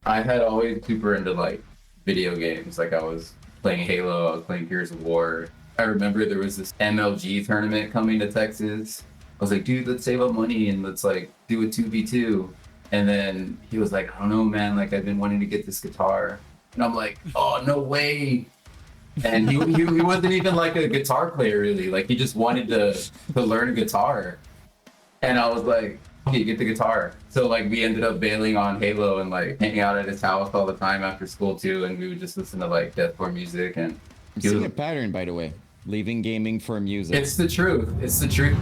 I had always super into like video games. Like I was playing Halo, I was playing Gears of War. I remember there was this MLG tournament coming to Texas. I was like, dude, let's save up money and let's like do a 2v2. And then he was like, I don't know, man, like I've been wanting to get this guitar. And I'm like, oh, no way. And he wasn't even like a guitar player really. Like he just wanted to learn guitar. And I was like, okay, get the guitar. So like we ended up bailing on Halo and like hanging out at his house all the time after school too. And we would just listen to like deathcore music. And I'm seeing a pattern, by the way. Leaving gaming for music. It's the truth. It's the truth.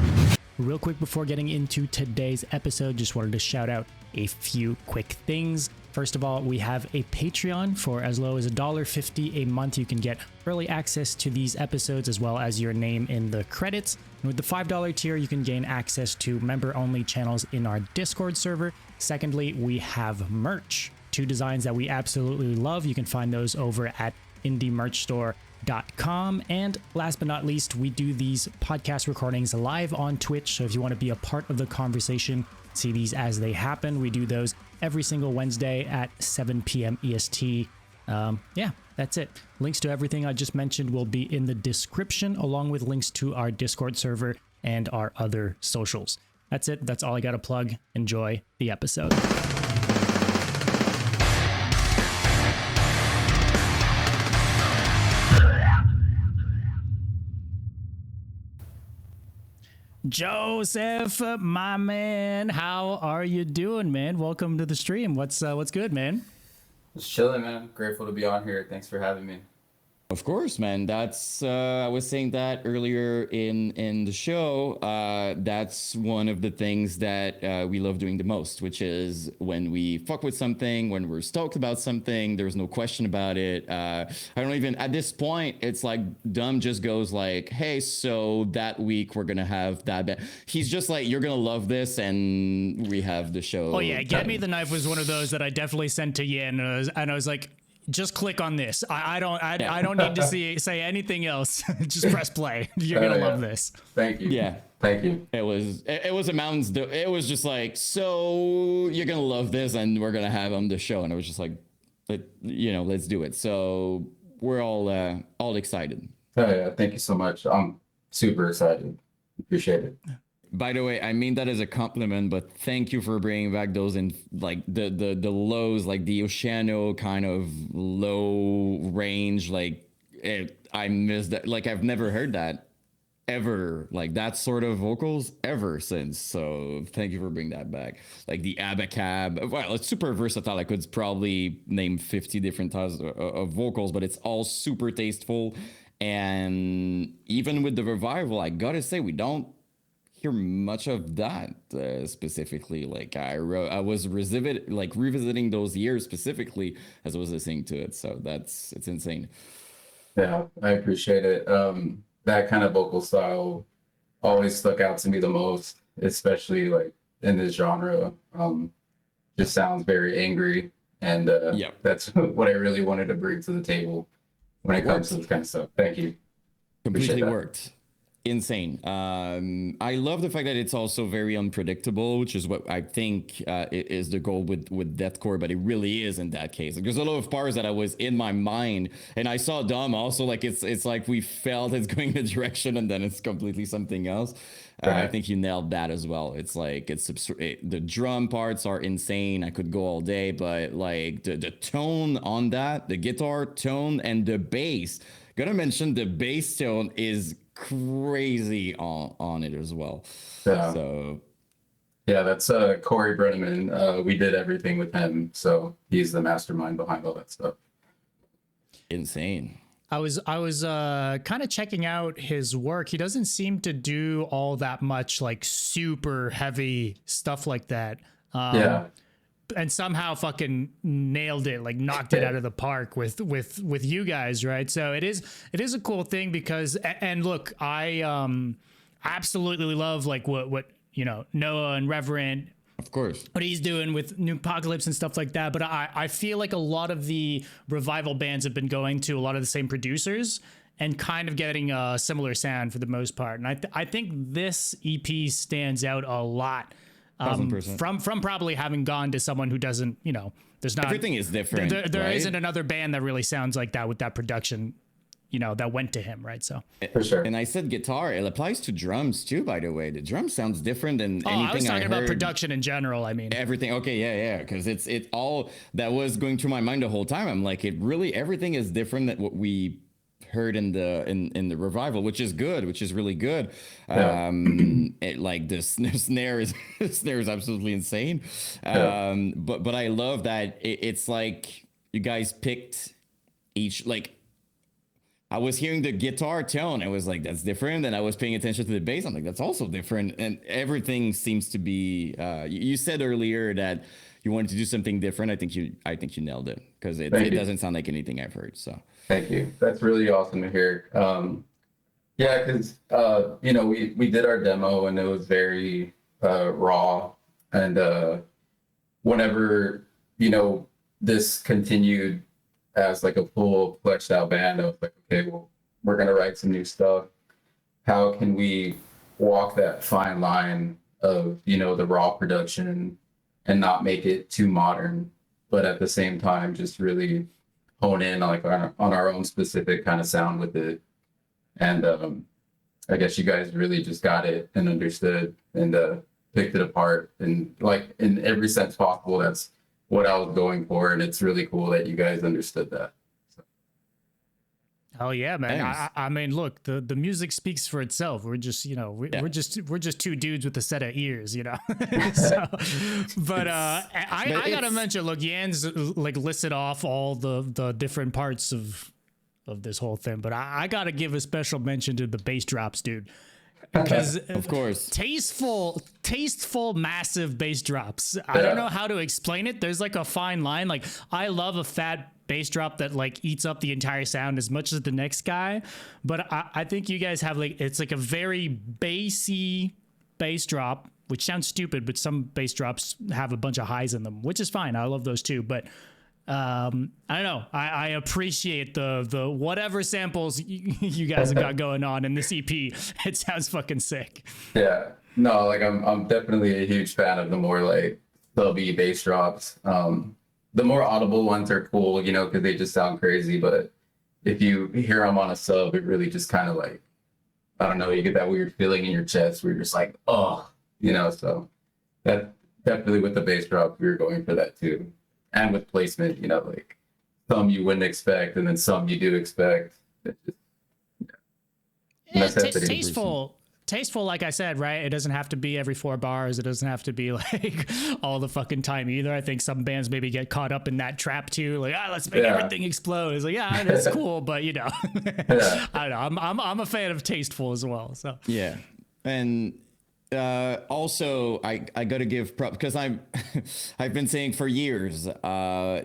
Real quick before getting into today's episode, just wanted to shout out a few quick things. First of all, we have a Patreon. For as low as $1.50 a month, you can get early access to these episodes as well as your name in the credits. And with the $5 tier, you can gain access to member-only channels in our Discord server. Secondly, we have merch. 2 designs that we absolutely love. You can find those over at indiemerchstore.com. And last but not least, we do these podcast recordings live on Twitch. So if you want to be a part of the conversation, see these as they happen. We do those every single Wednesday at 7 p.m. EST. Yeah, that's it. Links to everything I just mentioned will be in the description, along with links to our Discord server and our other socials. That's it. That's all I got to plug. Enjoy the episode. Joseph, my man, how are you doing, man? Welcome to the stream. What's good, man? Just chilling, man. Grateful to be on here. Thanks for having me. Of course, man. That's I was saying that earlier in the show. That's one of the things that we love doing the most, which is when we fuck with something, when we're stoked about something. There's no question about it. I don't even at this point. It's like Dom just goes like, "Hey, so that week we're gonna have that." He's just like, "You're gonna love this," and we have the show. Oh yeah, Get Me the Knife was one of those that I definitely sent to Yin, and I was like, just click on this. I don't need to say anything else. Just press play. You're gonna love this. Thank you. Yeah. Thank you. It was a mountains. It was just like, so you're gonna love this, and we're gonna have on the show. And I was just like, let's do it. So we're all excited. Oh yeah, thank you so much. I'm super excited. Appreciate it. By the way, I mean that as a compliment, but thank you for bringing back those in like the lows, like the Oceano kind of low range. Like I miss that. Like I've never heard that ever, like that sort of vocals ever since. So thank you for bringing that back. Like the abacab. Well, it's super versatile. I could probably name 50 different types of vocals, but it's all super tasteful. And even with the revival, I gotta say, we don't hear much of that specifically. Like I was revisiting those years specifically as I was listening to it. So it's insane. Yeah, I appreciate it. That kind of vocal style always stuck out to me the most, especially like in this genre. Just sounds very angry, and that's what I really wanted to bring to the table when it comes to this kind of stuff. Thank you. Completely worked. Insane. I love the fact that it's also very unpredictable, which is what I think is the goal with deathcore, but it really is in that case. Like, there's a lot of parts that I was in my mind, and I saw Dom also, like it's like we felt it's going in a direction and then it's completely something else. Right. I think you nailed that as well. It's like the drum parts are insane. I could go all day, but like the tone on that, the guitar tone and the bass. Gotta mention the bass tone is crazy on it as well. Yeah. So yeah, that's Corey Brenneman. We did everything with him, so he's the mastermind behind all that stuff. Insane. I was kind of checking out his work. He doesn't seem to do all that much like super heavy stuff like that. Yeah. And somehow fucking nailed it, like knocked it out of the park with you guys, right? So it is a cool thing because, and look, I absolutely love like what Noah and Reverend, of course, what he's doing with New Apocalypse and stuff like that. But I feel like a lot of the revival bands have been going to a lot of the same producers and kind of getting a similar sound for the most part. And I think this EP stands out a lot. From probably having gone to someone who doesn't, There's not Everything is different. There right? isn't another band that really sounds like that with that production, you know, that went to him, right? So For sure. And I said guitar. It applies to drums too, by the way. The drum sounds different than anything I was talking about heard. production in general. I mean, Everything. Okay, yeah. Because it all that was going through my mind the whole time. I'm like, everything is different than what we heard in the revival, which is good, which is really good. Yeah. Like the snare is snare is absolutely insane. But I love that it's like you guys picked each, like, I was hearing the guitar tone. I was like, that's different. And I was paying attention to the bass. I'm like, that's also different. And everything seems to be. You said earlier that you wanted to do something different. I think you nailed it, because it doesn't sound like anything I've heard. So Thank you. That's really awesome to hear. Yeah, because you know, we did our demo and it was very raw. And whenever, you know, this continued as like a full fleshed out band, I was like, okay, well, we're gonna write some new stuff. How can we walk that fine line of, you know, the raw production and not make it too modern, but at the same time just really hone in on, like, on our own specific kind of sound with it. And I guess you guys really just got it and understood and picked it apart, and like in every sense possible. That's what I was going for, and it's really cool that you guys understood that. So. oh yeah, man. Thanks. I mean, look, the music speaks for itself. We're just, you know, we're just two dudes with a set of ears, you know. So, but I gotta mention, look, Jan's like listed off all the different parts of this whole thing, but I gotta give a special mention to the bass drops, dude. Because of course, tasteful, massive bass drops. I don't know how to explain it. There's like a fine line. Like, I love a fat bass drop that like eats up the entire sound as much as the next guy, but I think you guys have like, it's like a very bassy bass drop, which sounds stupid, but some bass drops have a bunch of highs in them, which is fine. I love those too, but I don't know. I appreciate the whatever samples you guys have got going on in this EP. It sounds fucking sick. Yeah, no, like I'm definitely a huge fan of the more like subby bass drops. The more audible ones are cool, you know, because they just sound crazy. But if you hear them on a sub, it really just kind of like, I don't know, you get that weird feeling in your chest where you're just like, oh, you know. So that definitely with the bass drop, we were going for that too. And with placement, you know, like some you wouldn't expect, and then some you do expect. It just, tasteful, like I said, right? It doesn't have to be every 4 bars. It doesn't have to be like all the fucking time either. I think some bands maybe get caught up in that trap too. Like, let's make everything explode. It's like, yeah, that's cool, but you know, I don't know. I'm a fan of tasteful as well. So yeah, and. Also, I got to give props, because I've been saying for years that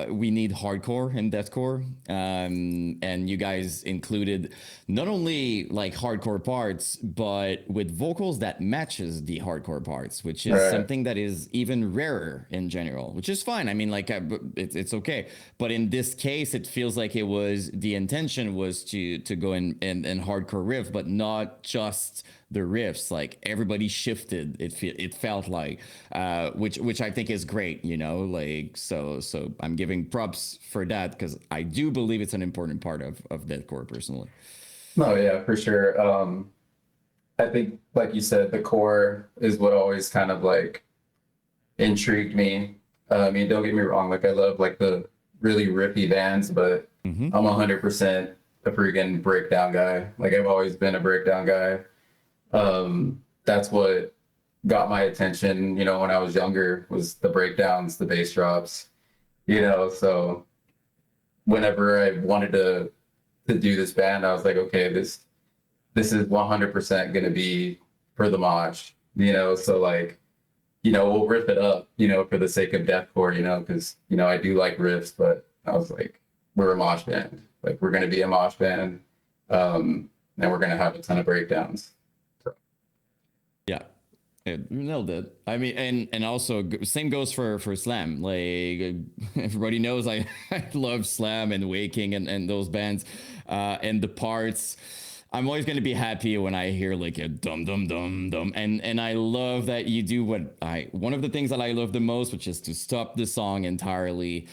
we need hardcore in deathcore, and you guys included not only like hardcore parts, but with vocals that matches the hardcore parts, which is something that is even rarer in general, which is fine. I mean, like it's okay, but in this case, it feels like it was the intention was to go in hardcore riff, but not just the riffs. Like everybody shifted. It felt like, which I think is great, you know, like, so I'm giving props for that, because I do believe it's an important part of deathcore personally. no, yeah, for sure. I think, like you said, the core is what always kind of like intrigued me. I mean, don't get me wrong, like I love like the really riffy bands, but I'm 100% a freaking breakdown guy. Like I've always been a breakdown guy. That's what got my attention, you know, when I was younger, was the breakdowns, the bass drops, you know. So whenever I wanted to do this band, I was like, okay, this is 100% going to be for the mosh, you know. So like, you know, we'll riff it up, you know, for the sake of deathcore, you know, because, you know, I do like riffs, but I was like, we're a mosh band. Like, we're going to be a mosh band, and we're going to have a ton of breakdowns. Yeah, it nailed it. I mean, and also same goes for Slam. Like everybody knows, I love Slam and Waking and those bands, and the parts. I'm always going to be happy when I hear like a dum dum dum dum, and I love that you do one of the things that I love the most, which is to stop the song entirely,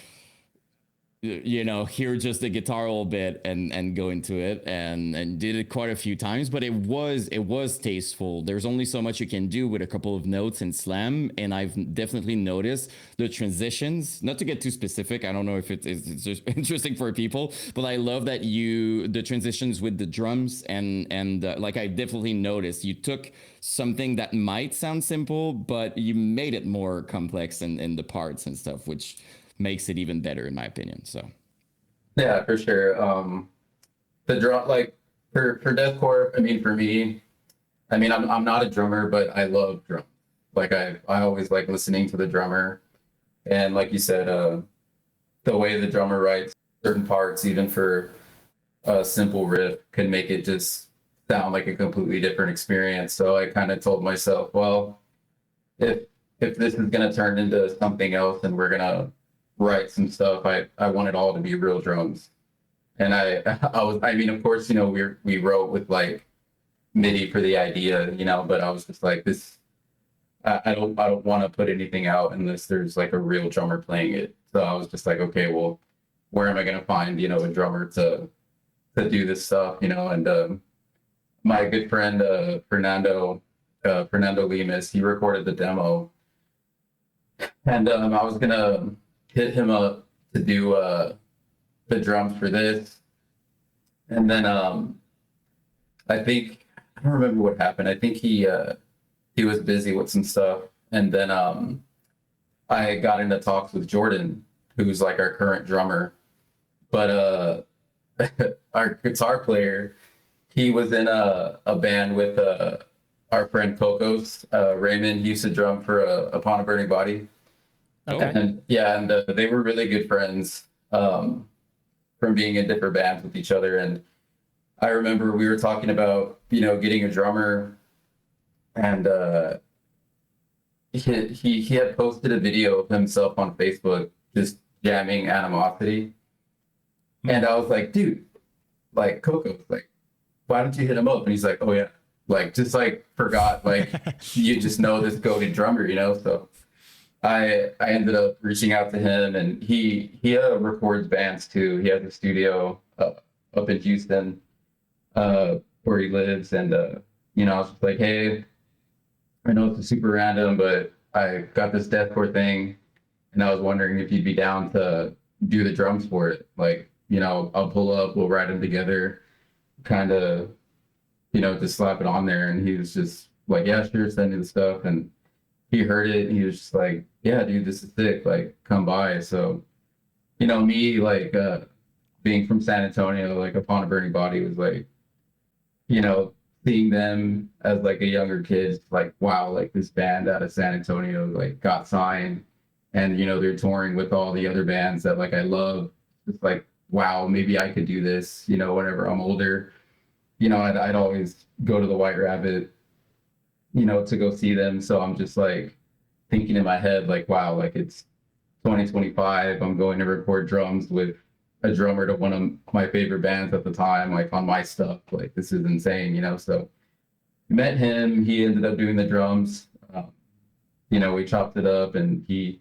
hear just the guitar a little bit and go into it, and did it quite a few times, but it was tasteful. There's only so much you can do with a couple of notes in slam, and I've definitely noticed the transitions, not to get too specific, I don't know if it's just interesting for people, but I love that the transitions with the drums, and like I definitely noticed you took something that might sound simple, but you made it more complex in the parts and stuff, which makes it even better in my opinion. So Yeah, for sure. The drum, like for deathcore, I mean, for me, I mean, I'm not a drummer, but I love drums. Like I always like listening to the drummer, and like you said, the way the drummer writes certain parts, even for a simple riff, can make it just sound like a completely different experience. So I kind of told myself, well, if this is gonna turn into something else, and we're gonna write some stuff, I want it all to be real drums. And I mean, of course, we wrote with like MIDI for the idea, but I was just like, this, I don't want to put anything out unless there's like a real drummer playing it. So I was just like, okay, well, where am I going to find, a drummer to do this stuff, and my good friend, Fernando Lemus, he recorded the demo, and I was going to hit him up to do the drums for this. And then I think, I don't remember what happened. I think he was busy with some stuff. And then I got into talks with Jordan, who's like our current drummer. But our guitar player, he was in a band with our friend Cocos. Raymond used to drum for Upon a Burning Body. Okay. And yeah, and they were really good friends from being in different bands with each other. And I remember we were talking about, getting a drummer, and he had posted a video of himself on Facebook just jamming Animosity. And I was like, dude, like Coco, like, why don't you hit him up? And he's like, oh yeah, like just like forgot, like you just know this goated drummer, so I ended up reaching out to him, and he records bands too. He has a studio up in Houston where he lives, and I was just like, hey, I know it's super random, but I got this deathcore thing, and I was wondering if you'd be down to do the drums for it. Like, I'll pull up, we'll write them together, kind of, just slap it on there. And he was just like, yeah, sure, send me the stuff. And he heard it, and he was just like, yeah, dude, this is sick, like, come by. So, me, like, being from San Antonio, like, Upon a Burning Body was like, seeing them as like a younger kid, like, wow, like this band out of San Antonio, like, got signed, and, they're touring with all the other bands that, like, I love. It's like, wow, maybe I could do this, whenever I'm older. I'd always go to the White Rabbit, to go see them. So I'm just like thinking in my head, like, wow, like it's 2025. I'm going to record drums with a drummer to one of my favorite bands at the time, like on my stuff. Like, this is insane, So met him. He ended up doing the drums. We chopped it up, and he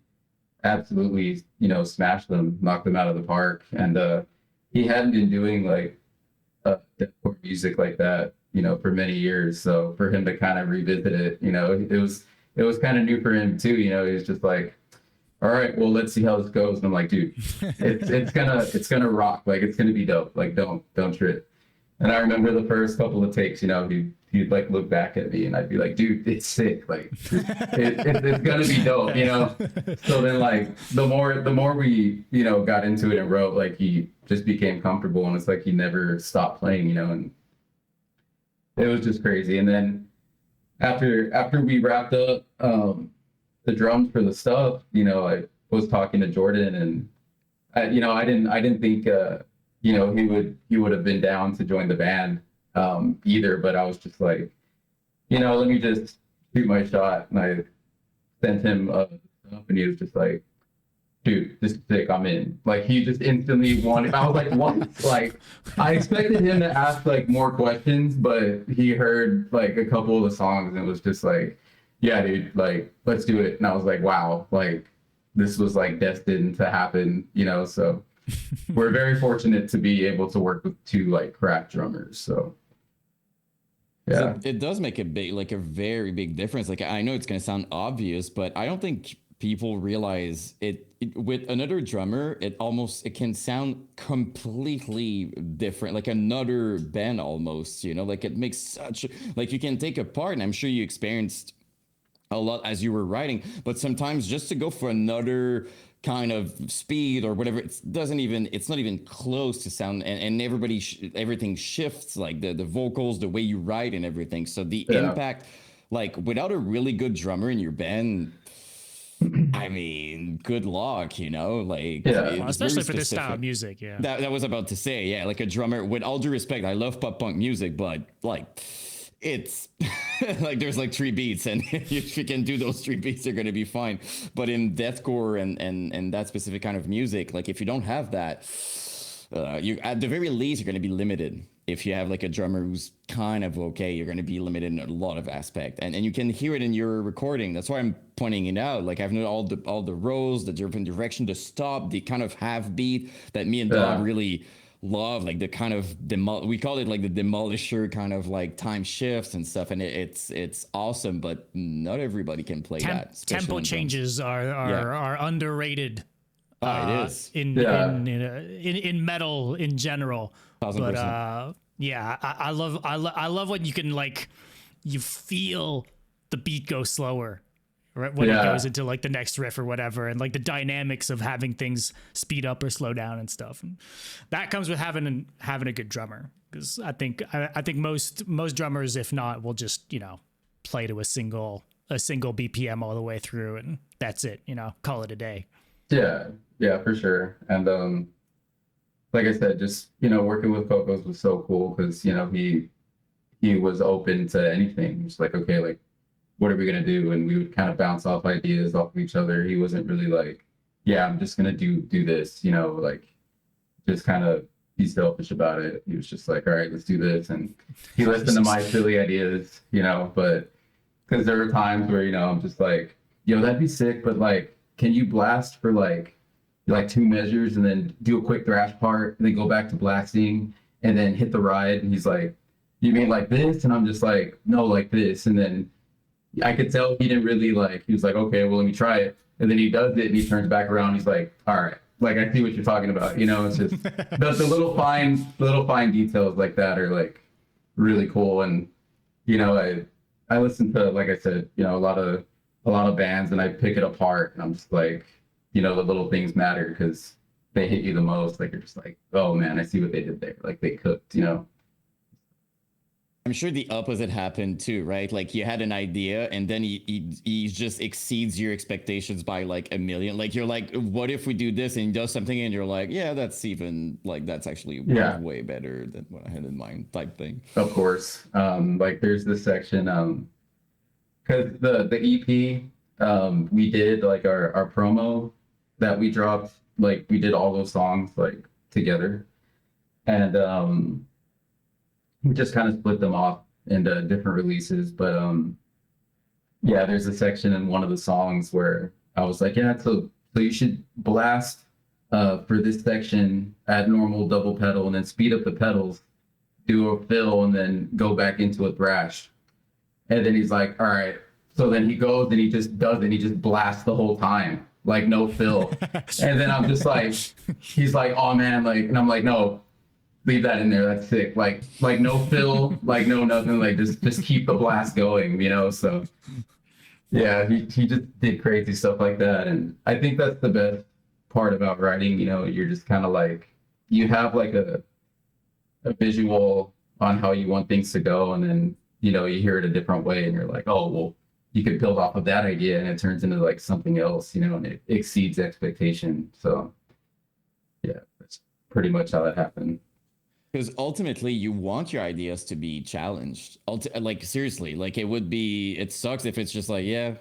absolutely, smashed them, knocked them out of the park. And he hadn't been doing like deathcore music like that, for many years. So for him to kind of revisit it, it was kind of new for him too. He was just like, all right, well, let's see how this goes. And I'm like, dude, it's gonna rock. Like, it's gonna be dope. Like, don't trip. And I remember the first couple of takes, he'd like look back at me, and I'd be like, dude, it's sick. Like, it's gonna be dope, So then, like, the more we, got into it and wrote, like, he just became comfortable, and it's like he never stopped playing, and it was just crazy. And then after we wrapped up the drums for the stuff, I was talking to Jordan, and I didn't think he would have been down to join the band either, but I was just like, let me just shoot my shot. And I sent him stuff, and he was just like, dude, this is sick, I'm in. Like, he just instantly wanted, I was like, what? Like, I expected him to ask, like, more questions, but he heard, like, a couple of the songs and was just like, yeah, dude, like, let's do it. And I was like, wow, like, this was, like, destined to happen, you know? So we're very fortunate to be able to work with two, like, craft drummers, so. Yeah. So it does make a very big difference. Like, I know it's going to sound obvious, but I don't think people realize it with another drummer, it can sound completely different, like another band almost, you know, like it makes such, like you can take a part, and I'm sure you experienced a lot as you were writing, but sometimes just to go for another kind of speed or whatever, it's not even close to sound, and everything shifts, like the vocals, the way you write and everything. So the impact, like without a really good drummer in your band, I mean, good luck, you know, like, well, especially for this style of music. Yeah, that was about to say, yeah, like a drummer, with all due respect, I love pop punk music, but like, it's like there's like 3 beats, and if you can do those 3 beats, they're going to be fine. But in deathcore and that specific kind of music, like if you don't have that, you at the very least, you're going to be limited. If you have like a drummer who's kind of okay, you're going to be limited in a lot of aspect, and you can hear it in your recording. That's why I'm pointing it out. Like I've known all the rows, the different direction, the stop, the kind of half beat that me and Dog really love, like the kind of we call it like the Demolisher kind of like time shifts and stuff, and it's awesome, but not everybody can play that. Tempo changes are underrated. It is in metal in general. 1000%. But I love when you can, like, you feel the beat go slower, right, when it goes into like the next riff or whatever, and like the dynamics of having things speed up or slow down and stuff. And that comes with having a good drummer, because I think most drummers, if not, will just, you know, play to a single BPM all the way through, and that's it, you know, call it a day. Yeah, for sure. And like I said, just, you know, working with Cocos was so cool, because, you know, he was open to anything. Just like, okay, like, what are we gonna do? And we would kind of bounce off ideas off of each other. He wasn't really like, yeah, I'm just gonna do this, you know, like, just kind of be selfish about it. He was just like, all right, let's do this. And he listened to my silly ideas, you know, but because there were times where, you know, I'm just like, yo, that'd be sick, but like, can you blast for like 2 measures and then do a quick thrash part and then go back to blasting and then hit the ride? And he's like, you mean like this? And I'm just like, no, like this. And then I could tell he didn't really like, he was like, okay, well, let me try it. And then he does it and he turns back around. He's like, all right, like, I see what you're talking about. You know, it's just the little fine details like that are like really cool. And, you know, I listen to, like I said, you know, a lot of bands, and I pick it apart, and I'm just like, you know, the little things matter because they hit you the most. Like, you're just like, oh man, I see what they did there. Like, they cooked, you know. I'm sure the opposite happened too, right? Like you had an idea, and then he just exceeds your expectations by like a million. Like you're like, what if we do this? And he does something, and you're like, yeah, that's actually way better than what I had in mind, type thing. Of course. Like there's this section, because the EP, we did like our promo that we dropped, like we did all those songs like together, and we just kind of split them off into different releases. But yeah, there's a section in one of the songs where I was like, yeah, so you should blast for this section at normal double pedal and then speed up the pedals, do a fill, and then go back into a thrash. And then he's like, all right. So then he goes and he just does it. He just blasts the whole time, like no fill. And then I'm just like, he's like, oh man, like, and I'm like, no, leave that in there. That's sick. Like no fill, like no nothing. Like just keep the blast going, you know? So yeah, he just did crazy stuff like that. And I think that's the best part about writing. You know, you're just kind of like, you have like a visual on how you want things to go, and then, you know, you hear it a different way, and you're like, oh, well, you could build off of that idea, and it turns into like something else, you know, and it exceeds expectation. So yeah, that's pretty much how that happened. Because ultimately, you want your ideas to be challenged. Like seriously, like it sucks if it's just like, yeah.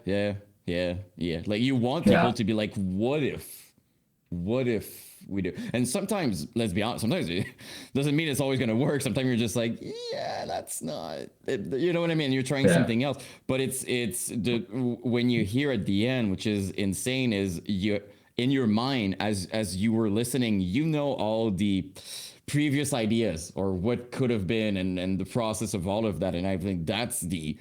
Like you want people to be like, what if? what if we do? And sometimes, let's be honest, sometimes it doesn't mean it's always going to work. Sometimes you're just like, yeah, that's not it, you know what I mean? You're trying something else. But it's when you hear at the end, which is insane, is you in your mind as you were listening, you know, all the previous ideas or what could have been, and the process of all of that. And I think that's the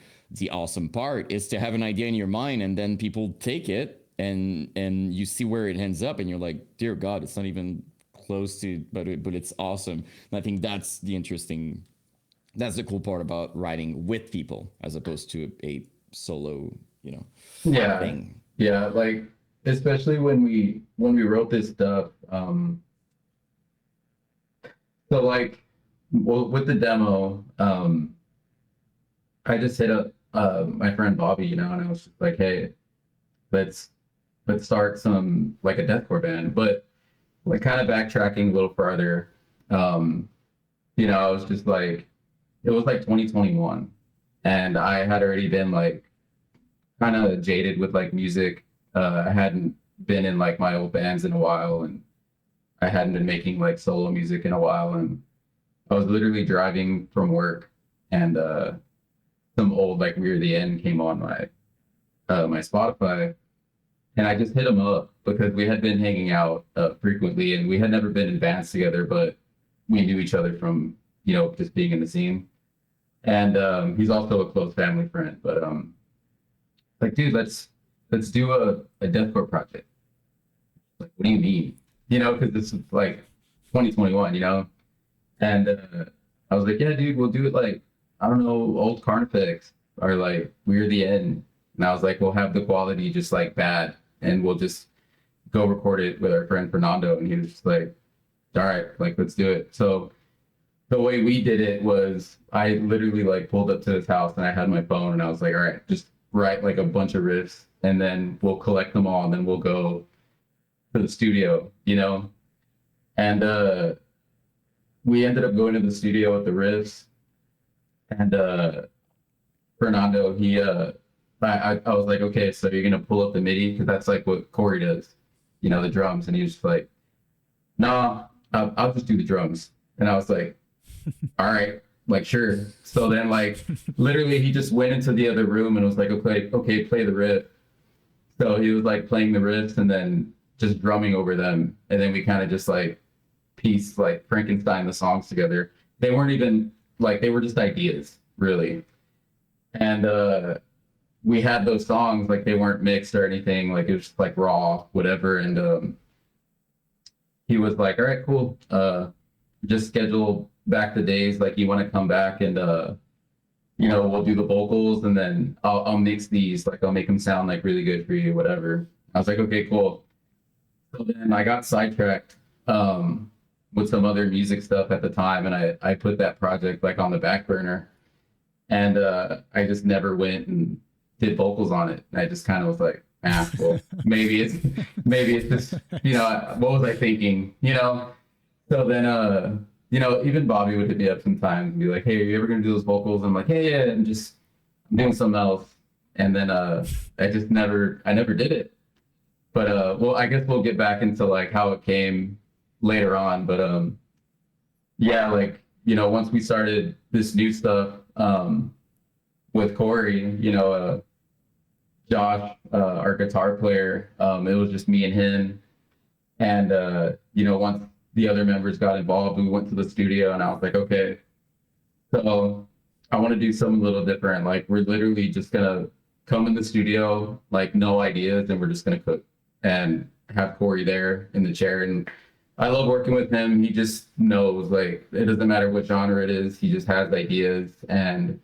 awesome part, is to have an idea in your mind and then people take it and you see where it ends up and you're like, dear God, it's not even close to, but it's awesome. And I think that's the cool part about writing with people as opposed to a solo, thing. Yeah, like especially when we wrote this stuff, so like, well, with the demo, I just hit up my friend Bobby, and I was just like, hey, let's start some, like, a deathcore band. But like, kind of backtracking a little farther, I was just like, it was like 2021, and I had already been like kind of jaded with like music. I hadn't been in like my old bands in a while, and I hadn't been making like solo music in a while, and I was literally driving from work, and some old like We're the End came on my Spotify, and I just hit him up because we had been hanging out frequently, and we had never been in bands together, but we knew each other from just being in the scene. And he's also a close family friend, but like, dude, let's do a deathcore project. Like, what do you mean? Because this is like 2021, and I was like, yeah, dude, we'll do it like, I don't know, old Carnifex or like We're the End. And I was like, we'll have the quality just like bad, and we'll just go record it with our friend Fernando. And he was just like, all right, like, let's do it. So the way we did it was, I literally like pulled up to his house and I had my phone, and I was like, all right, just write like a bunch of riffs, and then we'll collect them all, and then we'll go to the studio, and we ended up going to the studio with the riffs, and Fernando, I was like, okay, so you're gonna pull up the MIDI, because that's like what Corey does, the drums, and he was just like, no, I'll just do the drums. And I was like, all right, like, sure. So then, like, literally he just went into the other room and was like, okay, play the riff. So he was like playing the riffs and then just drumming over them, and then we kind of just like like Frankenstein the songs together. They weren't even like, they were just ideas, really. And we had those songs, like, they weren't mixed or anything, like, it was just like raw, whatever. And he was like, all right, cool, just schedule back the days, like, you want to come back, and we'll do the vocals, and then I'll mix these, like, I'll make them sound like really good for you, whatever. I was like, okay, cool. So then I got sidetracked with some other music stuff at the time, and I put that project like on the back burner, and I just never went and did vocals on it. And I just kind of was like, well, maybe it's just, what was I thinking, So then, even Bobby would hit me up sometimes and be like, hey, are you ever going to do those vocals? I'm like, hey, yeah, and just I'm doing something else. And then I never did it. But well, I guess we'll get back into like how it came later on. But yeah, like, once we started this new stuff with Corey, Josh, our guitar player, it was just me and him. And once the other members got involved, we went to the studio, and I was like, okay, so I want to do something a little different. Like, we're literally just gonna come in the studio, like, no ideas, and we're just gonna cook and have Corey there in the chair. And I love working with him. He just knows, like, it doesn't matter what genre it is, he just has ideas, and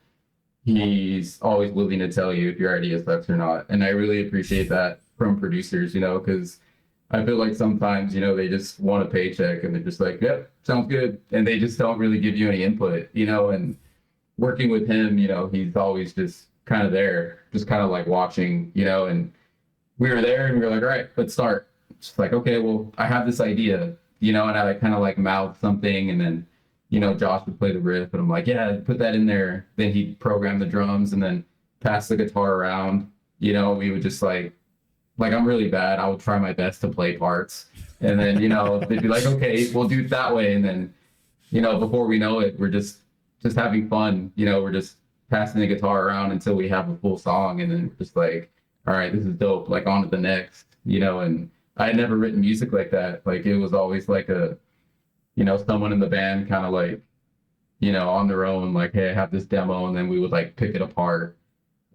he's always willing to tell you if your idea sucks or not. And I really appreciate that from producers, because I feel like sometimes, they just want a paycheck, and they're just like, yep, sounds good. And they just don't really give you any input, and working with him, he's always just kind of there, just kind of like watching, and we were there, and we were like, all right, let's start. Just like, okay, well, I have this idea, and I like kind of like mouth something, and then, Josh would play the riff, and I'm like, yeah, put that in there. Then he'd program the drums and then pass the guitar around, we would just like like I'm really bad. I would try my best to play parts, and then they'd be like, okay, we'll do it that way, and then before we know it, we're just having fun. We're just passing the guitar around until we have a full song, and then we're just like, all right, this is dope. Like on to the next, and I had never written music like that. Like it was always like a, someone in the band kind of like, on their own, like, hey, I have this demo, and then we would like pick it apart.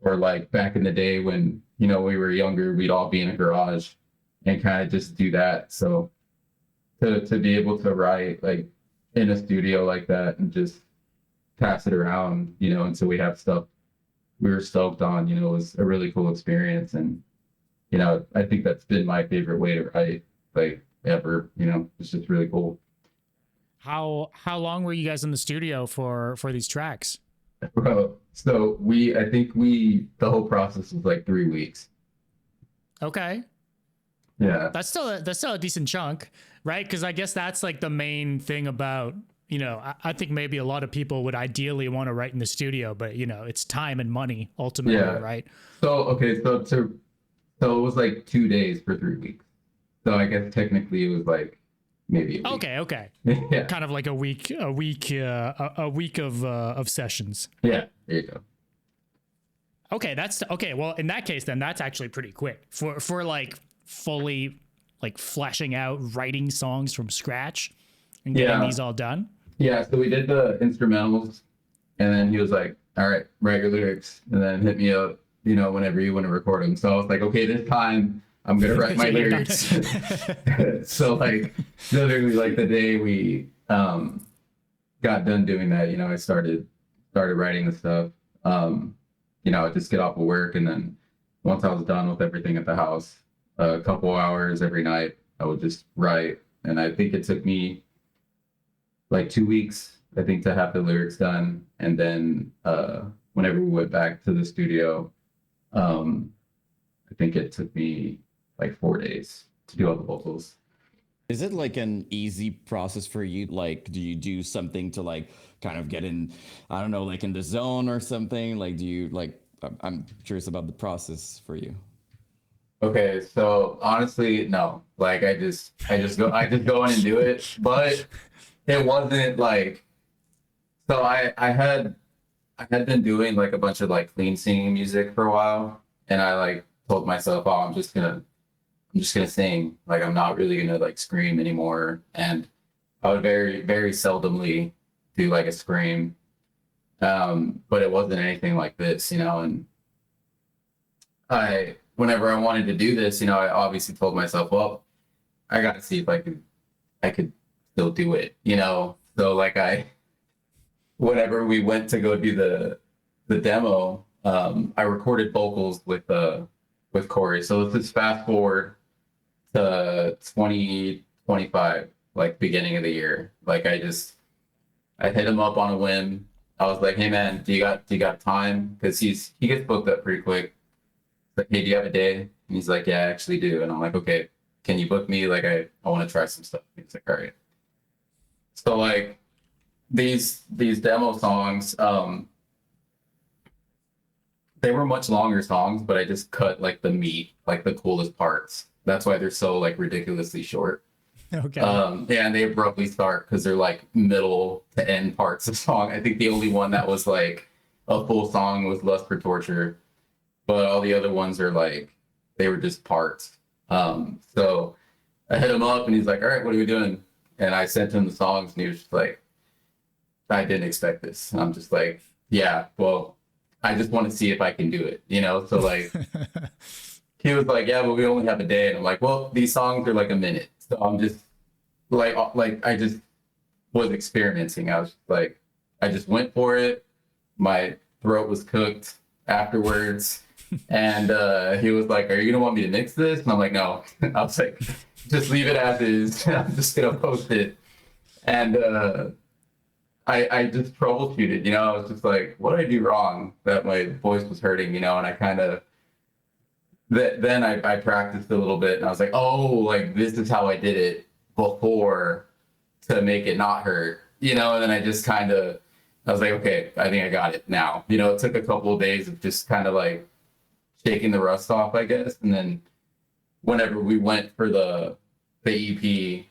Or like back in the day when, we were younger, we'd all be in a garage and kind of just do that. So to be able to write like in a studio like that and just pass it around, until we have stuff we were stoked on, was a really cool experience. And, I think that's been my favorite way to write, like ever, it's just really cool. How long were you guys in the studio for these tracks? Bro, so I think the whole process was like 3 weeks. Okay. Yeah. That's still a decent chunk, right? Because I guess that's like the main thing about, I think maybe a lot of people would ideally want to write in the studio, but it's time and money ultimately, right? So okay, so it was like 2 days for 3 weeks. So I guess technically it was like maybe a week. Okay. Yeah. Kind of like a week of sessions. Yeah, there you go. Okay, that's okay. Well, in that case, then that's actually pretty quick for like fully like fleshing out writing songs from scratch and getting these all done. Yeah, so we did the instrumentals, and then he was like, "All right, write your lyrics, and then hit me up, whenever you want to record them." So I was like, "Okay, this time I'm gonna write my lyrics." So like literally like the day we got done doing that, I started writing the stuff. I'd just get off of work, and then once I was done with everything at the house, a couple hours every night, I would just write. And I think it took me like 2 weeks, I think, to have the lyrics done. And then whenever we went back to the studio, I think it took me like 4 days to do all the vocals. Is it like an easy process for you? Like, do you do something to like kind of get in, I don't know, like in the zone or something? Like, do you like, I'm curious about the process for you. Okay, so honestly, no. Like I just go in and do it. But it wasn't like, so I had been doing like a bunch of like clean singing music for a while, and I like told myself, oh, I'm just gonna sing. Like I'm not really gonna like scream anymore. And I would very, very seldomly do like a scream. But it wasn't anything like this, and whenever I wanted to do this, I obviously told myself, well, I got to see if I could still do it, So like whenever we went to go do the demo, I recorded vocals with Corey. So let's just fast forward to 2025, like beginning of the year. Like I hit him up on a whim. I was like, hey man, do you got time? Because he gets booked up pretty quick. Like, hey, do you have a day? And he's like, yeah, I actually do. And I'm like, okay, can you book me? Like I want to try some stuff. He's like, all right. So like these demo songs, they were much longer songs, but I just cut like the meat, like the coolest parts. That's why they're so like ridiculously short. Okay. And they abruptly start because they're like middle to end parts of song. I think the only one that was like a full song was Lust for Torture, but all the other ones are like, they were just parts. So I hit him up and he's like, all right, what are we doing? And I sent him the songs and he was just like, I didn't expect this. And I'm just like, yeah, well, I just want to see if I can do it, So like, he was like, yeah, but we only have a day. And I'm like, well, these songs are like a minute. So I'm just like I just was experimenting. I was like, I just went for it. My throat was cooked afterwards. And he was like, are you going to want me to mix this? And I'm like, no. I was like, just leave it as is. I'm just going to post it. And I just troubleshooted, I was just like, what did I do wrong that my voice was hurting, and I kind of, then I practiced a little bit and I was like, oh, like this is how I did it before to make it not hurt, and then I just kind of, I was like, okay, I think I got it now. It took a couple of days of just kind of like shaking the rust off, I guess. And then whenever we went for the EP, you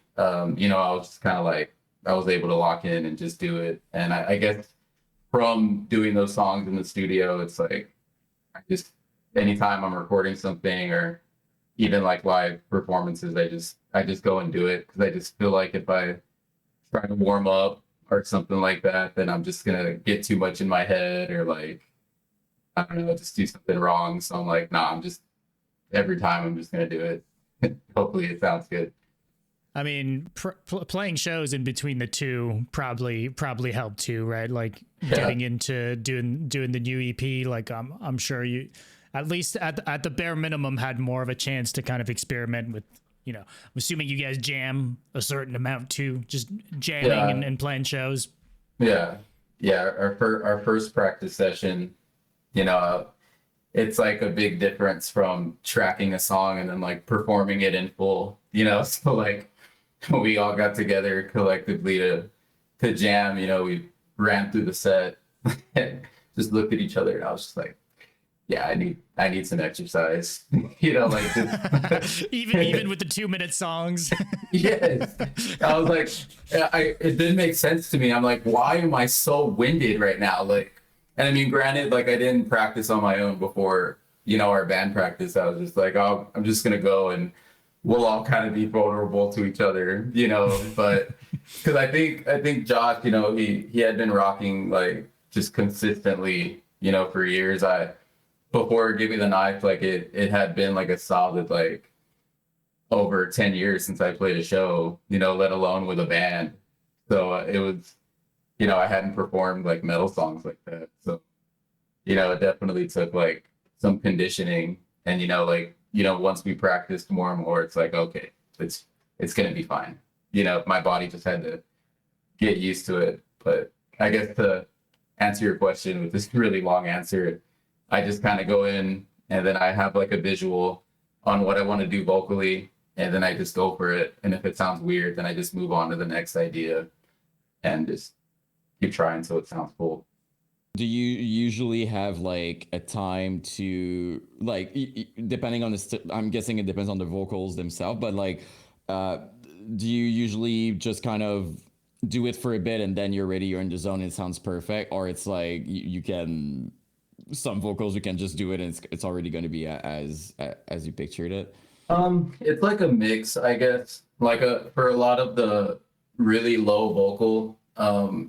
know, I was just kind of like, I was able to lock in and just do it. And I guess from doing those songs in the studio, it's like, I just, anytime I'm recording something or even like live performances, I just go and do it because I just feel like if I try to warm up or something like that, then I'm just gonna get too much in my head or like, I don't know, just do something wrong. So I'm like, nah, I'm just, every time I'm just gonna do it. Hopefully it sounds good. I mean, playing shows in between the two probably helped too, right? Like getting into doing the new EP. Like I'm sure you, at least at the bare minimum, had more of a chance to kind of experiment with. You know, I'm assuming you guys jam a certain amount too, just jamming and playing shows. Yeah, yeah. Our first practice session, you know, it's like a big difference from tracking a song and then like performing it in full. You know, so like we all got together collectively to jam. You know, we ran through the set and just looked at each other, and I was just like, yeah, I need some exercise. You know, like just even with the 2-minute songs. yes. I was like, it didn't make sense to me. I'm like, why am I so winded right now? Like, and I mean, granted, like I didn't practice on my own before, you know, our band practice. I was just like, oh, I'm just gonna go and we'll all kind of be vulnerable to each other, you know. But because I think Josh, you know, he had been rocking like just consistently, you know, for years. Before Give Me the Knife, like it had been like a solid like over 10 years since I played a show, you know, let alone with a band. So it was, you know, I hadn't performed like metal songs like that. So, you know, it definitely took like some conditioning. And, you know, like, you know, once we practiced more and more, it's like, okay, it's going to be fine. You know, my body just had to get used to it. But I guess to answer your question with this really long answer, I just kind of go in and then I have like a visual on what I want to do vocally, and then I just go for it. And if it sounds weird, then I just move on to the next idea and just keep trying until it sounds cool. Do you usually have like a time to like, depending on I'm guessing it depends on the vocals themselves, but like, do you usually just kind of do it for a bit and then you're ready, you're in the zone, it sounds perfect? Or it's like you can, some vocals you can just do it and it's already going to be as you pictured it? It's like a mix, I guess. Like for a lot of the really low vocal,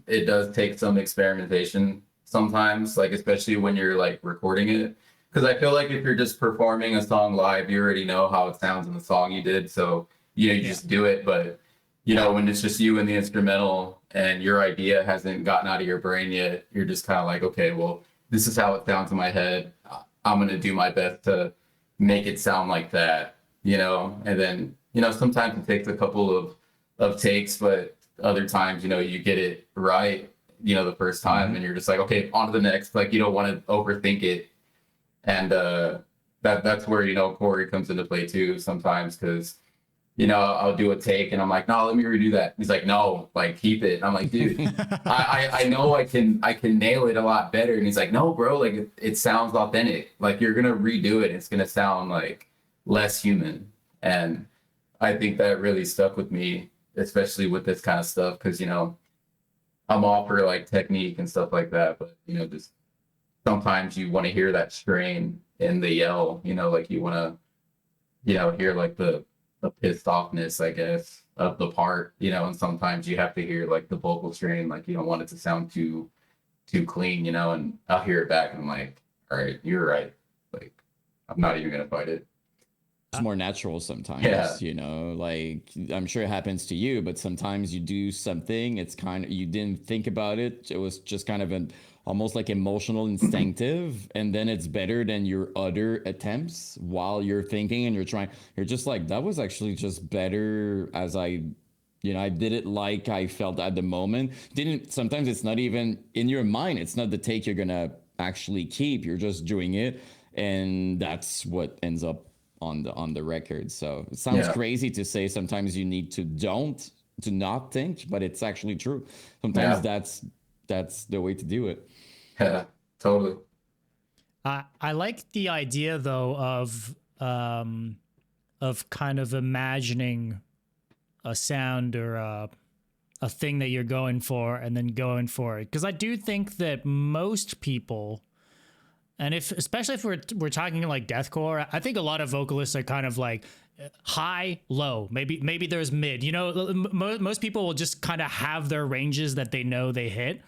it does take some experimentation sometimes, like especially when you're like recording it. Because I feel like if you're just performing a song live, you already know how it sounds in the song you did, so you know you just do it. But you know, when it's just you and the instrumental and your idea hasn't gotten out of your brain yet, you're just kind of like, okay, well, this is how it sounds in my head. I'm gonna do my best to make it sound like that, you know. And then, you know, sometimes it takes a couple of takes, but other times, you know, you get it right, you know, the first time, and you're just like, okay, on to the next. Like you don't want to overthink it, and that's where, you know, Corey comes into play too sometimes, because you know, I'll do a take and I'm like, no, let me redo that. He's like, no, like keep it. I'm like, dude, I know I can nail it a lot better. And he's like, no, bro, like it sounds authentic. Like you're gonna redo it, it's gonna sound like less human. And I think that really stuck with me, especially with this kind of stuff, because you know, I'm all for like technique and stuff like that, but you know, just sometimes you want to hear that strain in the yell, you know, like you want to, you know, hear like the pissed offness, I guess, of the part, you know, and sometimes you have to hear like the vocal strain, like you don't want it to sound too clean, you know, and I'll hear it back and I'm like, all right, you're right. Like, I'm not even gonna fight it. It's more natural sometimes, Yeah. you know, like I'm sure it happens to you, but sometimes you do something, it's kind of, you didn't think about it. It was just kind of an almost like emotional, instinctive, and then it's better than your other attempts while you're thinking and you're trying, you're just like, that was actually just better as I, you know, I did it like I felt at the moment. Didn't, sometimes it's not even in your mind. It's not the take you're gonna actually keep. You're just doing it. And that's what ends up on the record. So it sounds crazy to say sometimes you need to not think, but it's actually true. Sometimes that's the way to do it. Yeah, totally. I like the idea though of of kind of imagining a sound or a thing that you're going for and then going for it. Because I do think that most people, and especially if we're talking like deathcore, I think a lot of vocalists are kind of like high, low, maybe there's mid. You know, most people will just kind of have their ranges that they know they hit.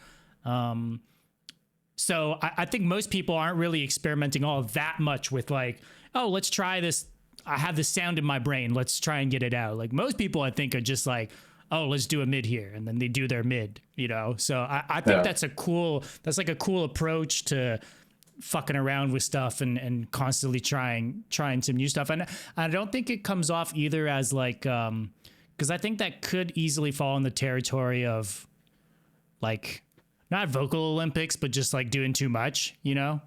So I think most people aren't really experimenting all that much with like, oh, let's try this. I have this sound in my brain. Let's try and get it out. Like most people, I think, are just like, oh, let's do a mid here, and then they do their mid. You know, so I think that's like a cool approach to fucking around with stuff and constantly trying some new stuff. And I don't think it comes off either as like, because I think that could easily fall in the territory of like not vocal Olympics, but just like doing too much, you know?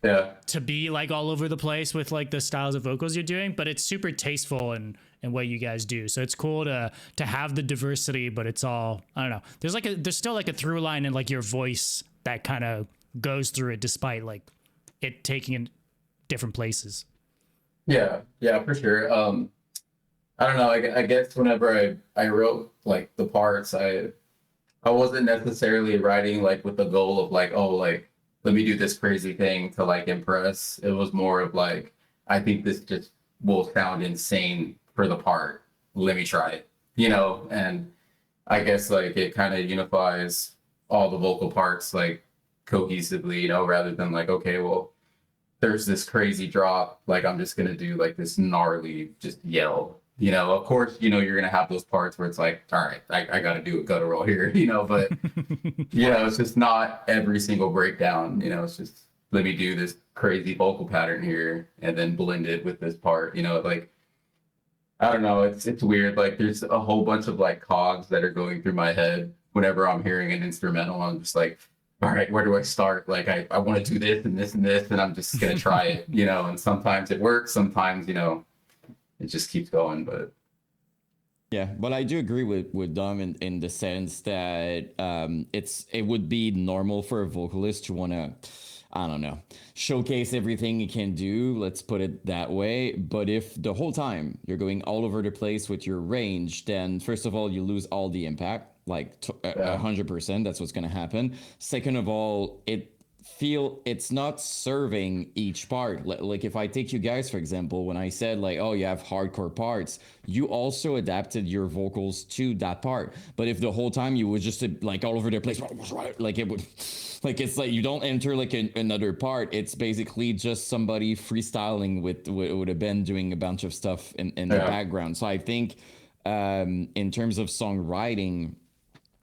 Yeah. To be like all over the place with like the styles of vocals you're doing, but it's super tasteful in what you guys do. So it's cool to have the diversity, but it's all, I don't know. There's still like a through line in like your voice that kind of goes through it despite like it taking in different places. Yeah, for sure. I don't know. I guess whenever I wrote like the parts, I wasn't necessarily writing like with the goal of like, oh, like let me do this crazy thing to like impress. It was more of like, I think this just will sound insane for the part. Let me try it, you know? And I guess like it kind of unifies all the vocal parts like cohesively, you know, rather than like, okay, well, there's this crazy drop, like I'm just gonna do like this gnarly just yell. You know, of course, you know, you're gonna have those parts where it's like, all right, I gotta do a guttural here, you know, but you know, it's just not every single breakdown, you know, it's just let me do this crazy vocal pattern here and then blend it with this part, you know, like I don't know, it's weird. Like there's a whole bunch of like cogs that are going through my head whenever I'm hearing an instrumental. I'm just like, all right, where do I start? Like I want to do this and this and this, and I'm just gonna try it, you know, and sometimes it works, sometimes, you know, it just keeps going. But yeah, but I do agree with Dom in the sense that it would be normal for a vocalist to want to, I don't know, showcase everything you can do. Let's put it that way. But if the whole time you're going all over the place with your range, then first of all, you lose all the impact, like 100%. That's what's going to happen. Second of all, it's not serving each part. Like if I take you guys, for example, when I said like, oh, you have hardcore parts, you also adapted your vocals to that part. But if the whole time you would just like all over the place, like it would, like it's like you don't enter like another part. It's basically just somebody freestyling with a band doing a bunch of stuff in the background. So I think in terms of songwriting,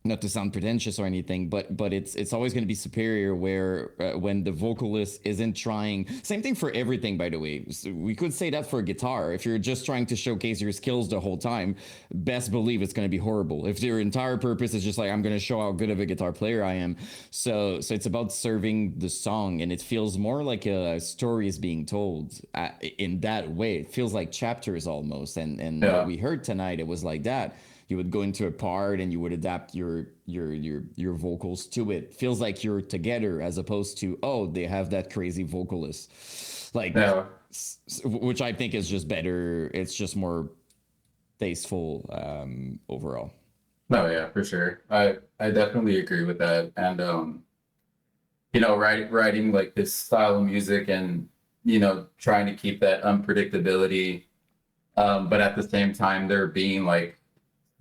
not to sound pretentious or anything, but it's always going to be superior where when the vocalist isn't trying. Same thing for everything, by the way. So we could say that for guitar. If you're just trying to showcase your skills the whole time, best believe it's going to be horrible. If your entire purpose is just like, I'm going to show how good of a guitar player I am. So it's about serving the song, and it feels more like a story is being told in that way. It feels like chapters almost. And what we heard tonight, it was like that. You would go into a part and you would adapt your vocals to it. Feels like you're together as opposed to, oh, they have that crazy vocalist, like, which I think is just better. It's just more tasteful overall. no, yeah, for sure. I definitely agree with that. And you know, writing like this style of music and you know trying to keep that unpredictability, but at the same time there being like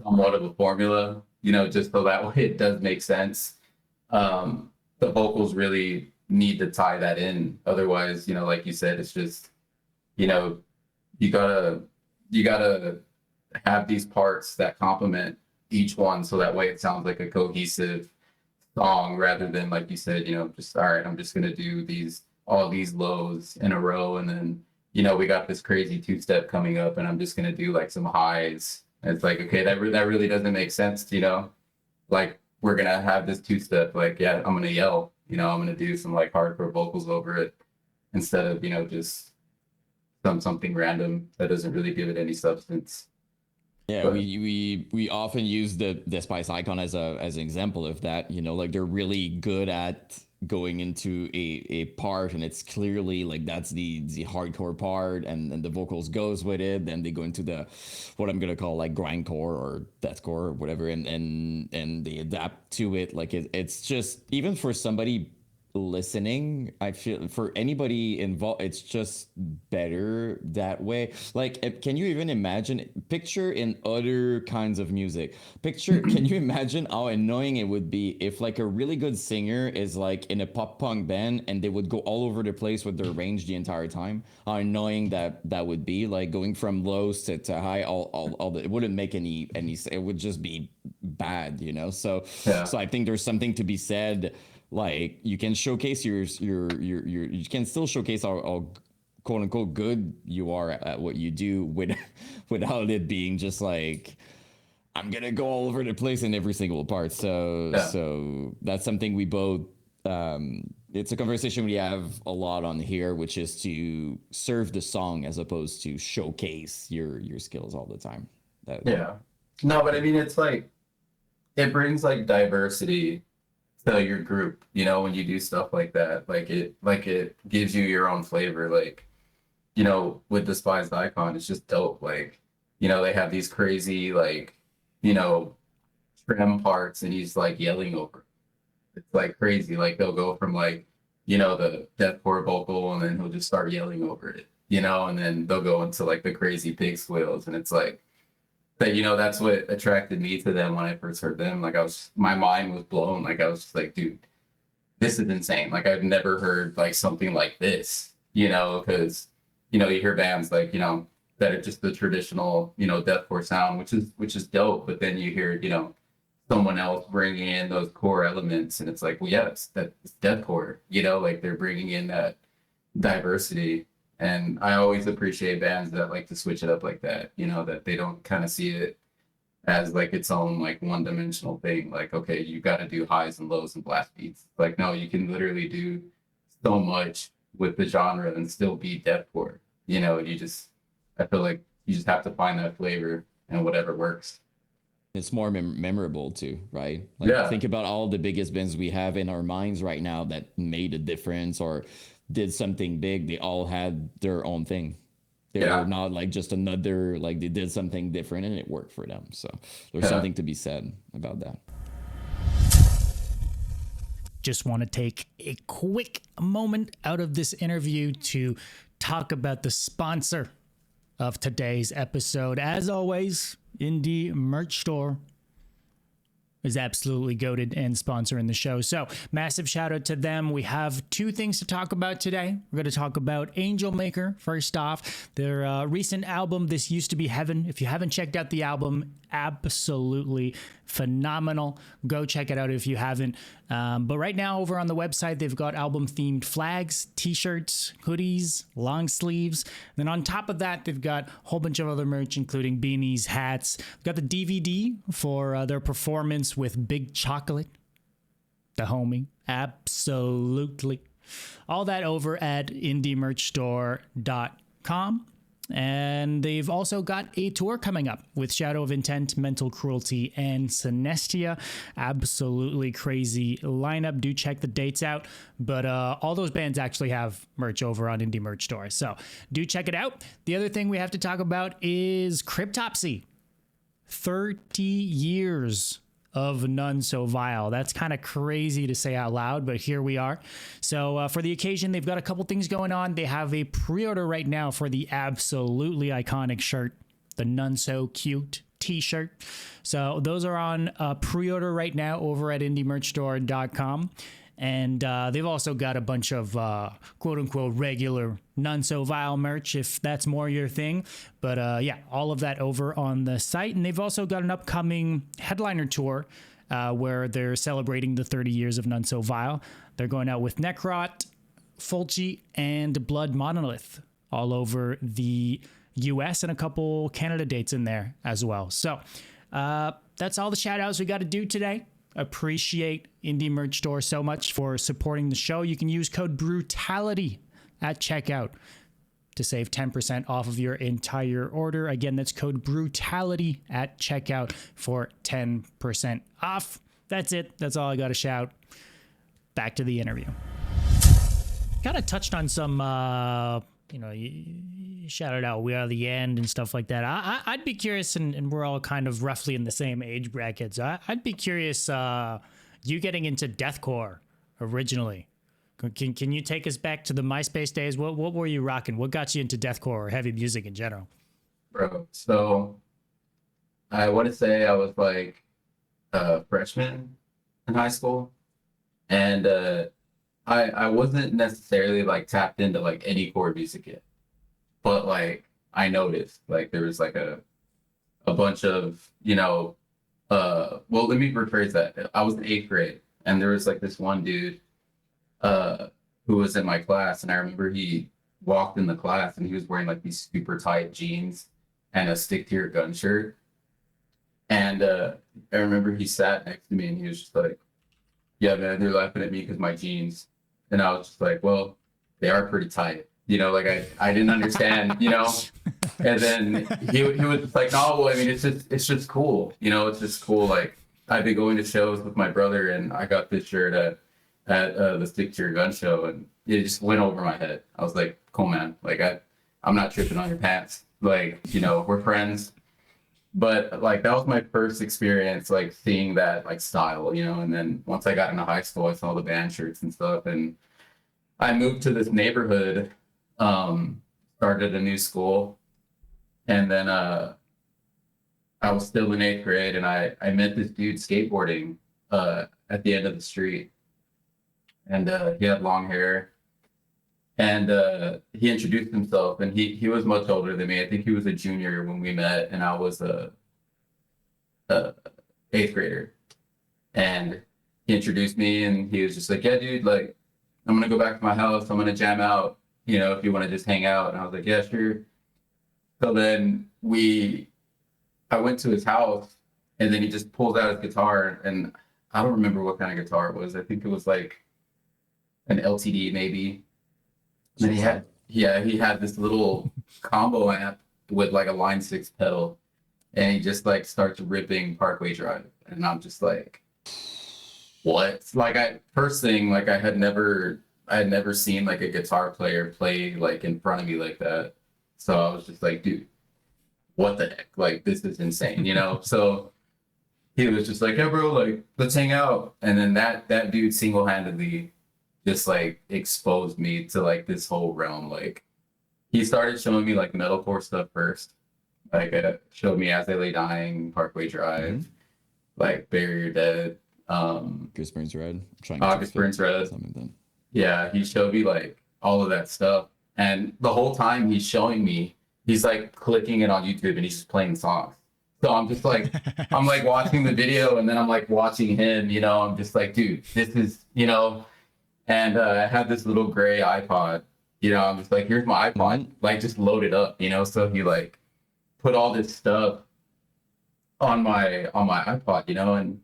somewhat of a formula, you know, just so that way it does make sense. The vocals really need to tie that in. Otherwise, you know, like you said, it's just, you know, you gotta have these parts that complement each one so that way it sounds like a cohesive song rather than like you said, you know, just all right, I'm just gonna do all these lows in a row and then, you know, we got this crazy two-step coming up and I'm just gonna do like some highs. And it's like, okay, that really doesn't make sense, you know? Like, we're going to have this two-step, like, yeah, I'm going to yell, you know, I'm going to do some, like, hardcore vocals over it instead of, you know, just something random that doesn't really give it any substance. Yeah, but we often use the Spice Icon as an example of that, you know, like they're really good at going into a part, and it's clearly like that's the hardcore part, and the vocals goes with it. Then they go into the what I'm gonna call like grindcore or deathcore or whatever, and they adapt to it. Like it's just, even for somebody listening, I feel for anybody involved, it's just better that way. Like, can you even imagine, picture in other kinds of music, can you imagine how annoying it would be if like a really good singer is like in a pop punk band and they would go all over the place with their range the entire time? How annoying that would be, like going from lows to high, all the, it wouldn't make any, it would just be bad, you know? So Yeah. so I think there's something to be said. Like, you can showcase your you can still showcase how quote unquote good you are at what you do without it being just like, I'm gonna go all over the place in every single part. So that's something we both, it's a conversation we have a lot on here, which is to serve the song as opposed to showcase your skills all the time. Yeah. No, but I mean, it's like, it brings like diversity to your group, you know, when you do stuff like that. Like it gives you your own flavor. Like, you know, with Despised Icon, it's just dope. Like, you know, they have these crazy, like, you know, trim parts, and he's like yelling over it. It's like crazy. Like, they'll go from like, you know, the deathcore vocal, and then he'll just start yelling over it, you know, and then they'll go into like the crazy pig squeals, and it's like that, you know, that's what attracted me to them when I first heard them. Like, my mind was blown. Like, I was just like, dude, this is insane. Like, I've never heard like something like this, you know, because, you know, you hear bands like, you know, that are just the traditional, you know, deathcore sound, which is dope. But then you hear, you know, someone else bringing in those core elements, and it's like, well, yeah, it's deathcore, you know, like they're bringing in that diversity. And I always appreciate bands that like to switch it up like that, you know, that they don't kind of see it as like its own like one-dimensional thing. Like, okay, you got to do highs and lows and blast beats. Like, no, you can literally do so much with the genre and still be deathcore. You know, I feel like you just have to find that flavor and whatever works. It's more memorable too, right? Like, Yeah. think about all the biggest bands we have in our minds right now that made a difference or did something big. They all had their own thing. They were not like just another, like they did something different and it worked for them. So there's something to be said about that. Just want to take a quick moment out of this interview to talk about the sponsor of today's episode. As always, Indie Merch Store is absolutely goated and sponsoring the show. So massive shout out to them. We have two things to talk about today. We're going to talk about Angel Maker. First off, their recent album, This Used to Be Heaven. If you haven't checked out the album, absolutely phenomenal. Go check it out if you haven't. But right now over on the website, they've got album themed flags, t-shirts, hoodies, long sleeves. Then on top of that, they've got a whole bunch of other merch, including beanies, hats. They've got the DVD for their performance with Big Chocolate, the homie. Absolutely. All that over at indiemerchstore.com. And they've also got a tour coming up with Shadow of Intent, Mental Cruelty, and Synestia. Absolutely crazy lineup. Do check the dates out. But all those bands actually have merch over on Indie Merch Store. So do check it out. The other thing we have to talk about is Cryptopsy. 30 years of None So Vile. That's kind of crazy to say out loud, but here we are. So for the occasion, they've got a couple things going on. They have a pre-order right now for the absolutely iconic shirt, the None So Cute t-shirt. So those are on pre-order right now over at indiemerchstore.com. And they've also got a bunch of quote-unquote regular None So Vile merch, if that's more your thing. But yeah, all of that over on the site. And they've also got an upcoming headliner tour where they're celebrating the 30 years of None So Vile. They're going out with Necrot, Fulci, and Blood Monolith all over the US, and a couple Canada dates in there as well. So that's all the shout-outs we got to do today. Appreciate Indie Merch Store so much for supporting the show. You can use code BRUTALITY at checkout to save 10% off of your entire order. Again, that's code BRUTALITY at checkout for 10% off. That's it. That's all I got to shout. back to the interview. Kind of touched on some, you shouted out "We Are the End" and stuff like that. I'd be curious, and we're all kind of roughly in the same age bracket. So I'd be curious, you getting into deathcore originally. Can you take us back to the MySpace days? What were you rocking? What got you into deathcore or heavy music in general? Bro, so I want to say I was like a freshman in high school, and I wasn't necessarily like tapped into like any core music yet, but like I noticed like there was like a bunch of well, let me rephrase that. I was in 8th grade, and there was like this one dude who was in my class, and I remember he walked in the class and he was wearing like these super tight jeans and a stick to your gun shirt. And I remember he sat next to me and he was just like, "Yeah, man, they're laughing at me because my jeans." And I was just like, "Well, they are pretty tight." Like I didn't understand, And then he was just like, "No, well, I mean, it's just cool. It's just cool. Like I've been going to shows with my brother, and I got this shirt at the Stick to Your Gun show, and it just went over my head. I was like, cool, man. Like I'm not tripping on your pants. Like, we're friends." But like that was my first experience like seeing that like style, and then once I got into high school, I saw the band shirts and stuff, and I moved to this neighborhood, started a new school, and then I was still in 8th grade, and I met this dude skateboarding at the end of the street, and he had long hair, and he introduced himself, and he was much older than me. I think he was a junior when we met, and I was a 8th grader. And he introduced me, and he was just like, "Yeah, dude, like I'm gonna go back to my house. I'm gonna jam out, if you want to just hang out." And I was like, "Yeah, sure." So then I went to his house, and then he just pulled out his guitar, and I don't remember what kind of guitar it was. I think it was like an LTD maybe. And then he had this little combo amp with like a Line 6 pedal, and he just like starts ripping Parkway Drive, and I'm just like, what? Like first thing, like I had never seen like a guitar player play like in front of me like that. So I was just like, dude, what the heck? Like this is insane, So he was just like, "Yeah, bro, like let's hang out." And then that dude single-handedly just like exposed me to like this whole realm. Like he started showing me like metalcore stuff first. Like showed me As They Lay Dying, Parkway Drive, like Bury Your Dead, August Burns Red. August Burns Red. Yeah, he showed me like all of that stuff, and the whole time he's showing me, he's like clicking it on YouTube and he's just playing songs. So I'm just like, I'm like watching the video, and then I'm like watching him. I'm just like, dude, this is And I had this little gray iPod, I'm just like, here's my iPod, like just load it up, So he like put all this stuff on my iPod,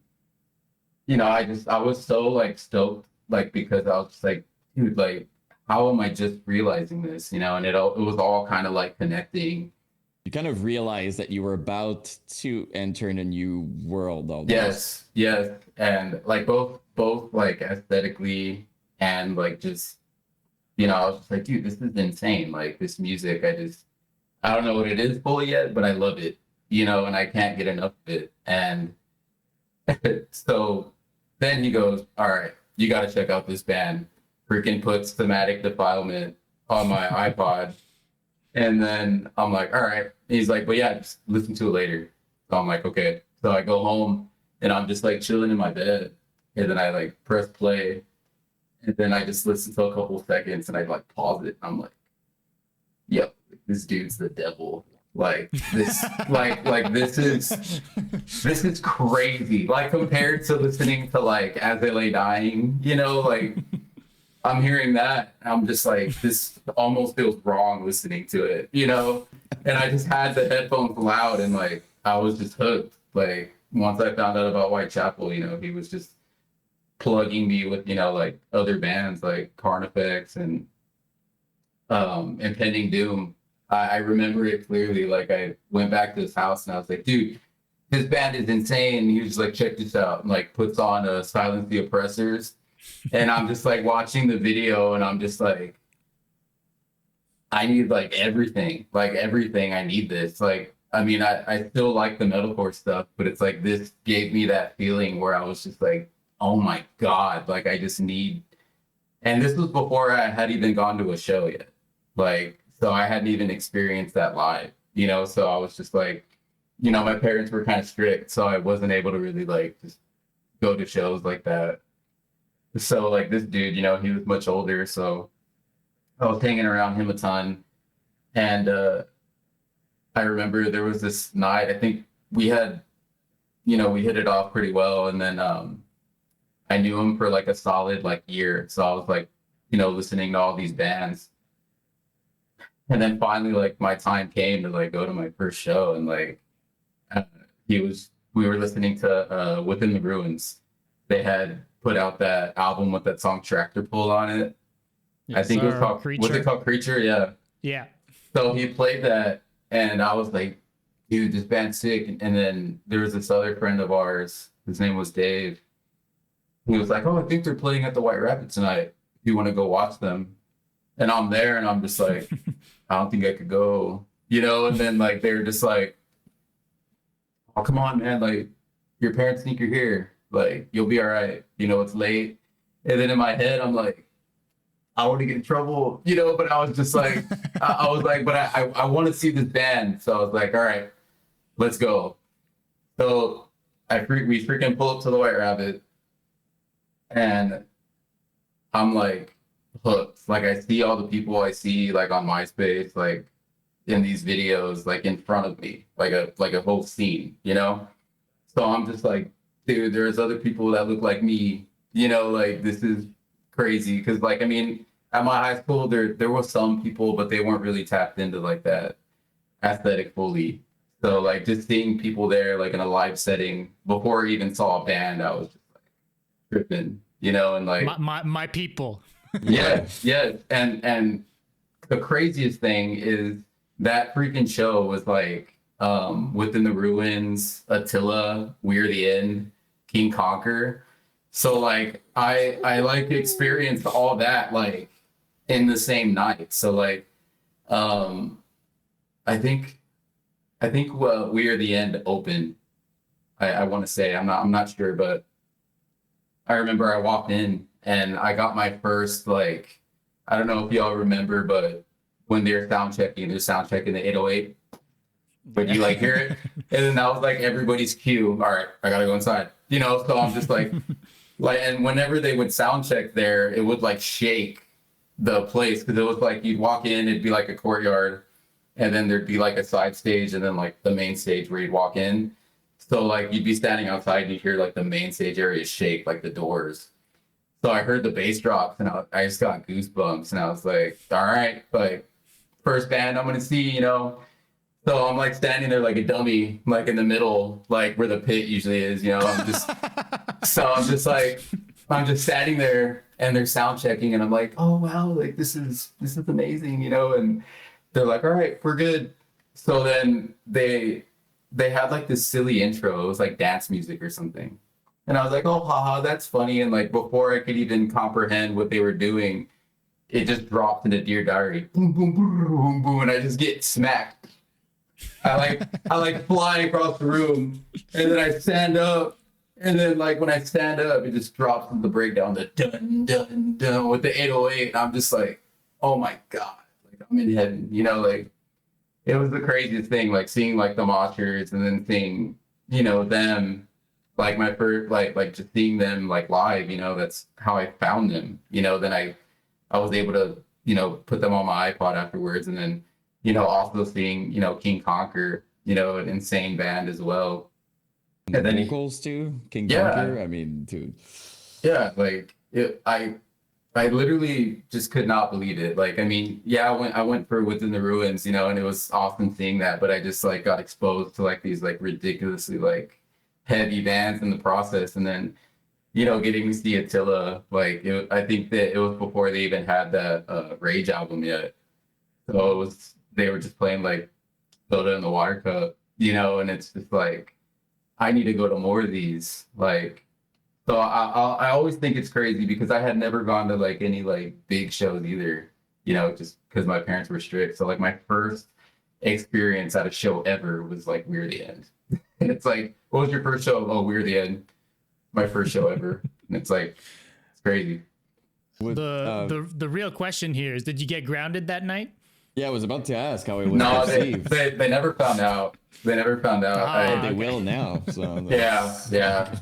and I was so like stoked, like because I was just like, dude, like how am I just realizing this, And it was all kind of like connecting. You kind of realized that you were about to enter in a new world, almost. Yes, and like both like aesthetically. And like just, I was just like, dude, this is insane. Like this music, I don't know what it is fully yet, but I love it, and I can't get enough of it. And so then he goes, "All right, you got to check out this band." Freaking puts Thematic Defilement on my iPod. And then I'm like, "All right." And he's like, "But yeah, just listen to it later." So I'm like, okay. So I go home and I'm just like chilling in my bed. And then I like press play. And then I just listen to a couple seconds and I like pause it. I'm like, "Yo, this dude's the devil." Like this, like this is crazy. Like compared to listening to like As They Lay Dying, like I'm hearing that. I'm just like, this almost feels wrong listening to it, And I just had the headphones loud and like I was just hooked. Like once I found out about Whitechapel, he was just plugging me with like other bands like Carnifex and Impending Doom. I remember it clearly. Like I went back to his house and I was like, "Dude, this band is insane." He was like, "Check this out," and like puts on Silence the Oppressors, And I'm just like watching the video and I'm just like, I need like everything, I need this. Like, I mean, I still like the metalcore stuff, but it's like this gave me that feeling where I was just like, oh my God, like I just need, and this was before I had even gone to a show yet. Like, so I hadn't even experienced that live, you know? So I was just like, you know, my parents were kind of strict, so I wasn't able to really like just go to shows like that. So like this dude, you know, he was much older, so I was hanging around him a ton. And I remember there was this night, I think we had, you know, we hit it off pretty well. And then I knew him for like a solid like year. So I was like, you know, listening to all these bands. And then finally, like my time came to like go to my first show. And like uh, we were listening to Within the Ruins. They had put out that album with that song Tractor Pull on it. Yes, I think it was called, Creature. was it called Creature? Yeah. Yeah. So he played that, and I was like, dude, this band's sick. And then there was this other friend of ours, his name was Dave. He was like, oh, I think they're playing at the White Rabbit tonight. If you want to go watch them. And I'm there, and I'm just like, I don't think I could go, you know? And then like, they were just like, oh, come on, man. Like, your parents think you're here. Like, you'll be all right. You know, it's late. And then in my head, I'm like, I want to get in trouble, you know, but I was just like, I was like, but I want to see this band. So I was like, all right, let's go. So we freaking pull up to the White Rabbit, and I'm like hooked. Like I see all the people I see like on MySpace, like in these videos, like in front of me, like a whole scene, you know? So I'm just like, dude, there's other people that look like me, you know, like this is crazy. Cause like, I mean, at my high school, there was some people, but they weren't really tapped into like that aesthetic fully. So like just seeing people there, like in a live setting before I even saw a band, I was just like tripping, you know, and like, My people. yeah, yeah. And the craziest thing is that freaking show was like, Within the Ruins, Attila, We're the End, King Conquer. So like I like experienced all that like in the same night. So like I think We Are the End open. I want to say I'm not sure, but I remember I walked in and I got my first like, I don't know if y'all remember, but when they're sound checking the 808. But you like hear it, and then that was like everybody's cue. All right, I gotta go inside. You know, so I'm just like, and whenever they would sound check there, it would like shake the place because it was like you'd walk in, it'd be like a courtyard, and then there'd be like a side stage, and then like the main stage where you'd walk in. So like you'd be standing outside, and you'd hear like the main stage area shake, like the doors. So I heard the bass drops, and I just got goosebumps, and I was like, all right, like first band I'm gonna see, you know. So I'm like standing there like a dummy, like in the middle, like where the pit usually is, you know. I'm just like, I'm just standing there, and they're sound checking, and I'm like, oh wow, like this is amazing, you know. And they're like, all right, we're good. So then they had like this silly intro. It was like dance music or something, and I was like, oh haha, that's funny. And like before I could even comprehend what they were doing, it just dropped into Dear Diary, boom boom boom boom boom, and I just get smacked. I like fly across the room, and then I stand up, and then like when I stand up, it just drops into the breakdown, the dun dun dun with the 808. And I'm just like, oh my God, like I'm in heaven, you know. Like it was the craziest thing, like seeing like the moshers, and then seeing, you know, them, like my first like just seeing them like live, you know. That's how I found them, you know. Then I was able to, you know, put them on my iPod afterwards, and then, you know, also seeing, you know, King Conquer, you know, an insane band as well. And then vocals too, King Yeah. Conquer. I mean, dude. Yeah, like I literally just could not believe it. Like, I mean, yeah, I went for Within the Ruins, you know, and it was awesome seeing that, but I just like got exposed to like these like ridiculously like heavy bands in the process, and then, you know, getting to see Attila, like I think that it was before they even had that Rage album yet. So it was, they were just playing like Soda in the Water Cup, you know, and it's just like, I need to go to more of these. Like, So I always think it's crazy because I had never gone to like any like big shows either, just because my parents were strict. So like my first experience at a show ever was like We're the End. And it's like, what was your first show? Oh, We're the End. My first show ever. And it's like, it's crazy. The real question here is, did you get grounded that night? Yeah, I was about to ask how it was No, perceived. they never found out. They never found out. They will now. So Yeah.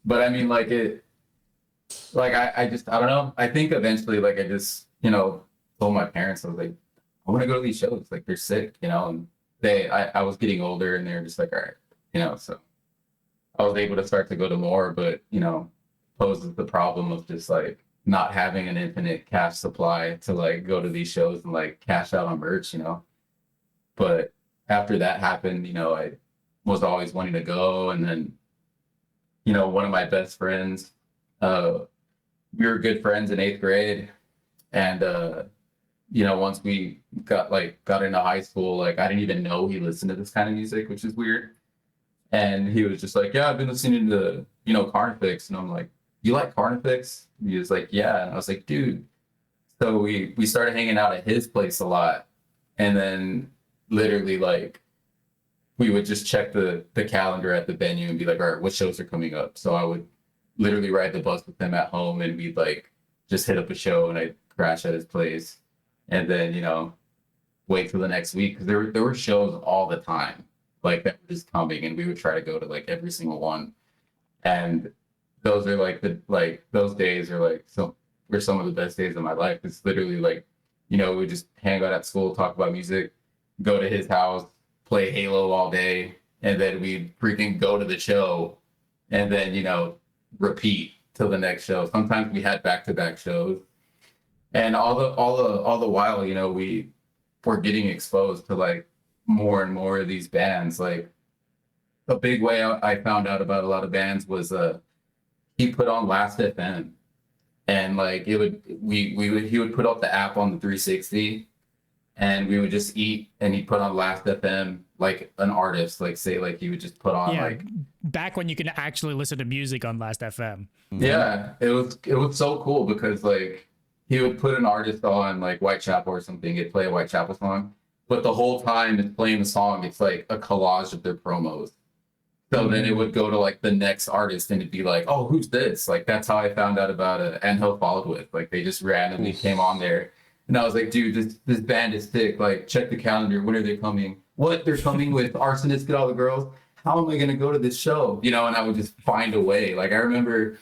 But I mean, like I don't know. I think eventually, like I just, told my parents, I was like, I want to go to these shows. Like they're sick, and I was getting older and they were just like, all right, so I was able to start to go to more, but, poses the problem of just like not having an infinite cash supply to like go to these shows and like cash out on merch, But after that happened, I was always wanting to go. And then, one of my best friends, we were good friends in 8th grade. And, once we got into high school, like I didn't even know he listened to this kind of music, which is weird. And he was just like, yeah, I've been listening to, Carnifex. And I'm like, you like Carnifex? And he was like, yeah. And I was like, dude. So we started hanging out at his place a lot. And then literally like, we would just check the calendar at the venue and be like, all right, what shows are coming up? So I would literally ride the bus with him at home and we'd like just hit up a show and I'd crash at his place. And then, wait till the next week. Cause there were shows all the time like that were just coming and we would try to go to like every single one. And those are like those days are like, were some of the best days of my life. It's literally like, we just hang out at school, talk about music, go to his house, play Halo all day, and then we'd freaking go to the show and then, repeat till the next show. Sometimes we had back-to-back shows. And all the while, we were getting exposed to like more and more of these bands. Like a big way I found out about a lot of bands was he put on Last FM, and like he would put up the app on the 360, and we would just eat, and he'd put on Last FM like an artist, like say like he would just put on like back when you could actually listen to music on Last FM. Yeah, it was so cool because like he would put an artist on like Whitechapel or something, he'd play a Whitechapel song, but the whole time it's playing the song, it's like a collage of their promos. So then it would go to like the next artist and it'd be like, oh, who's this? Like that's how I found out about Angel Followed With. Like they just randomly came on there. And I was like, dude, this band is sick. Like check the calendar. When are they coming? What? They're coming with Arsonists Get All the Girls? How am I gonna go to this show? And I would just find a way. Like I remember,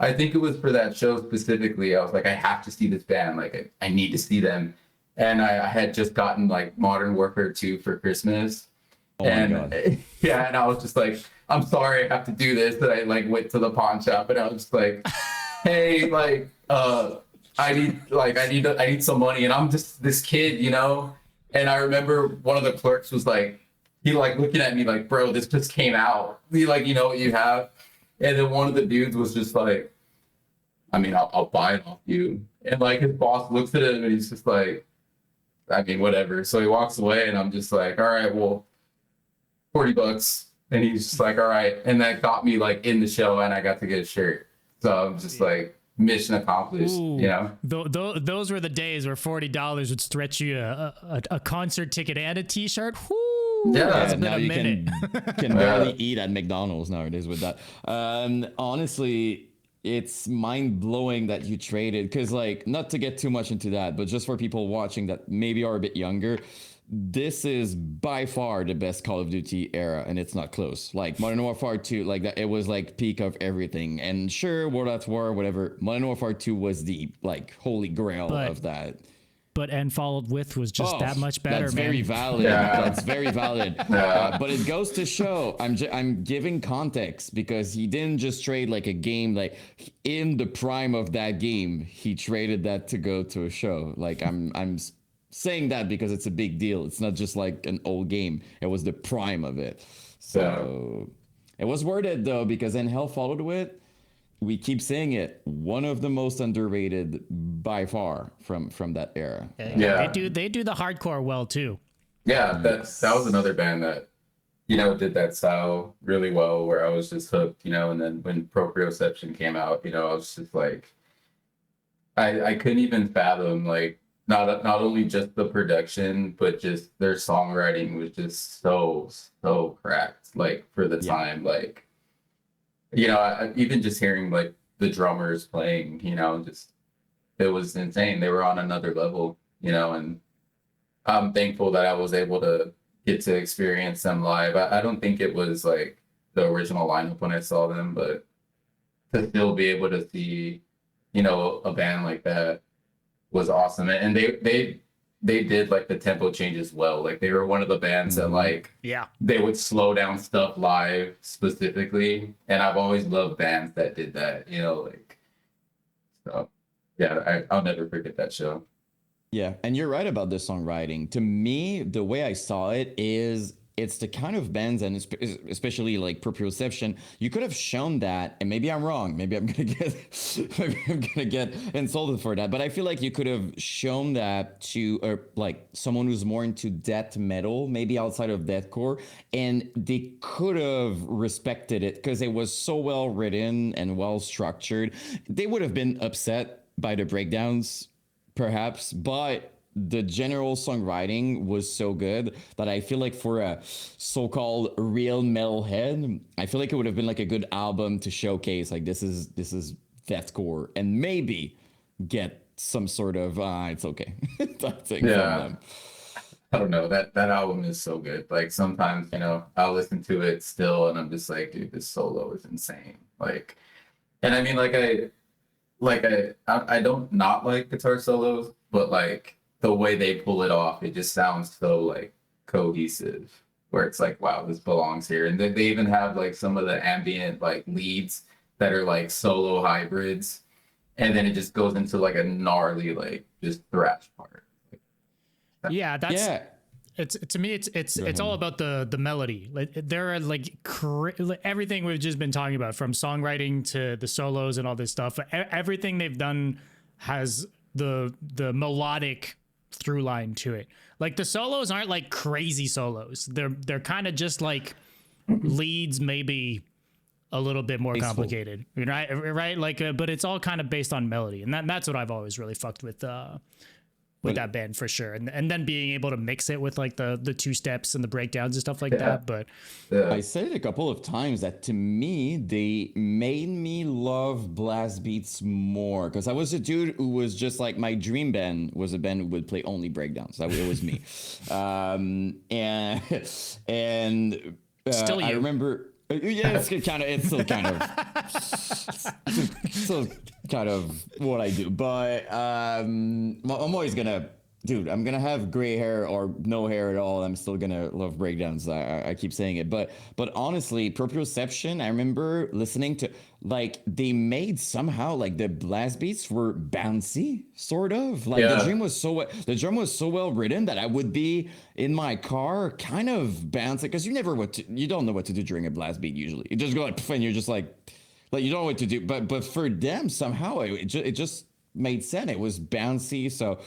I think it was for that show specifically, I was like, I have to see this band. Like I need to see them. And I had just gotten like Modern Warfare 2 for Christmas. Oh and my God. Yeah, and I was just like, I'm sorry I have to do this. And I like went to the pawn shop and I was just like, hey, like I need some money, and I'm just this kid, And I remember one of the clerks was like, he like looking at me like, bro, this just came out. He like, you know what you have? And then one of the dudes was just like, I mean, I'll buy it off you. And like his boss looks at him and he's just like, I mean, whatever. So he walks away and I'm just like, all right, well, $40. And he's just like, all right. And that got me like in the show and I got to get a shirt. So I'm just like, mission accomplished. Ooh, those were the days where $40 would stretch you a concert ticket and a t-shirt. Woo, yeah, now you can barely eat at McDonald's nowadays with that. Honestly, it's mind-blowing that you traded, because like, not to get too much into that, but just for people watching that maybe are a bit younger, this is by far the best Call of Duty era, and it's not close. Like Modern Warfare 2, like that, it was like peak of everything. And sure, World at War, whatever. Modern Warfare 2 was the like holy grail of that. But And Followed With was just that much better. That's man. very valid. Yeah. That's very valid. But it goes to show, I'm giving context, because he didn't just trade like a game. Like in the prime of that game, he traded that to go to a show. Like I'm saying that because it's a big deal. It's not just like an old game. It was the prime of it. So it was worth it though, because then Hell Followed With, we keep saying it, one of the most underrated by far from that era. Yeah. They do the hardcore well too. Yeah, that was another band that, did that style really well where I was just hooked, and then when Proprioception came out, I was just like, I couldn't even fathom like not only just the production, but just their songwriting was just so cracked, like for the time, like, even just hearing like the drummers playing, just it was insane. They were on another level, and I'm thankful that I was able to get to experience them live. I don't think it was like the original lineup when I saw them, but to still be able to see, a band like that was awesome. And they did like the tempo changes well. Like they were one of the bands that like they would slow down stuff live specifically. And I've always loved bands that did that, like so yeah, I'll never forget that show. Yeah, and you're right about the songwriting. To me, the way I saw it is it's the kind of bands, and especially like Proprioception, you could have shown that, and maybe I'm wrong. Maybe I'm gonna get insulted for that. But I feel like you could have shown that to like someone who's more into death metal, maybe outside of deathcore, and they could have respected it because it was so well written and well structured. They would have been upset by the breakdowns perhaps, but the general songwriting was so good that I feel like for a so-called real metalhead, I feel like it would have been like a good album to showcase like this is deathcore and maybe get some sort of it's okay type thing from them. I don't know, that album is so good. Like sometimes, I'll listen to it still and I'm just like, dude, this solo is insane. Like, and I mean, I don't not like guitar solos, but like the way they pull it off, it just sounds so like cohesive, where it's like, wow, this belongs here. And they even have like some of the ambient like leads that are like solo hybrids, and then it just goes into like a gnarly like just thrash part. Yeah, that's it's to me it's all about the melody. Like there are like everything we've just been talking about, from songwriting to the solos and all this stuff. Everything they've done has the melodic through line to it. Like the solos aren't like crazy solos. They're kind of just like leads, maybe a little bit more complicated, right? Like, but it's all kind of based on melody, and that's what I've always really fucked with that band for sure. And then being able to mix it with like the two steps and the breakdowns and stuff like that. But I said it a couple of times that to me, they made me love blast beats more, because I was a dude who was just like, my dream band was a band who would play only breakdowns. It was me. And still you. I remember, it's still kind of what I do, but I'm always gonna, I'm gonna have gray hair or no hair at all. I'm still gonna love breakdowns. I keep saying it, but honestly, Proprioception, I remember listening to, like, they made somehow like the blast beats were bouncy, sort of like the drum was so well written that I would be in my car kind of bouncing, because you don't know what to do during a blast beat usually. You just go like, and you're just like you don't know what to do. But for them somehow it just made sense. It was bouncy. So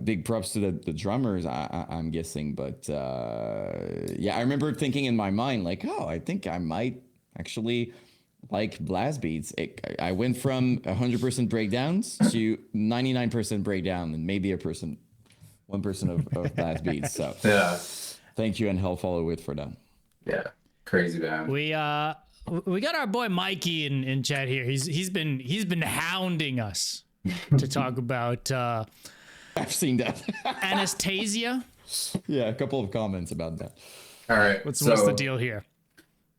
big props to the drummers, I'm guessing. But I remember thinking in my mind like, oh, I think I might actually like blast beats. I went from 100% breakdowns to 99% breakdown, and maybe 1% of blast beats. So thank you, and hell follow it for that. Yeah, crazy band. We got our boy Mikey in chat here. He's been hounding us to talk about I've seen that. Anastasia. Yeah, a couple of comments about that. All right. What's the deal here?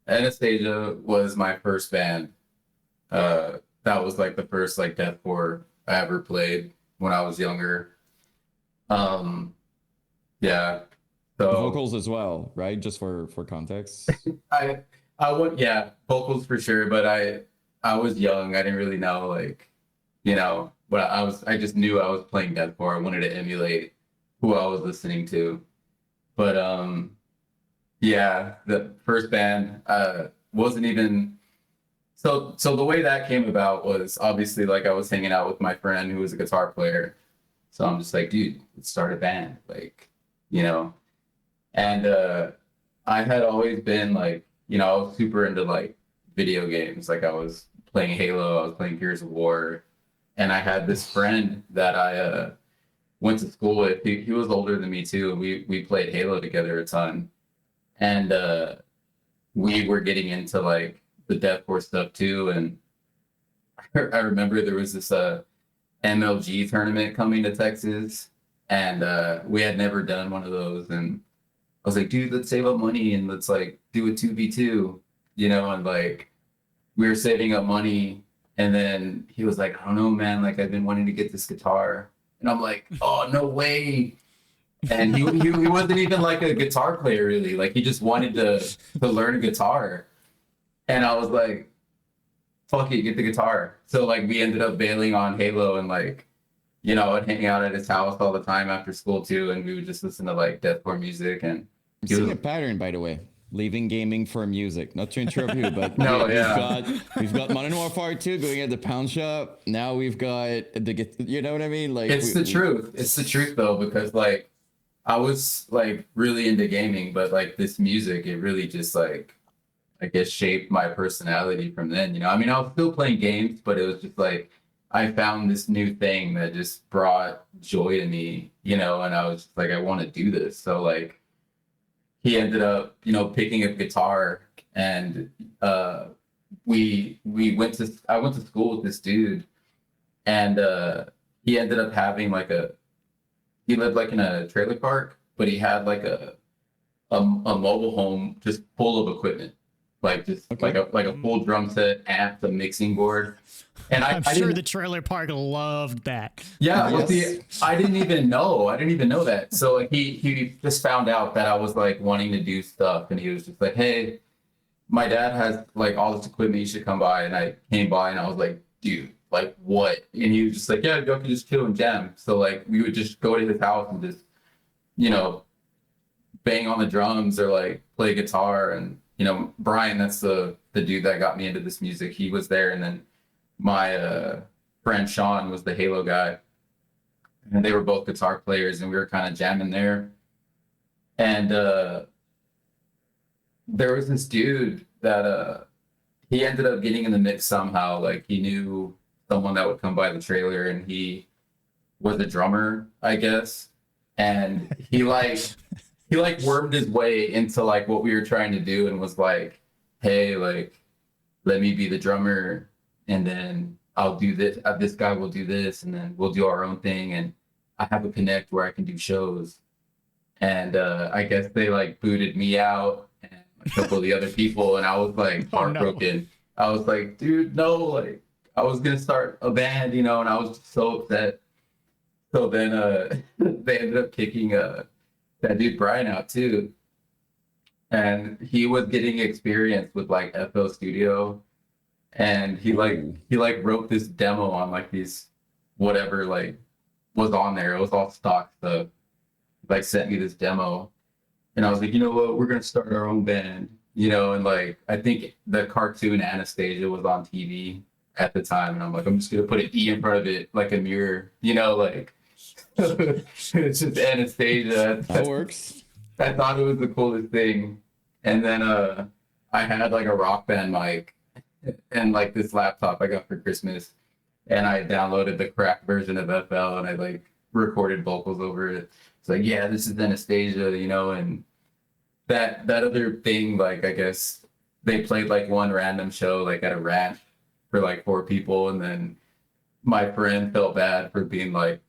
Anastasia was my first band. That was like the first like deathcore I ever played when I was younger. So vocals as well, right? Just for context. I would, vocals for sure, but I was young. I didn't really know, like, but I just knew I was playing deathcore. I wanted to emulate who I was listening to. But the first band wasn't even so the way that came about was obviously like I was hanging out with my friend who was a guitar player. So I'm just like, dude, let's start a band, like, and I had always been like, I was super into like video games. Like I was playing Halo, I was playing Gears of War, and I had this friend that I went to school with. He was older than me too, and we played Halo together a ton. And we were getting into like the deathcore stuff too. And I remember there was this MLG tournament coming to Texas, and we had never done one of those. And I was like, dude, let's save up money and let's like do a 2v2, and like we were saving up money. And then he was like, I don't know, man, like I've been wanting to get this guitar. And I'm like, oh, no way. And he wasn't even like a guitar player really. Like he just wanted to learn a guitar. And I was like, fuck it, get the guitar. So like we ended up bailing on Halo and like, I'd hang out at his house all the time after school too, and we would just listen to like deathcore music. And I'm seeing a pattern, by the way. Leaving gaming for music. Not to interrupt you, but No, we've got Modern Warfare 2 going at the pound shop. Now we've got you know what I mean? Like it's the truth. It's the truth though, because like I was like really into gaming, but like this music, it really just like I guess shaped my personality from then. I mean, I was still playing games, but it was just like I found this new thing that just brought joy to me, and I was just like, I want to do this. So like he ended up, picking up guitar, and I went to school with this dude, and he ended up having like he lived like in a trailer park, but he had like a mobile home just full of equipment, like just Okay. like a full drum set, amp, a mixing board. And I'm I sure didn't, the trailer park loved that. yeah, well, Yes. see, I didn't even know that. So like he just found out that I was like wanting to do stuff, and he was just like, hey, my dad has like all this equipment, you should come by. And I came by and I was like, dude, like what? And he was just like, yeah, y'all can just chill and jam. So like we would just go to his house and just, you know, bang on the drums or like play guitar. And Brian, that's the dude that got me into this music. He was there. And then my friend Sean was the Halo guy, and they were both guitar players, and we were kind of jamming there. And there was this dude that he ended up getting in the mix somehow. Like he knew someone that would come by the trailer, and he was a drummer, I guess. And he like wormed his way into like what we were trying to do, and was like, hey, like let me be the drummer, and then I'll do this. This guy will do this, and then we'll do our own thing. And I have a connect where I can do shows. And I guess they like booted me out and a couple of the other people, and I was like heartbroken. Oh, no. I was like, dude, no, like I was gonna start a band, and I was just so upset. So then they ended up kicking that dude Brian out too. And he was getting experience with like FL Studio, and he wrote this demo on like these whatever like was on there. It was all stock stuff. Like sent me this demo, and I was like, you know what, we're gonna start our own band, and like I think the cartoon Anastasia was on TV at the time, and I'm like, I'm just gonna put an E in front of it like a mirror, like it's just Anastasia. That works. I thought it was the coolest thing. And then I had like a Rock Band mic and like this laptop I got for Christmas, and I downloaded the cracked version of FL, and I like recorded vocals over it. It's like, yeah, this is Anastasia, and that other thing, like I guess they played like one random show like at a ranch for like 4 people, and then my friend felt bad for being like,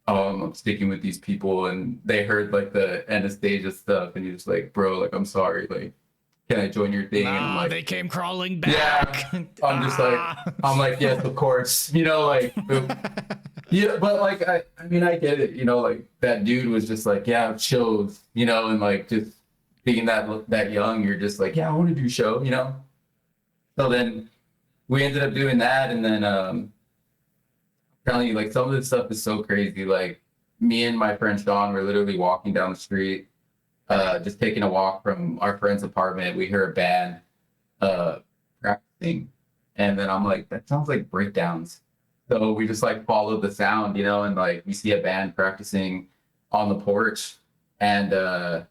oh, I'm sticking with these people, and they heard like the Anastasia stuff, and he was like, bro, like I'm sorry, like can I join your thing? And I'm like, They came crawling back. yeah. I'm like, yes, of course, like yeah, but like I mean I get it, like that dude was just like, yeah, shows, and like just being that young, you're just like, yeah, I want to do show, So then we ended up doing that, and then I'm telling you, like some of this stuff is so crazy. Like me and my friend Sean were literally walking down the street, just taking a walk from our friend's apartment. We hear a band practicing, and then I'm like, that sounds like breakdowns. So we just like followed the sound, and like we see a band practicing on the porch, and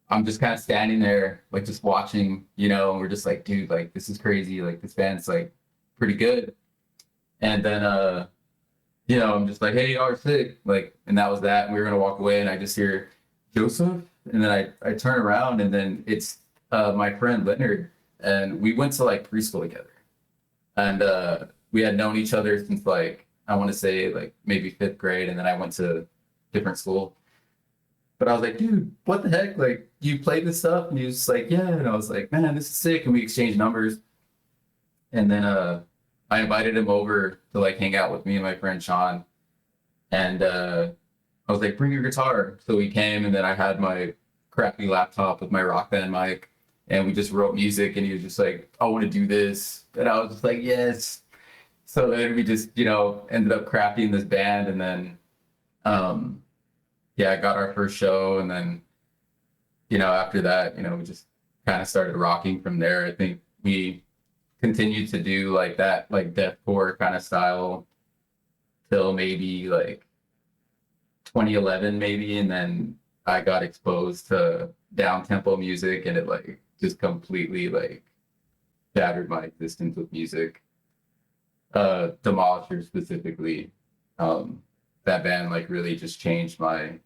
I'm just kind of standing there, like just watching, you know, and we're just like, dude, like this is crazy. Like this band's like pretty good. And then you know, I'm just like, hey, y'all are sick. Like, and that was that. And we were gonna walk away and I just hear Joseph. And then I turn around and then it's my friend Leonard. And we went to like preschool together. And we had known each other since like I want to say like maybe fifth grade, and then I went to different school. But I was like, dude, what the heck? Like, you play this stuff? And he was just like, yeah. And I was like, man, this is sick. And we exchanged numbers. And then I invited him over to like hang out with me and my friend Sean. And I was like, bring your guitar. So he came, and then I had my crappy laptop with my Rock Band mic, and we just wrote music. And he was just like, I want to do this. And I was just like, yes. So then we just, you know, ended up crafting this band. And then, yeah, I got our first show. And then, you know, after that, you know, we just kind of started rocking from there. I think we continued to do like that, like deathcore kind of style till maybe like 2011 maybe. And then I got exposed to down tempo music, and it like just completely like shattered my existence with music. Demolisher specifically, that band like really just changed my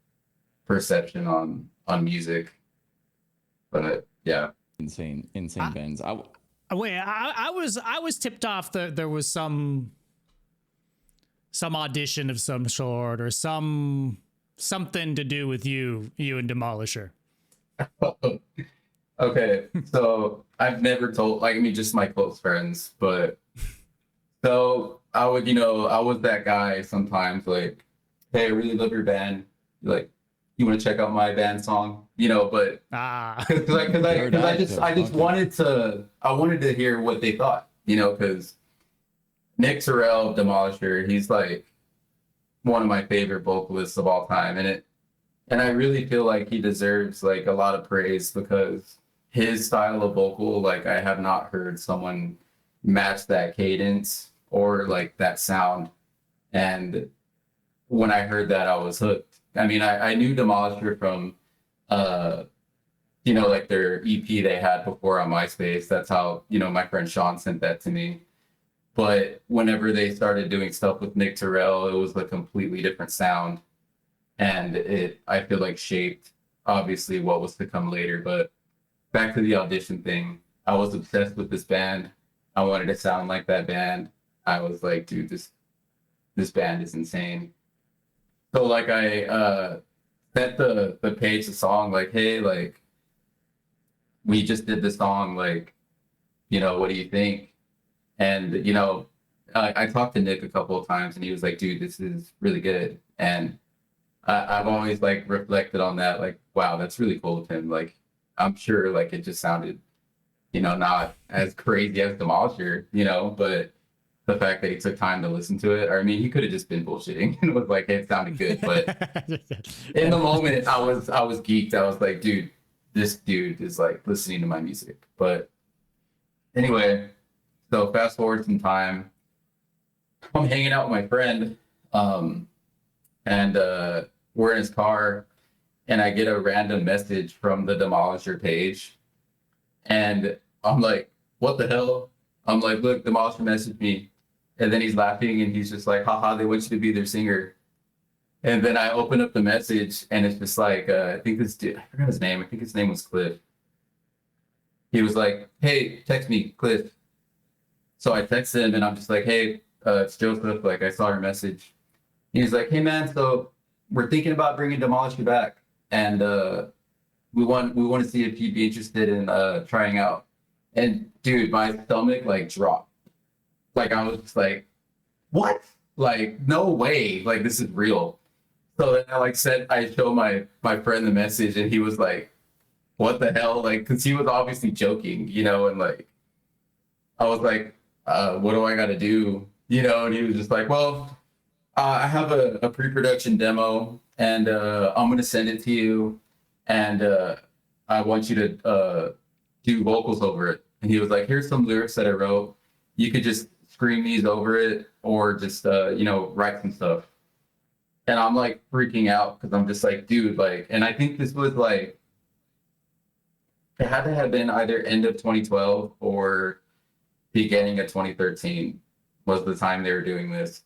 perception on music. But yeah, Insane bands. Wait, I was tipped off that there was some audition of some sort or something to do with you and Demolisher. okay. So I've never told, like, I mean, just my close friends, but so I would, you know, I was that guy sometimes, like, hey, I really love your band. Like, you want to check out my band song, you know? But because I just wanted to hear what they thought, you know? Because Nick Terrell, Demolisher, he's like one of my favorite vocalists of all time, and I really feel like he deserves like a lot of praise because his style of vocal, like I have not heard someone match that cadence or like that sound. And when I heard that, I was hooked. I mean, I knew Demolisher from, you know, like their EP they had before on MySpace. That's how, you know, my friend Sean sent that to me. But whenever they started doing stuff with Nick Terrell, it was a completely different sound. And it, I feel like, shaped obviously what was to come later. But back to the audition thing, I was obsessed with this band. I wanted to sound like that band. I was like, dude, this band is insane. So like I sent the page the song like, hey, like we just did this song, like, you know, what do you think? And you know, I talked to Nick a couple of times, and he was like, dude, this is really good. And I've always like reflected on that, like, wow, that's really cool of him. Like, I'm sure like it just sounded, you know, not as crazy as Demolisher, you know, but the fact that he took time to listen to it, I mean, he could have just been bullshitting and was like, hey, it sounded good. But in the moment, I was geeked. I was like, dude, this dude is like listening to my music. But anyway, so fast forward some time, I'm hanging out with my friend, and we're in his car, and I get a random message from the Demolisher page, and I'm like, what the hell? I'm like, look, Demolisher messaged me. And then he's laughing, and he's just like, haha, they want you to be their singer. And then I open up the message, and it's just like, I think this dude, I forgot his name. I think his name was Cliff. He was like, hey, text me, Cliff. So I text him, and I'm just like, hey, it's Joseph. Like, I saw your message. He's like, hey, man, so we're thinking about bringing Demolisher back. And we want to see if you'd be interested in trying out. And dude, my stomach like dropped. Like I was just like, what? Like, no way. Like, this is real. So then I showed my friend the message, and he was like, what the hell? Like, cause he was obviously joking, you know, and like, I was like, what do I gotta do? You know, and he was just like, well, I have a pre-production demo, and I'm gonna send it to you, and I want you to do vocals over it. And he was like, here's some lyrics that I wrote. You could just scream these over it, or just you know, write some stuff. And I'm like freaking out because I'm just like, dude, like, and I think this was like it had to have been either end of 2012 or beginning of 2013 was the time they were doing this.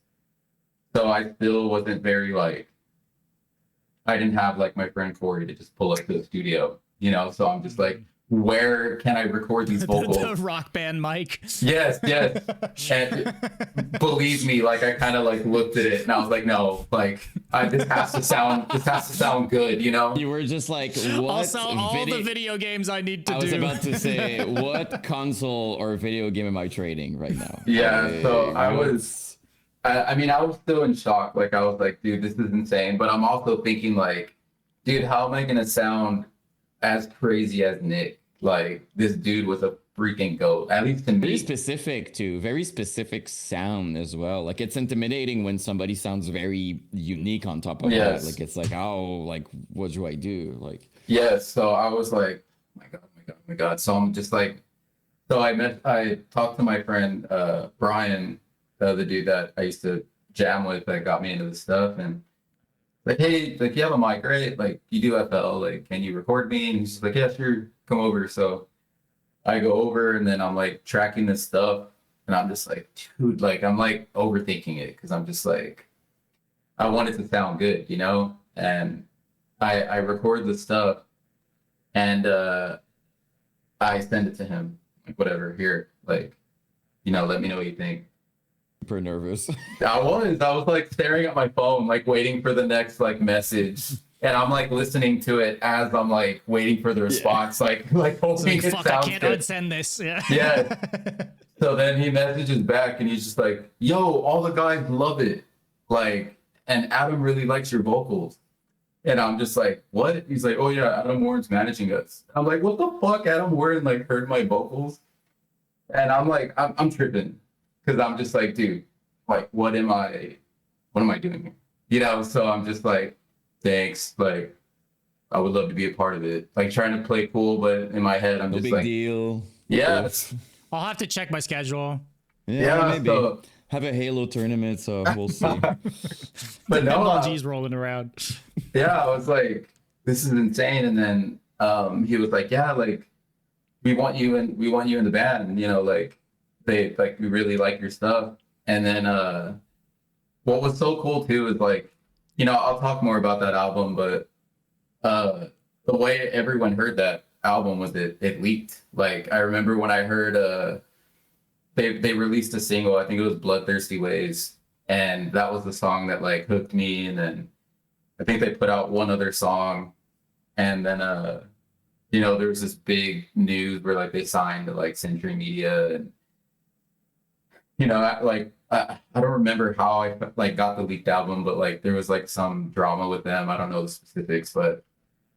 So I still wasn't very like, I didn't have like my friend Corey to just pull up to the studio, you know? So I'm just like, where can I record these vocals? The rock band mic. Yes, yes. And believe me, like I kind of like looked at it and I was like, no, like this has to sound good, you know? You were just like, what? Also, all the video games I need to do. I was about to say, what console or video game am I trading right now? Yeah, so I was still in shock. Like I was like, dude, this is insane. But I'm also thinking like, dude, how am I gonna sound as crazy as Nick? Like this dude was a freaking goat, at least to Very me. specific too, very specific sound as well. Like it's intimidating when somebody sounds very unique on top of that. Like it's like, oh, like what do I do? Yes. So I was like, oh my god. So I'm just like, so I talked to my friend Brian, the dude that I used to jam with that got me into this stuff, and like, hey, like you have a mic, right? Like you do FL, like can you record me? And he's just like, yeah, sure, come over. So I go over and then I'm like tracking this stuff and I'm just like, dude, like I'm like overthinking it because I'm just like, I want it to sound good, you know? And I record the stuff and I send it to him, like whatever, here, like, you know, let me know what you think. Super nervous. I was like staring at my phone, like waiting for the next like message. And I'm like listening to it as I'm like waiting for the response, like hoping it fuck, sounds I can't good. unsend this. Yeah. Yeah. So then he messages back and he's just like, yo, all the guys love it. Like, and Adam really likes your vocals. And I'm just like, what? He's like, oh yeah, Adam Warren's managing us. I'm like, what the fuck? Adam Warren like heard my vocals? And I'm like, I'm tripping. Cause I'm just like, dude, like, what am I doing here? You know, so I'm just like, thanks. Like, I would love to be a part of it. Like trying to play cool, but in my head, I'm No just big like, deal. yeah. I'll have to check my schedule. Yeah, maybe. So, Have a Halo tournament, so we'll see. but no, MLG's rolling around. yeah, I was like, this is insane. And then he was like, yeah, like we want you in the band, you know, like we really like your stuff. And then what was so cool too is like, you know, I'll talk more about that album, but the way everyone heard that album was it leaked. Like I remember when I heard they released a single, I think it was Bloodthirsty Ways, and that was the song that like hooked me. And then I think they put out one other song, and then you know, there was this big news where like they signed to like Century Media, and you know, I don't remember how I like got the leaked album, but like there was like some drama with them. I don't know the specifics, but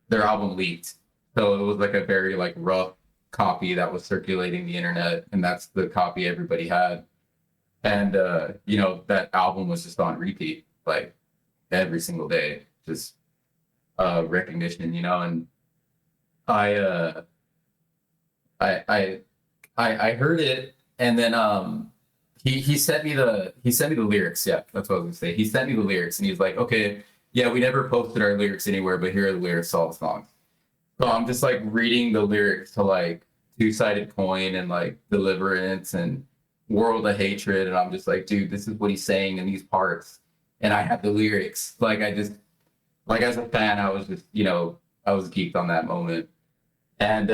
their album leaked. So it was like a very like rough copy that was circulating the internet, and that's the copy everybody had. And you know, that album was just on repeat, like every single day, just recognition, you know. And I heard it, and then he sent me the lyrics. Yeah, that's what I was gonna say. He sent me the lyrics, and he's like, okay, yeah, we never posted our lyrics anywhere, but here are the lyrics to all the songs. So I'm just like reading the lyrics to like Two-Sided Coin and like Deliverance and World of Hatred, and I'm just like, dude, this is what he's saying in these parts. And I have the lyrics. Like I just, like as a fan, I was just, you know, I was geeked on that moment. And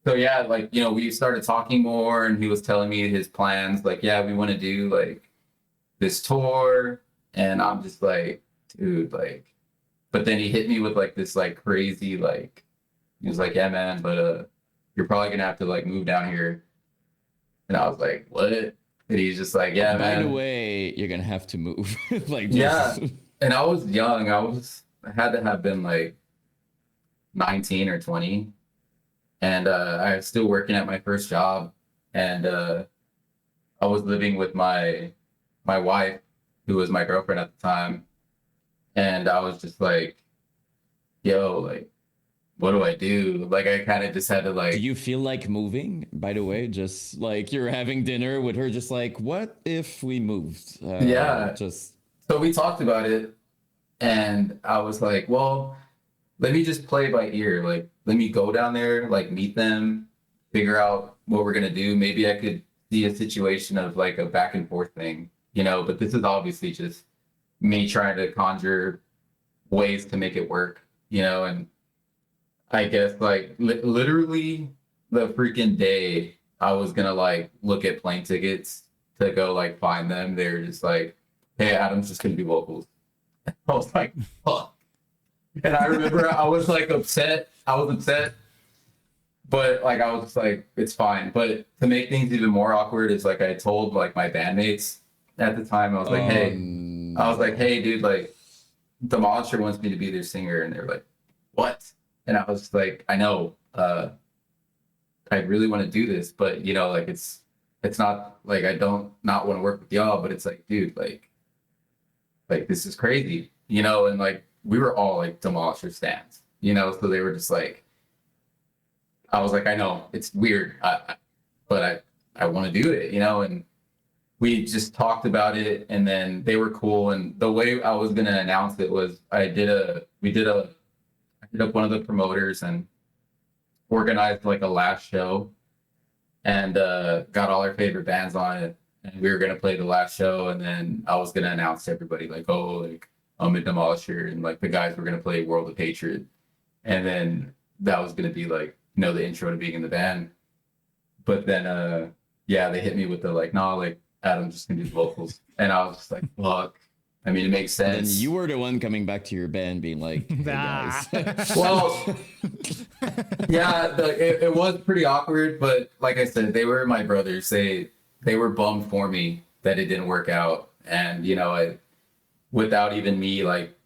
so yeah, like, you know, we started talking more, and he was telling me his plans. Like, yeah, we want to do like this tour. And I'm just like, dude, like, but then he hit me with like this like crazy, like, he was like, yeah, man, but you're probably gonna have to like move down here. And I was like, what? And he's just like, yeah, man. By the way, you're gonna have to move. Like, yeah. And I was young. I had to have been like 19 or 20. And I was still working at my first job. And I was living with my wife, who was my girlfriend at the time. And I was just like, yo, like, what do I do? Like, I kind of just had to like. Do you feel like moving, by the way? Just like you're having dinner with her, just like, what if we moved? Yeah. Just. So we talked about it, and I was like, well, let me just play by ear. Like, let me go down there, like meet them, figure out what we're gonna do. Maybe I could see a situation of like a back and forth thing, you know, but this is obviously just me trying to conjure ways to make it work, you know, and I guess like literally the freaking day I was gonna like look at plane tickets to go like find them, they were just like, hey, Adam's just gonna do vocals. I was like, fuck. And I remember I was like upset. I was upset, but like I was just like, it's fine. But to make things even more awkward is like I told like my bandmates at the time, I was like, hey, I was like, hey, dude, like Demolisher wants me to be their singer, and they're like, what? And I was like, I know, I really want to do this, but you know, like it's not like I don't not want to work with y'all, but it's like, dude, like this is crazy, you know, and like we were all like Demolisher stans, you know, so they were just like, I was like, I know it's weird, but I want to do it, you know, and we just talked about it, and then they were cool. And the way I was gonna announce it was I hit up one of the promoters and organized like a last show, and got all our favorite bands on it, and we were gonna play the last show, and then I was gonna announce to everybody like, oh, like I'm a Demolisher, and like the guys were gonna play World of Hatred, and then that was gonna be like, you know, the intro to being in the band. But then yeah, they hit me with the like, nah, like Adam's just gonna do the vocals, and I was just like, fuck. I mean, it makes sense. And you were the one coming back to your band being like, hey guys. Well, yeah, it was pretty awkward, but like I said, they were my brothers. They were bummed for me that it didn't work out, and you know, without even me like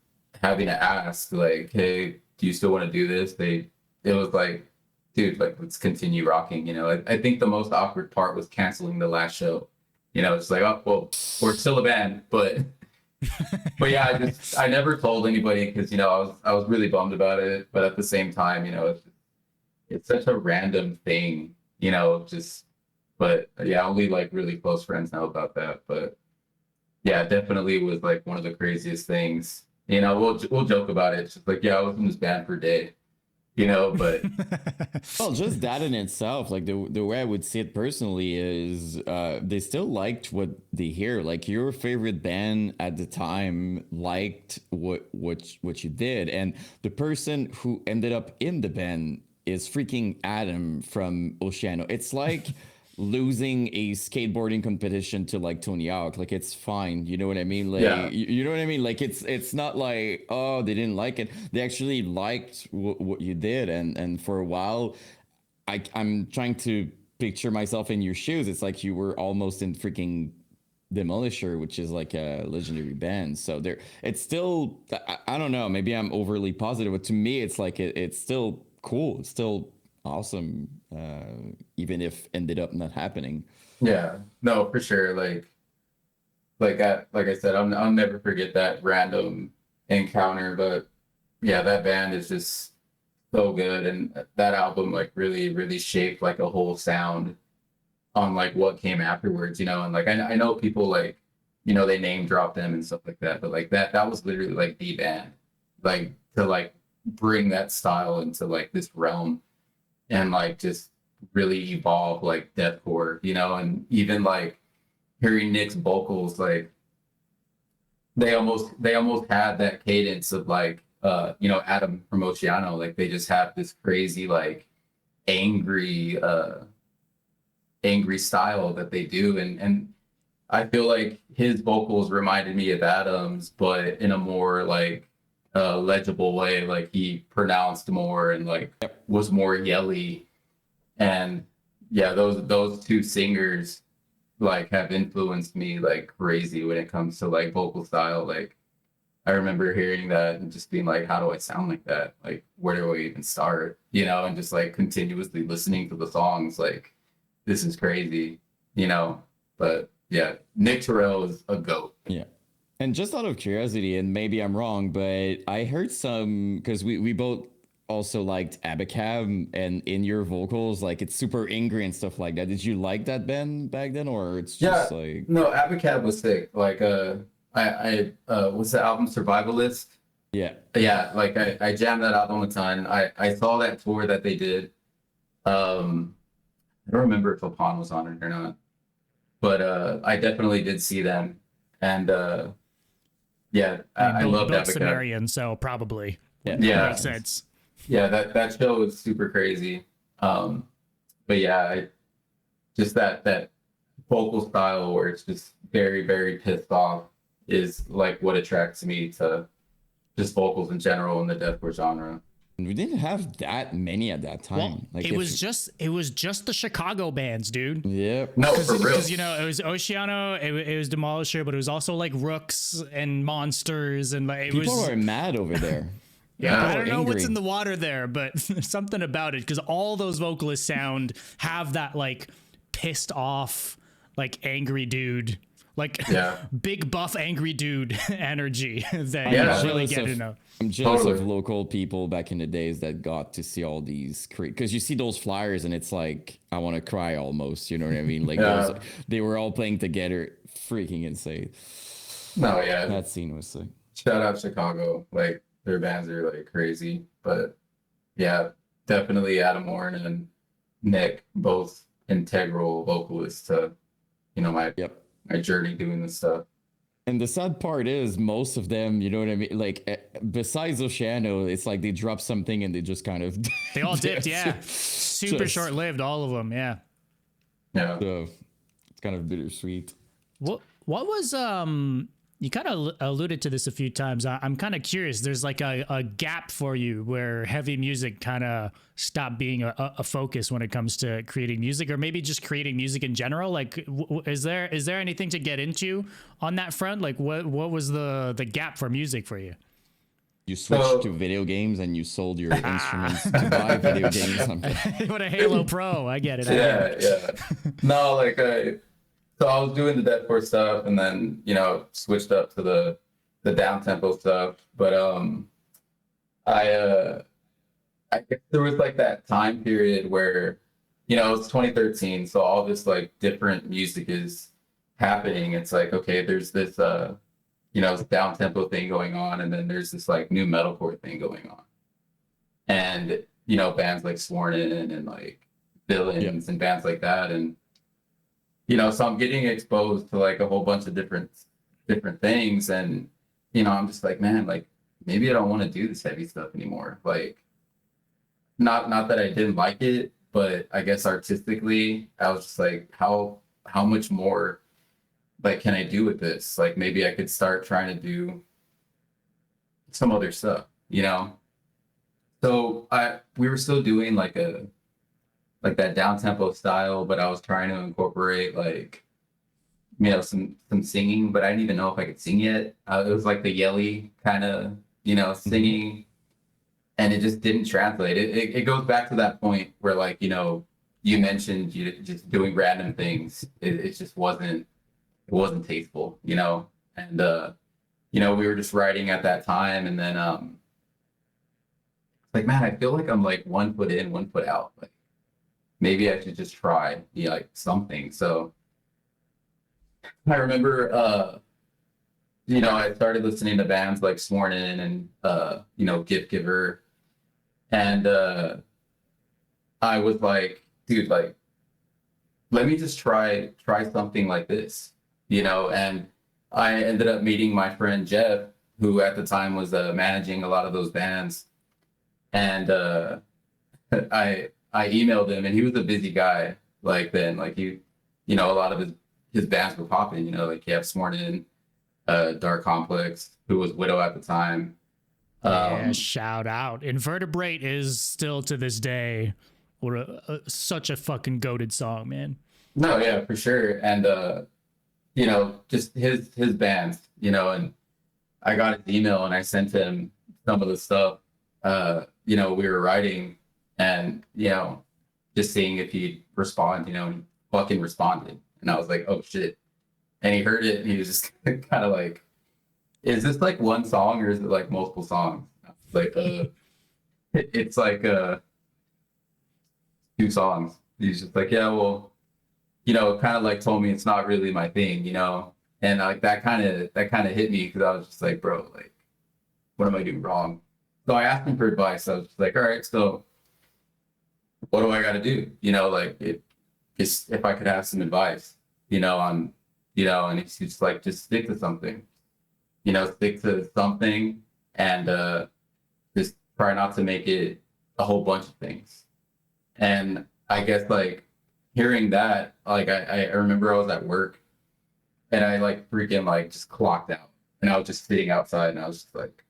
having to ask, like, hey, do you still want to do this? It was like, dude, like let's continue rocking. You know, I think the most awkward part was canceling the last show. You know, it's like, oh well, we're still a band, but yeah, I never told anybody because you know I was really bummed about it, but at the same time, you know, it's such a random thing, you know, just. But yeah, only like really close friends know about that. But yeah, it definitely was like one of the craziest things. You know, we'll joke about it. It's just like, yeah, I was in this band for a day, you know, but well, just that in itself, like the way I would see it personally is they still liked what they hear. Like your favorite band at the time liked what you did, and the person who ended up in the band is freaking Adam from Oceano. It's like losing a skateboarding competition to like Tony Hawk. Like it's fine, you know what I mean? Like yeah. you know what I mean? Like it's not like, oh, they didn't like it. They actually liked what you did, and for a while I'm trying to picture myself in your shoes. It's like you were almost in freaking Demolisher, which is like a legendary band. So there, it's still, I don't know, maybe I'm overly positive, but to me it's like it's still cool. It's still awesome, even if ended up not happening. Yeah, no, for sure. Like I said, I'll never forget that random encounter. But yeah, that band is just so good, and that album like really shaped like a whole sound on like what came afterwards, you know. And like I know people like, you know, they name drop them and stuff like that, but like that was literally like the band, like to like bring that style into like this realm, and like just really evolve like deathcore, you know. And even like hearing Nick's vocals, like they almost had that cadence of like you know, Adam from Oceano. Like they just have this crazy like angry style that they do, and I feel like his vocals reminded me of Adam's, but in a more like legible way. Like he pronounced more and like was more yelly. And yeah, those two singers like have influenced me like crazy when it comes to like vocal style. Like I remember hearing that and just being like, how do I sound like that? Like where do I even start? You know, and just like continuously listening to the songs, like this is crazy, you know. But yeah, Nick Terrell is a goat. Yeah. And just out of curiosity, and maybe I'm wrong, but I heard some, because we both also liked Abacab, and in your vocals, like it's super angry and stuff like that. Did you like that band back then, or it's just like... No, Abacab was sick. Like I what's the album, Survivalist? Yeah, like I jammed that album a ton. I saw that tour that they did. I don't remember if Upon was on it or not, but I definitely did see them, and yeah, I loved Both Epica. Sumerian, so probably Yeah, makes sense. yeah, that show was super crazy. But yeah, just that vocal style where it's just very, very pissed off is like what attracts me to just vocals in general in the deathcore genre. We didn't have that many at that time. Well, like it was just the Chicago bands, dude. Yep. No, for real. Because you know it was Oceano, it was Demolisher, but it was also like Rooks and Monsters, and like People were mad over there. Yeah, I don't know angry. what's in the water there, but something about it, because all those vocalists have that like pissed off, like angry dude, like big buff angry dude energy that you really get to know. I'm jealous of local people back in the days that got to see all these, because you see those flyers and it's like, I want to cry almost, you know what I mean? Like they were all playing together, freaking insane. No, yeah. That scene was sick. Shout out Chicago. Like their bands are like crazy, but yeah, definitely Adam Warren and Nick, both integral vocalists to, you know, my journey doing this stuff. And the sad part is most of them, you know what I mean? Like besides Oceano, it's like they dropped something and they just kind of they all dipped, yeah. Super short lived, all of them, yeah. Yeah. So it's kind of bittersweet. What was you kind of alluded to this a few times. I'm kind of curious. There's like a gap for you where heavy music kind of stopped being a focus when it comes to creating music, or maybe just creating music in general. Like, is there anything to get into on that front? Like, what was the gap for music for you? You switched to video games and you sold your instruments to buy video games. What a Halo Pro! I get it. Yeah. No, like so I was doing the deathcore stuff, and then switched up to the down tempo stuff. But I guess there was like that time period where it's 2013, so all this like different music is happening. It's like, okay, there's this down tempo thing going on, and then there's this like new metalcore thing going on, and bands like Sworn In and like Villains and bands like that, and so I'm getting exposed to like a whole bunch of different things, and I'm just like, man, like maybe I don't want to do this heavy stuff anymore. Like, not that I didn't like it, but I guess artistically, I was just like, how much more like can I do with this? Like maybe I could start trying to do some other stuff, So we were still doing like that down tempo style, but I was trying to incorporate like some singing, but I didn't even know if I could sing yet. It was like the yelly kind of singing, and it just didn't translate. It goes back to that point where like you mentioned you just doing random things. It just wasn't tasteful, and we were just writing at that time, and then like, man, I feel like I'm like 1 foot in, 1 foot out. Like maybe I should just try like something. So I remember I started listening to bands like Sworn In and Gift Giver, and I was like, dude, like let me just try something like this, and I ended up meeting my friend Jeff, who at the time was managing a lot of those bands, and I emailed him, and he was a busy guy like then. Like he, a lot of his bands were popping, like he had Sworn In, Dark Complex, who was Widow at the time. Yeah, shout out. Invertebrate is still to this day such a fucking goated song, man. No, yeah, for sure. And just his bands, and I got his email and I sent him some of the stuff we were writing, and just seeing if he'd respond, and he fucking responded, and I was like, oh shit. And he heard it, and he was just kind of like, is this like one song or is it like multiple songs? I was like, it's like 2 songs. He's just like, yeah, well, kind of like told me it's not really my thing, and like that kind of hit me, because I was just like, bro, like what am I doing wrong? So I asked him for advice. I was just like, all right, so what do I got to do? You know, like just if I could have some advice, you know, on, you know, and he's just like, just stick to something, you know, stick to something and just try not to make it a whole bunch of things. And I guess like hearing that, like I remember I was at work and I like freaking like just clocked out and I was just sitting outside and I was just like,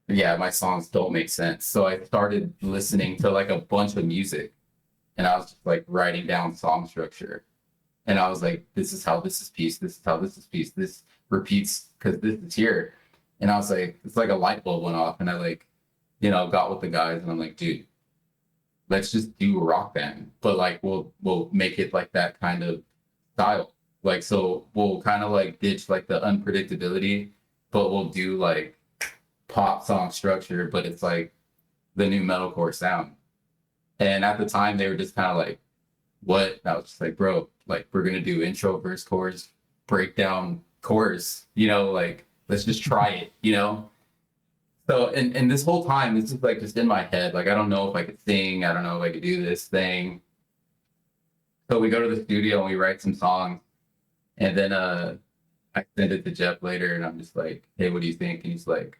yeah, my songs don't make sense. So I started listening to like a bunch of music and I was just like writing down song structure. And I was like, this is how this is piece, this is how this is piece, this repeats because this is here. And I was like, it's like a light bulb went off and I like, you know, got with the guys and I'm like, dude, let's just do a rock band. But like we'll make it like that kind of style. Like so we'll kind of like ditch like the unpredictability, but we'll do like pop song structure, but it's like the new metalcore sound. And at the time they were just kind of like, what? And I was just like, bro, like we're gonna do intro, verse, chorus, breakdown, chorus, you know, like let's just try it, you know? So and this whole time it's just like just in my head, like I don't know if I could sing, I don't know if I could do this thing. So we go to the studio and we write some songs and then I send it to Jeff later and I'm just like, hey, what do you think? And he's like,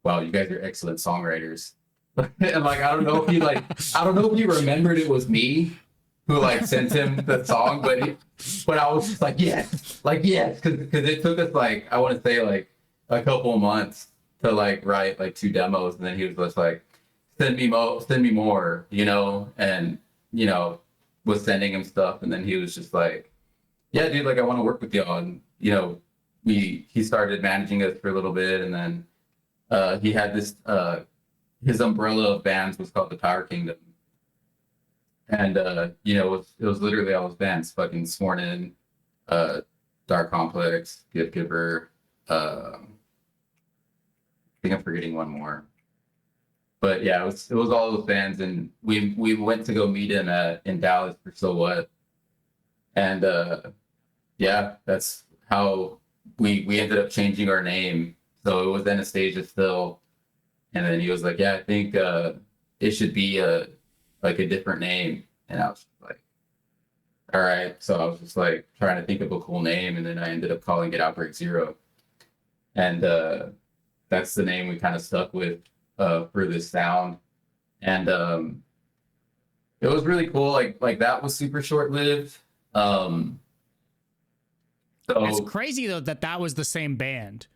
wow, you guys are excellent songwriters. And like I don't know if he remembered it was me who like sent him the song, but I was just like, yes, because it took us like I want to say like a couple of months to like write like 2 demos, and then he was just like, send me more, you know, and you know, was sending him stuff, and then he was just like, yeah, dude, like I want to work with y'all, and you know, he started managing us for a little bit, and then he had this his umbrella of bands was called the Power Kingdom. And you know, it was literally all his bands, fucking Sworn In, Dark Complex, Gift Giver, I think I'm forgetting one more. But yeah, it was all those bands, and we went to go meet him in Dallas for So What. And yeah, that's how we ended up changing our name. So it was Anastasia still. And then he was like, yeah, I think it should be like a different name. And I was like, all right. So I was just like trying to think of a cool name. And then I ended up calling it Outbreak Zero. And that's the name we kind of stuck with for this sound. And it was really cool. Like that was super short lived. So It's crazy though that was the same band.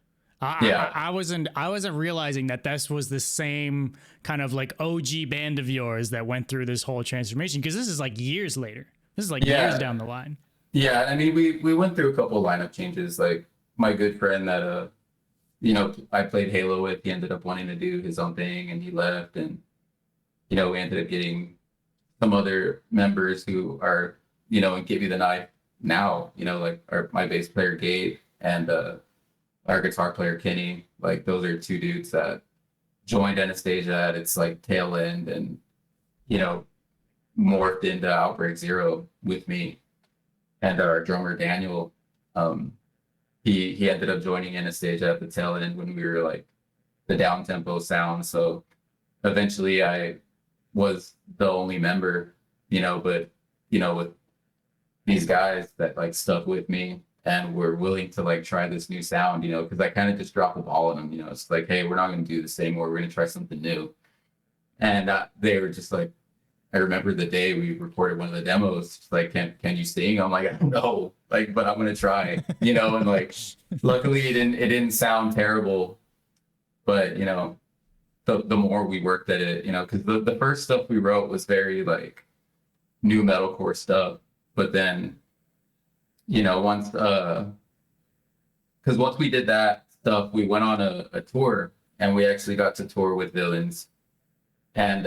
Yeah. I wasn't realizing that this was the same kind of like OG band of yours that went through this whole transformation, because this is like years later. This is like years down the line. Yeah, I mean we went through a couple of lineup changes. Like my good friend that you know, I played Halo with, he ended up wanting to do his own thing and he left, and you know, we ended up getting some other members who are, you know, and Give You the Knife now, you know, like my bass player Gabe and our guitar player Kenny. Like those are 2 dudes that joined Anastasia at its like tail end and, you know, morphed into Outbreak Zero with me. And our drummer Daniel, he ended up joining Anastasia at the tail end when we were like the down tempo sound. So eventually I was the only member, you know, but you know, with these guys that like stuck with me and were willing to like try this new sound, you know, because I kind of just dropped the ball on them, you know. It's like, hey, we're not going to do this anymore. We're going to try something new. And they were just like, I remember the day we recorded one of the demos, just like, can you sing? I'm like, I don't know, like, but I'm going to try, you know. And like, luckily it didn't sound terrible, but you know, the more we worked at it, you know, because the first stuff we wrote was very like new metalcore stuff, but then, you know, once we did that stuff, we went on a tour, and we actually got to tour with Villains, and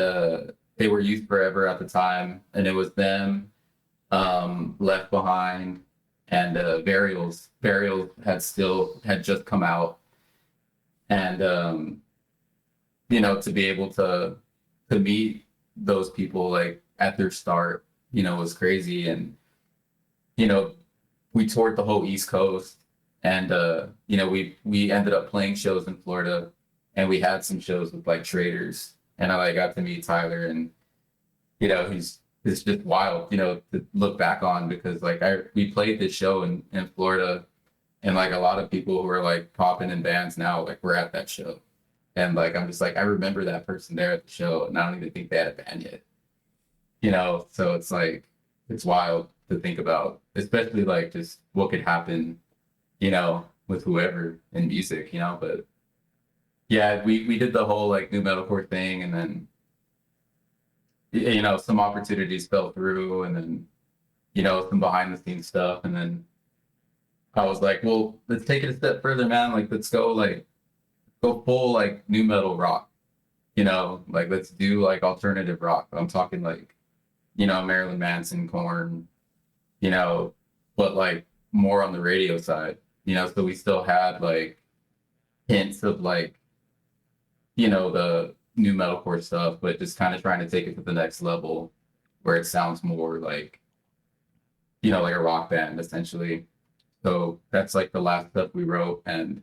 they were Youth Forever at the time, and it was them, Left Behind, and Burials. Burials had just come out, and you know, to be able to meet those people like at their start, you know, was crazy. And you know, we toured the whole East Coast, And you know, we ended up playing shows in Florida, and we had some shows with like traders, and I like got to meet Tyler, and you know, it's just wild, you know, to look back on, because like we played this show in Florida, and like a lot of people who are like popping in bands now, like we're at that show. And like I'm just like, I remember that person there at the show, and I don't even think they had a band yet. You know, so it's like it's wild to think about, especially like just what could happen, you know, with whoever in music, you know. But yeah, we did the whole like new metalcore thing, and then you know, some opportunities fell through, and then you know, some behind the scenes stuff, and then I was like, well, let's take it a step further, man. Like let's go full like new metal rock, you know, like let's do like alternative rock. I'm talking like, you know, Marilyn Manson, Korn, you know, but like more on the radio side, you know. So we still had like hints of like, you know, the new metalcore stuff, but just kind of trying to take it to the next level where it sounds more like, you know, like a rock band essentially. So that's like the last stuff we wrote. And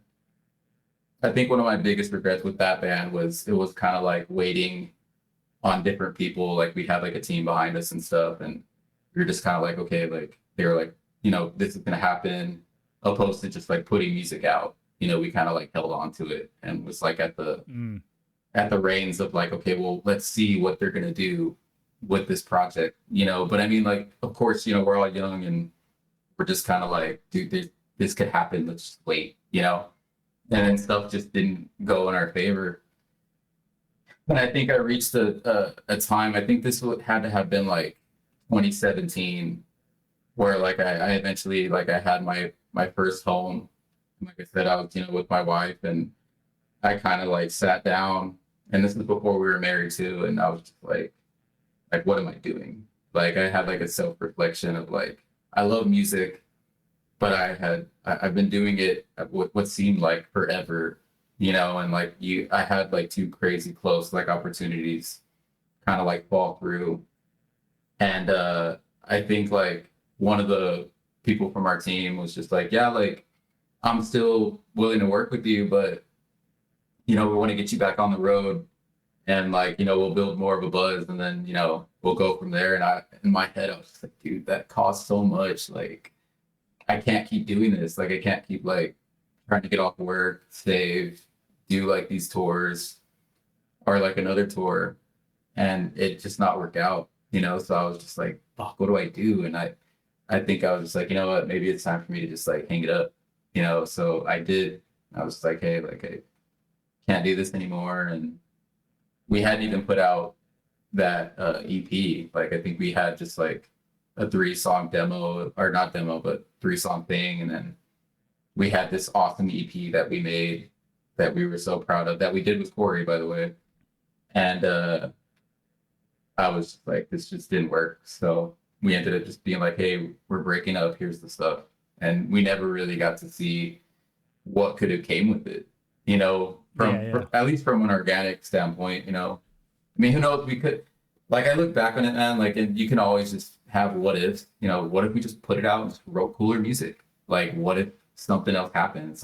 I think one of my biggest regrets with that band was it was kind of like waiting on different people. Like we had like a team behind us and stuff, and we were just kind of like, okay, like they were like, you know, this is gonna happen, opposed to just like putting music out. You know, we kind of like held on to it and was like at the reins of like, okay, well, let's see what they're gonna do with this project, you know. But I mean, like, of course, you know, we're all young and we're just kind of like, dude, this could happen. Let's just wait, you know. And then stuff just didn't go in our favor. And I think I reached a time. I think this had to have been like 2017, where like I eventually like I had my first home. Like I said, I was, you know, with my wife, and I kind of like sat down, and this was before we were married too, and I was just like what am I doing? Like I had like a self reflection of like I love music, but I've been doing it what seemed like forever, you know. And like I had like two crazy close like opportunities kind of like fall through. And I think like one of the people from our team was just like, yeah, like I'm still willing to work with you, but you know, we want to get you back on the road, and like, you know, we'll build more of a buzz, and then, you know, we'll go from there. And in my head, I was just like, dude, that costs so much. Like, I can't keep doing this. Like, I can't keep like trying to get off work, save, do like these tours or like another tour, and it just not work out, you know? So I was just like, fuck, what do I do? And I think I was just like, you know what, maybe it's time for me to just like hang it up, you know? So I did. I was like, hey, like I can't do this anymore. And we hadn't even put out that EP. Like I think we had just like a 3-song demo, or not demo, but 3-song thing. And then we had this awesome EP that we made that we were so proud of, that we did with Corey, by the way. And I was like, this just didn't work. So we ended up just being like, hey, we're breaking up. Here's the stuff. And we never really got to see what could have came with it, you know, from at least from an organic standpoint, you know. I mean, who knows? We could, like, I look back on it, man, like, and you can always just have what ifs, you know. What if we just put it out and just wrote cooler music? Like, what if something else happened?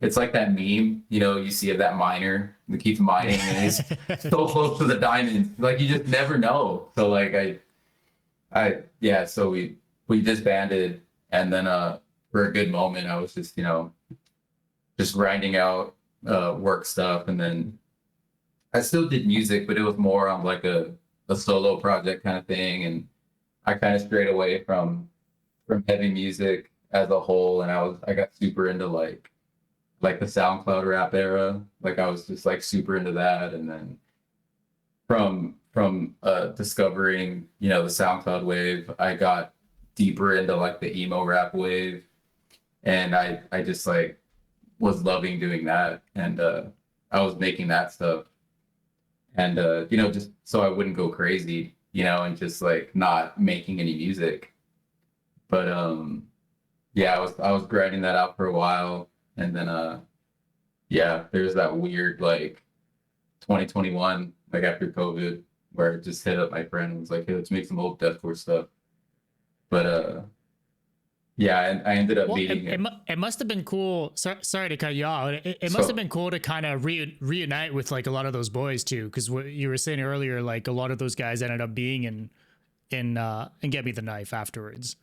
It's like that meme, you know, you see of that miner that keeps mining and he's so close to the diamond. Like, you just never know. So like yeah, so we disbanded, and then for a good moment I was just, you know, just grinding out work stuff. And then I still did music, but it was more on like a solo project kind of thing. And I kind of strayed away from heavy music as a whole, and I got super into like the SoundCloud rap era. Like I was just like super into that. And then from discovering, you know, the SoundCloud wave, I got deeper into like the emo rap wave, and I just like was loving doing that. And I was making that stuff, and you know, just so I wouldn't go crazy, you know, and just like not making any music. But yeah, I was grinding that out for a while. And then yeah, there's that weird like 2021, like after COVID, where I just hit up my friend and was like, hey, let's make some old deathcore stuff. But Yeah, and I ended up Well, meeting him. it must have been cool. Sorry to cut you off. It must have been cool to kind of reunite with like a lot of those boys too, because what you were saying earlier, like a lot of those guys ended up being in Get Me the Knife afterwards.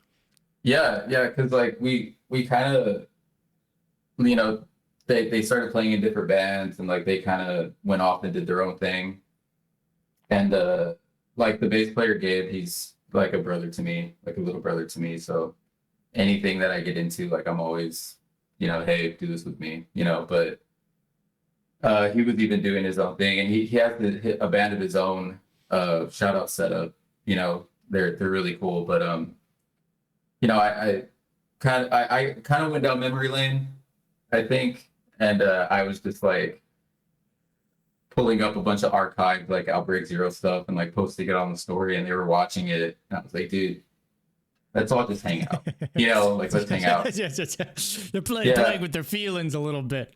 Yeah, yeah, because like we kind of, you know, they started playing in different bands, and like they kind of went off and did their own thing. And like the bass player Gabe, he's like a brother to me, like a little brother to me. So anything that I get into, like I'm always, hey, do this with me, But he was even doing his own thing, and he has a band of his own. Shout out Setup, they're really cool. But I kind of went down memory lane, I think, and I was just like pulling up a bunch of archived like Outbreak Zero stuff and like posting it on the story, and they were watching it, and I was like, dude, let's all just hang out, like let's hang out. Yes. They're playing with their feelings a little bit.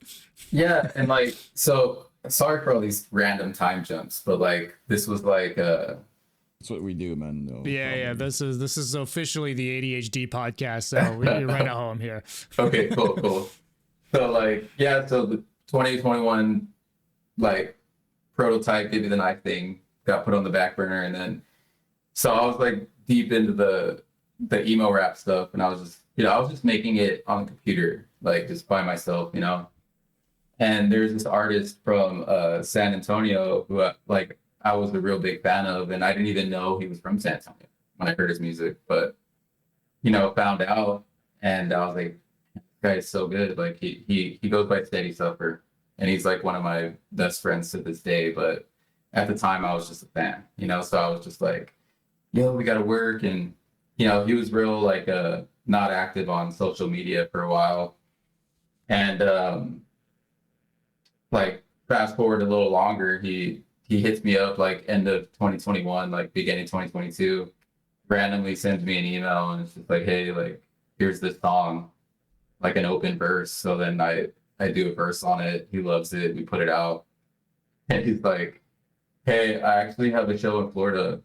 Yeah, and like, so sorry for all these random time jumps, but like this was like That's what we do, man. No Yeah. This is officially the ADHD podcast, so you're right at home here. Okay, cool. So like, yeah, so the 2021 like prototype Give Me the Knife thing got put on the back burner, and then so I was like deep into the emo rap stuff, and I was just making it on the computer, like just by myself, And there's this artist from San Antonio who like I was a real big fan of, and I didn't even know he was from San Antonio when I heard his music, but found out, and I was like, this guy is so good. Like he goes by Steady Suffer, and he's like one of my best friends to this day. But at the time, I was just a fan, so I was just like, yo, we got to work. And he was real like not active on social media for a while, and like fast forward a little longer, he hits me up like end of 2021, like beginning 2022, randomly sends me an email, and it's just like, hey, like here's this song, like an open verse. So then I do a verse on it. He loves it. We put it out, and he's like, hey, I actually have a show in Florida.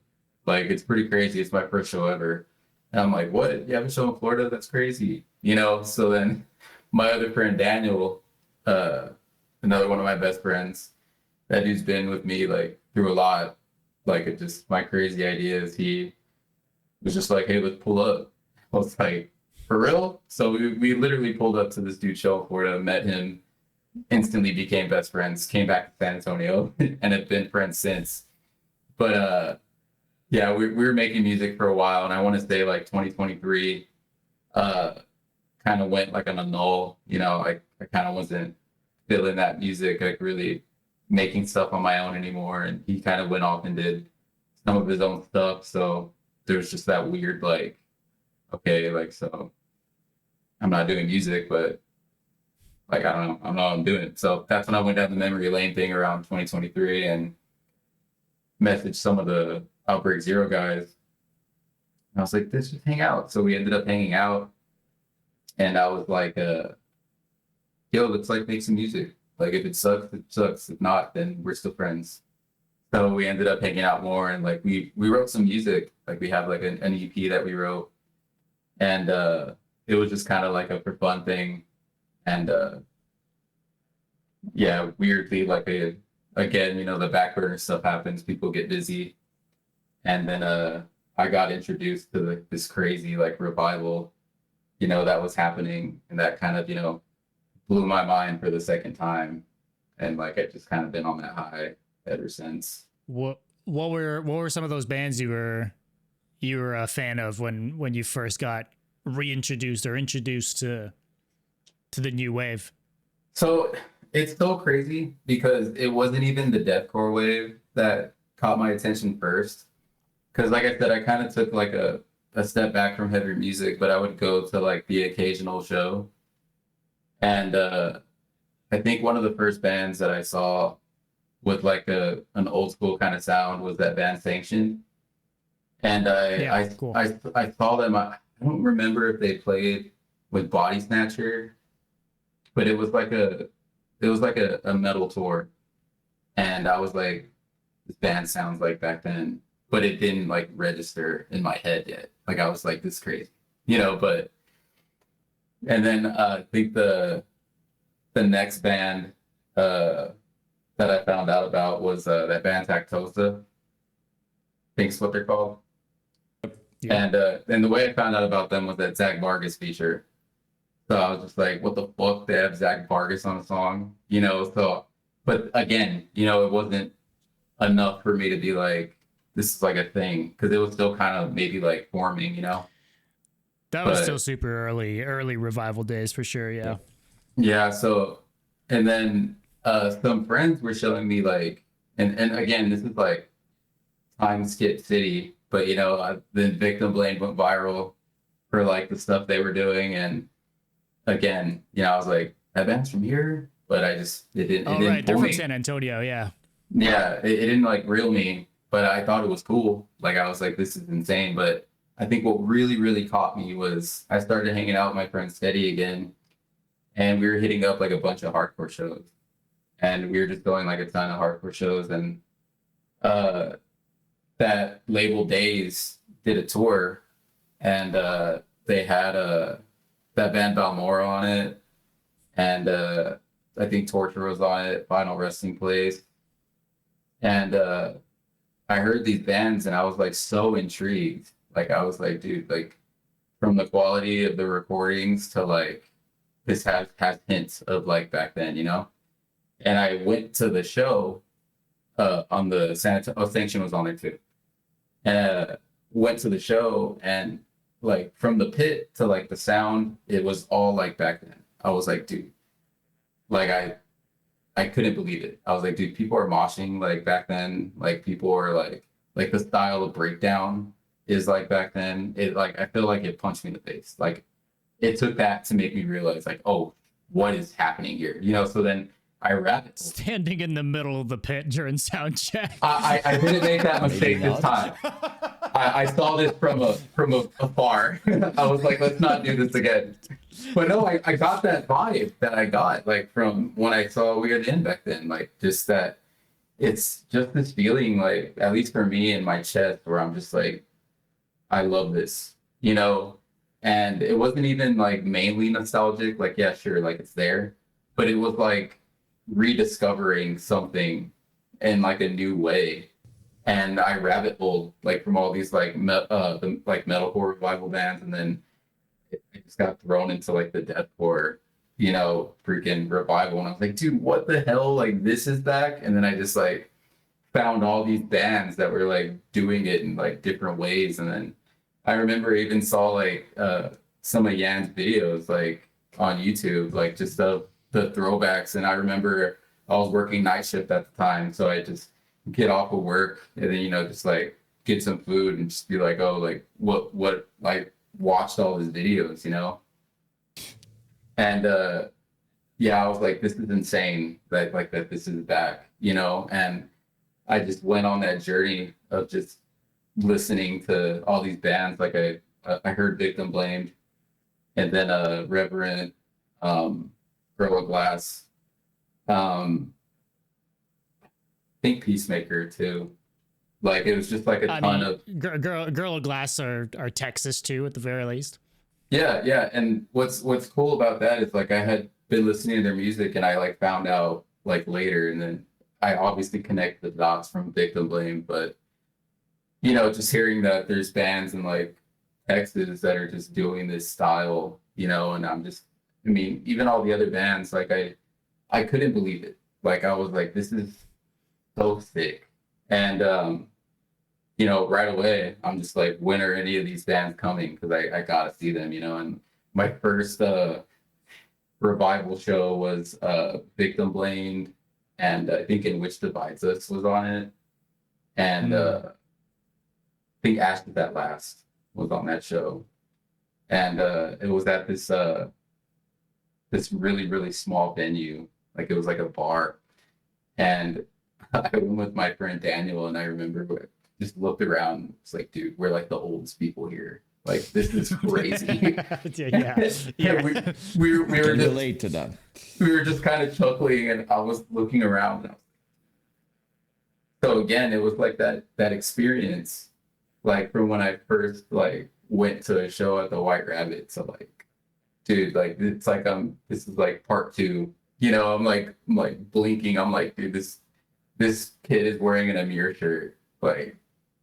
Like it's pretty crazy. It's my first show ever. And I'm like, what? You have a show in Florida? That's crazy. So then my other friend Daniel, another one of my best friends, that dude's been with me like through a lot, like it just my crazy ideas. He was just like, hey, let's pull up. I was like, for real? So we literally pulled up to this dude's show in Florida, met him, instantly became best friends, came back to San Antonio, and have been friends since. But yeah, we were making music for a while, and I want to say like 2023 kind of went like on a null. I kind of wasn't feeling that music, like really making stuff on my own anymore, and he kind of went off and did some of his own stuff. So there's just that weird like, okay, like, so I'm not doing music, but like I don't know what I'm doing. So that's when I went down the memory lane thing around 2023 and messaged some of the Outbreak Zero guys. And I was like, let's just hang out. So we ended up hanging out, and I was like, yo, let's like make some music. Like if it sucks, it sucks. If not, then we're still friends. So we ended up hanging out more, and like we wrote some music. Like we have like an EP that we wrote, and it was just kind of like a for fun thing. And yeah, weirdly, like again, the back burner stuff happens. People get busy, and then I got introduced to this crazy like revival, that was happening, and that kind of blew my mind for the second time, and like I just kind of been on that high ever since. What were some of those bands you were a fan of when you first got reintroduced or introduced to the new wave? So it's so crazy because it wasn't even the deathcore wave that caught my attention first. Because like I said, I kind of took like a step back from heavy music, but I would go to like the occasional show. And I think one of the first bands that I saw with like an old school kind of sound was that band Sanction. And I saw them. I don't remember if they played with Body Snatcher, but it was like a metal tour. And I was like, this band sounds like back then, but it didn't like register in my head yet. Like I was like, this is crazy, but And then I think the next band that I found out about was that band Tactosa. I think is what they're called. Yeah. And the way I found out about them was that Zach Vargas feature. So I was just like, what the fuck? They have Zach Vargas on a song, you know? So, but again, you know, it wasn't enough for me to be like, this is like a thing, because it was still kind of maybe like forming, you know? That was But still super early revival days for sure. Yeah. yeah, so, and then some friends were showing me like, and again, this is like time skip city, but you know, the Victim Blame went viral for like the stuff they were doing. And again, you know, I was like, that band's from here, but it didn't, Oh, it didn't right. They're pull from me. San Antonio. Yeah. Yeah, it didn't like reel me, but I thought it was cool. Like I was like, this is insane. But I think what really, really caught me was I started hanging out with my friend Steady again, and we were hitting up like a bunch of hardcore shows, and we were just going like a ton of hardcore shows. And uh, that label Days did a tour, and they had that band Balmora on it, and I think Torture was on it, Final Resting Place. And I heard these bands and I was like so intrigued. Like I was like, dude, like from the quality of the recordings to like this has hints of like back then, you know? And I went to the show on the Sanction was on there too. And went to the show, and like from the pit to like the sound, it was all like back then. I was like, dude, like I couldn't believe it. I was like, dude, people are moshing like back then. Like people are like the style of breakdown is like back then. It like I feel like it punched me in the face. Like it took that to make me realize like, oh, what is happening here? You know, so then I rabbit holed. Standing in the middle of the pit during sound check. I didn't make that mistake this time. I saw this from afar. I was like, let's not do this again. But no, I got that vibe that I got like from when I saw Weird In back then. Like just that it's just this feeling like, at least for me in my chest, where I'm just like, I love this, you know? And it wasn't even like mainly nostalgic, like, yeah, sure, like it's there, but it was like rediscovering something in like a new way. And I rabbit holed like from all these like like metalcore revival bands, and then I just got thrown into like the deathcore, you know, freaking revival, and I was like, dude, what the hell? Like this is back. And then I just like found all these bands that were like doing it in like different ways. And then I remember I even saw like some of Yan's videos like on YouTube, like just the throwbacks. And I remember I was working night shift at the time, so I just get off of work and then, you know, just like get some food and just be like, oh, like what like watched all his videos, you know? And yeah, I was like, this is insane that like that this is back, you know? And I just went on that journey of just listening to all these bands. Like I heard Victim Blamed, and then Reverend, Girl of Glass, I think Peacemaker too. Like it was just like a ton of Girl of Glass are Texas too, at the very least. yeah. And what's cool about that is like I had been listening to their music and I like found out like later, and then I obviously connect the dots from Victim Blame, but you know, just hearing that there's bands in like Texas that are just doing this style, you know, and I mean, even all the other bands, like I couldn't believe it. Like I was like, this is so sick. And you know, right away, I'm just like, when are any of these bands coming? Because I gotta see them, you know. And my first revival show was Victim Blamed, and I think In Which Divides Us was on it. And I think Ash Is That Last was on that show. And it was at this this really, really small venue. Like it was like a bar. And I went with my friend Daniel, and I remember we just looked around. It's like, dude, we're like the oldest people here. Like this is crazy. yeah. We were Can just relate to that. we were just kind of chuckling, and I was looking around. And so again, it was like that experience, like from when I first like went to a show at the White Rabbit. So like dude, like it's like this is like part two. You know, I'm like blinking. I'm like, dude, this kid is wearing an Amir shirt, like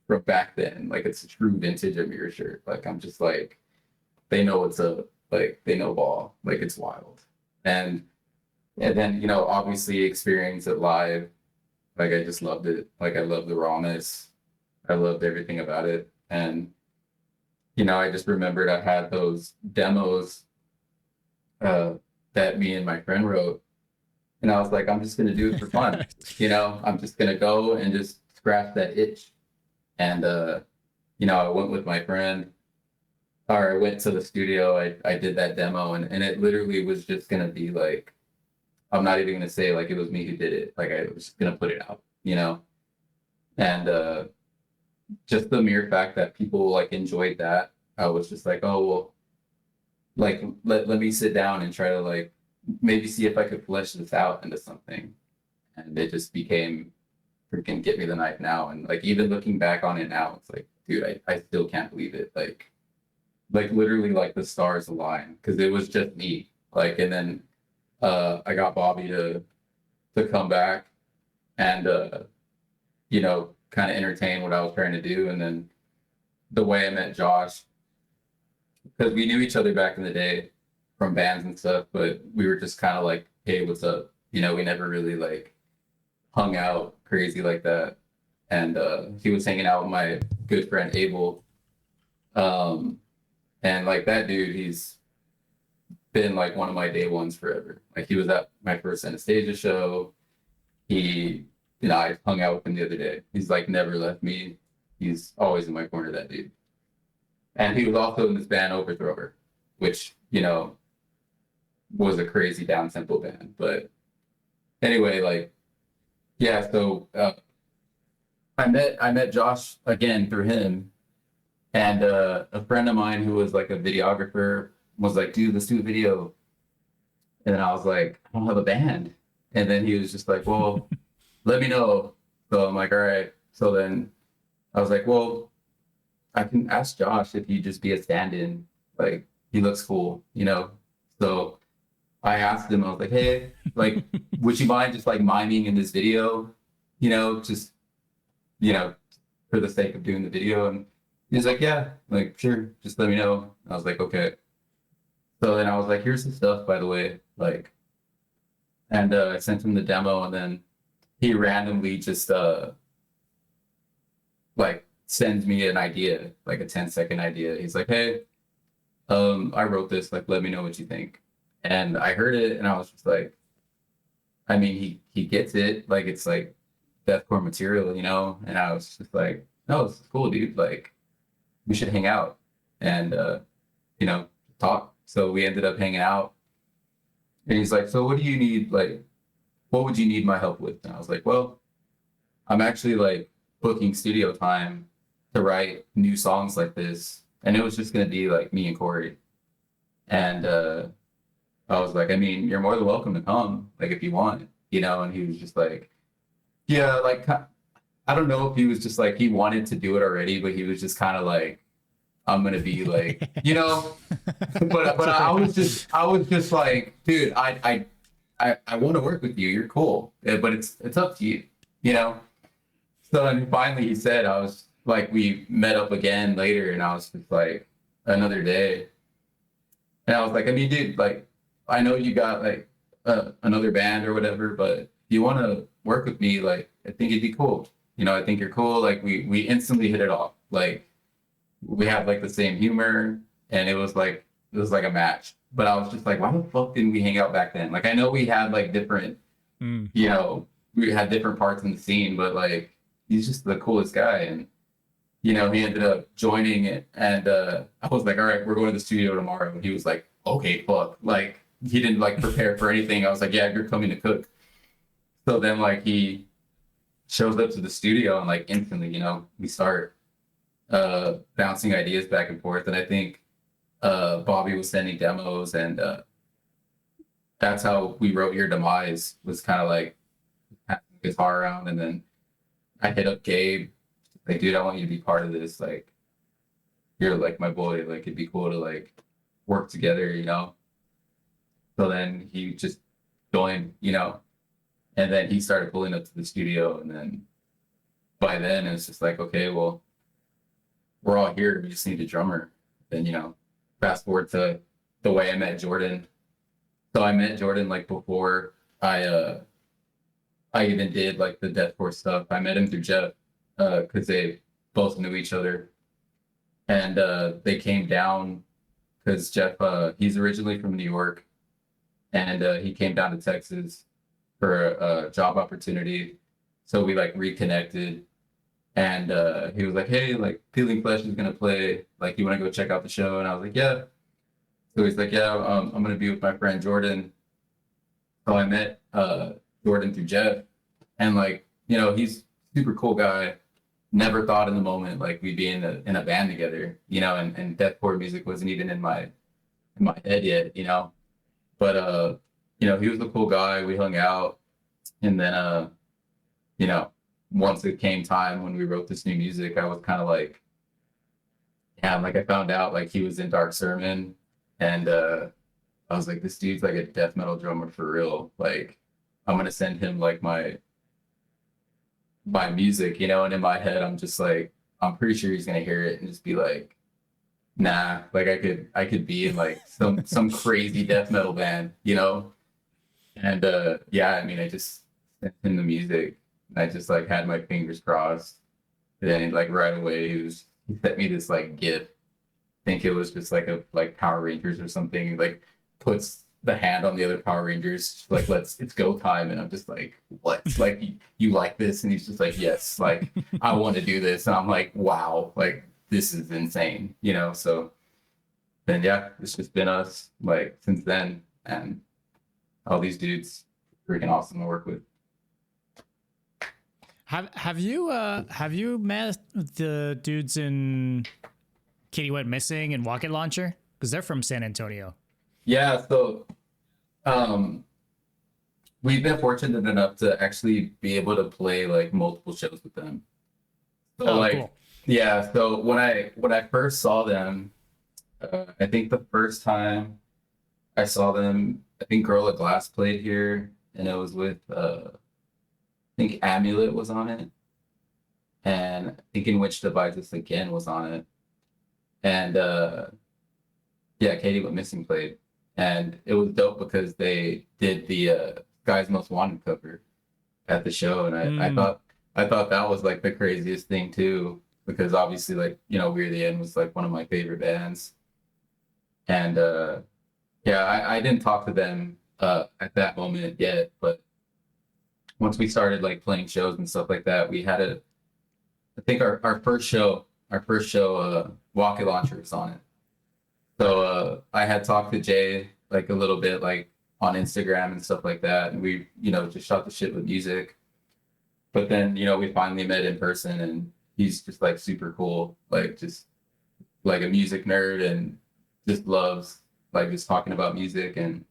from back then. Like it's a true vintage Amir shirt. Like I'm just like, they know what's up. Like they know ball. Like it's wild. And and then, you know, obviously experience it live. Like I just loved it. Like I loved the rawness. I loved everything about it. And you know, I just remembered I had those demos uh, that me and my friend wrote, and I was like, I'm just gonna do it for fun. You know, I'm just gonna go and just scratch that itch. And you know, I went with my friend, or I went to the studio. I did that demo, and it literally was just gonna be like, I'm not even gonna say like it was me who did it. Like I was just gonna put it out, you know. And just the mere fact that people like enjoyed that, I was just like, oh well, like let me sit down and try to like maybe see if I could flesh this out into something. And it just became freaking Get Me the Knife Now. And like even looking back on it now, it's like, dude, I still can't believe it. Like literally like the stars aligned because it was just me. Like and then I got Bobby to come back and you know, kind of entertain what I was trying to do. And then the way I met Josh, because we knew each other back in the day from bands and stuff, but we were just kind of like, hey, what's up? You know, we never really like hung out crazy like that. And he was hanging out with my good friend Abel. And like that dude, he's been like one of my day ones forever. Like he was at my first Anastasia show. He, you know, I hung out with him the other day. He's like never left me. He's always in my corner, that dude. And he was also in this band Overthrower, which, you know, was a crazy down tempo band. But anyway, like, yeah, so I met Josh again through him. And a friend of mine who was like a videographer was like, dude, let's do a video. And then I was like, I don't have a band. And then he was just like, well, let me know. So I'm like, all right. So then I was like, well, I can ask Josh if he'd just be a stand-in. Like, he looks cool, you know? So I asked him, I was like, hey, like, would you mind just like miming in this video? You know, just, you know, for the sake of doing the video. And he's like, yeah, like, sure, just let me know. I was like, okay. So then I was like, here's the stuff, by the way. Like, and I sent him the demo, and then he randomly just like sends me an idea, like a 10-second idea. He's like, hey, I wrote this, like, let me know what you think. And I heard it and I was just like, I mean, he gets it, like it's like deathcore material, you know? And I was just like, no, this is cool, dude. Like, we should hang out and you know, talk. So we ended up hanging out. And he's like, so what do you need? Like, what would you need my help with? And I was like, well, I'm actually like booking studio time to write new songs like this. And it was just going to be like me and Corey. And I was like, I mean, you're more than welcome to come, like if you want, you know? And he was just like, yeah, like, I don't know if he was just like, he wanted to do it already, but he was just kind of like, I'm gonna be like, you know, but I was just like, dude, I want to work with you. You're cool, but it's up to you, you know. So then finally he said, I was like, we met up again later, and I was just like, another day, and I was like, I mean, dude, like, I know you got like another band or whatever, but if you want to work with me, like, I think it'd be cool. You know, I think you're cool. Like, we instantly hit it off. Like, we have like the same humor, and it was like a match. But I was just like, why the fuck didn't we hang out back then? Like, I know we had like different, you know, we had different parts in the scene, but like, he's just the coolest guy. And you know, he ended up joining it, and I was like, all right, we're going to the studio tomorrow. And he was like, okay, fuck. Like, he didn't like prepare for anything. I was like, yeah, you're coming to cook. So then like he shows up to the studio, and like instantly, you know, we start bouncing ideas back and forth. And I think Bobby was sending demos, and that's how we wrote Your Demise, was kind of like passing the guitar around. And then I hit up Gabe, like, dude, I want you to be part of this. Like, you're like my boy. Like, it'd be cool to like work together, you know? So then he just joined, you know, and then he started pulling up to the studio. And then by then it's just like, okay, well, we're all here. We just need a drummer. Then, you know, fast forward to the way I met Jordan. So I met Jordan like before I even did like the deathcore stuff. I met him through Jeff because they both knew each other. And they came down because Jeff, he's originally from New York, and he came down to Texas for a job opportunity. So we like reconnected, and he was like, "Hey, like Peeling Flesh is gonna play. Like, you want to go check out the show?" And I was like, "Yeah." So he's like, "Yeah, I'm gonna be with my friend Jordan." So I met Jordan through Jeff, and like, you know, he's a super cool guy. Never thought in the moment like we'd be in a band together, you know, and deathcore music wasn't even in my head yet, you know. But you know, he was a cool guy. We hung out, and then you know, once it came time when we wrote this new music, I was kind of like, yeah, like I found out like he was in Dark Sermon, and I was like, this dude's like a death metal drummer for real. Like, I'm gonna send him like my music, you know, and in my head I'm just like, I'm pretty sure he's gonna hear it and just be like, nah, like I could be in like some crazy death metal band, you know. And yeah, I mean, I just sent him the music, and I just like had my fingers crossed. And then like right away he sent me this like GIF. I think it was just like a Power Rangers or something, like puts the hand on the other Power Rangers, like, it's go time. And I'm just like, what? Like, you like this? And he's just like, yes, like, I want to do this. And I'm like, wow, like, this is insane, you know? So then, yeah, it's just been us, like, since then. And all these dudes, freaking awesome to work with. Have you met the dudes in Kitty Went Missing and Rocket Launcher? Because they're from San Antonio. Yeah, so we've been fortunate enough to actually be able to play like multiple shows with them. So cool. Yeah, so when I first saw them, I think the first time I saw them, I think Gorilla Glass played here, and it was with I think Amulet was on it, and I think In Which Divides Again was on it, and yeah, Katie Went Missing played. And it was dope because they did the Guy's Most Wanted cover at the show, and I thought that was like the craziest thing too, because obviously, like, you know, We're the End was like one of my favorite bands, and yeah, I didn't talk to them at that moment yet, but once we started like playing shows and stuff like that, we had I think our first show, Rocket Launcher was on it. So I had talked to Jay like a little bit like on Instagram and stuff like that, and we, you know, just shot the shit with music. But then, you know, we finally met in person, and he's just like super cool, like just like a music nerd, and just loves like just talking about music. And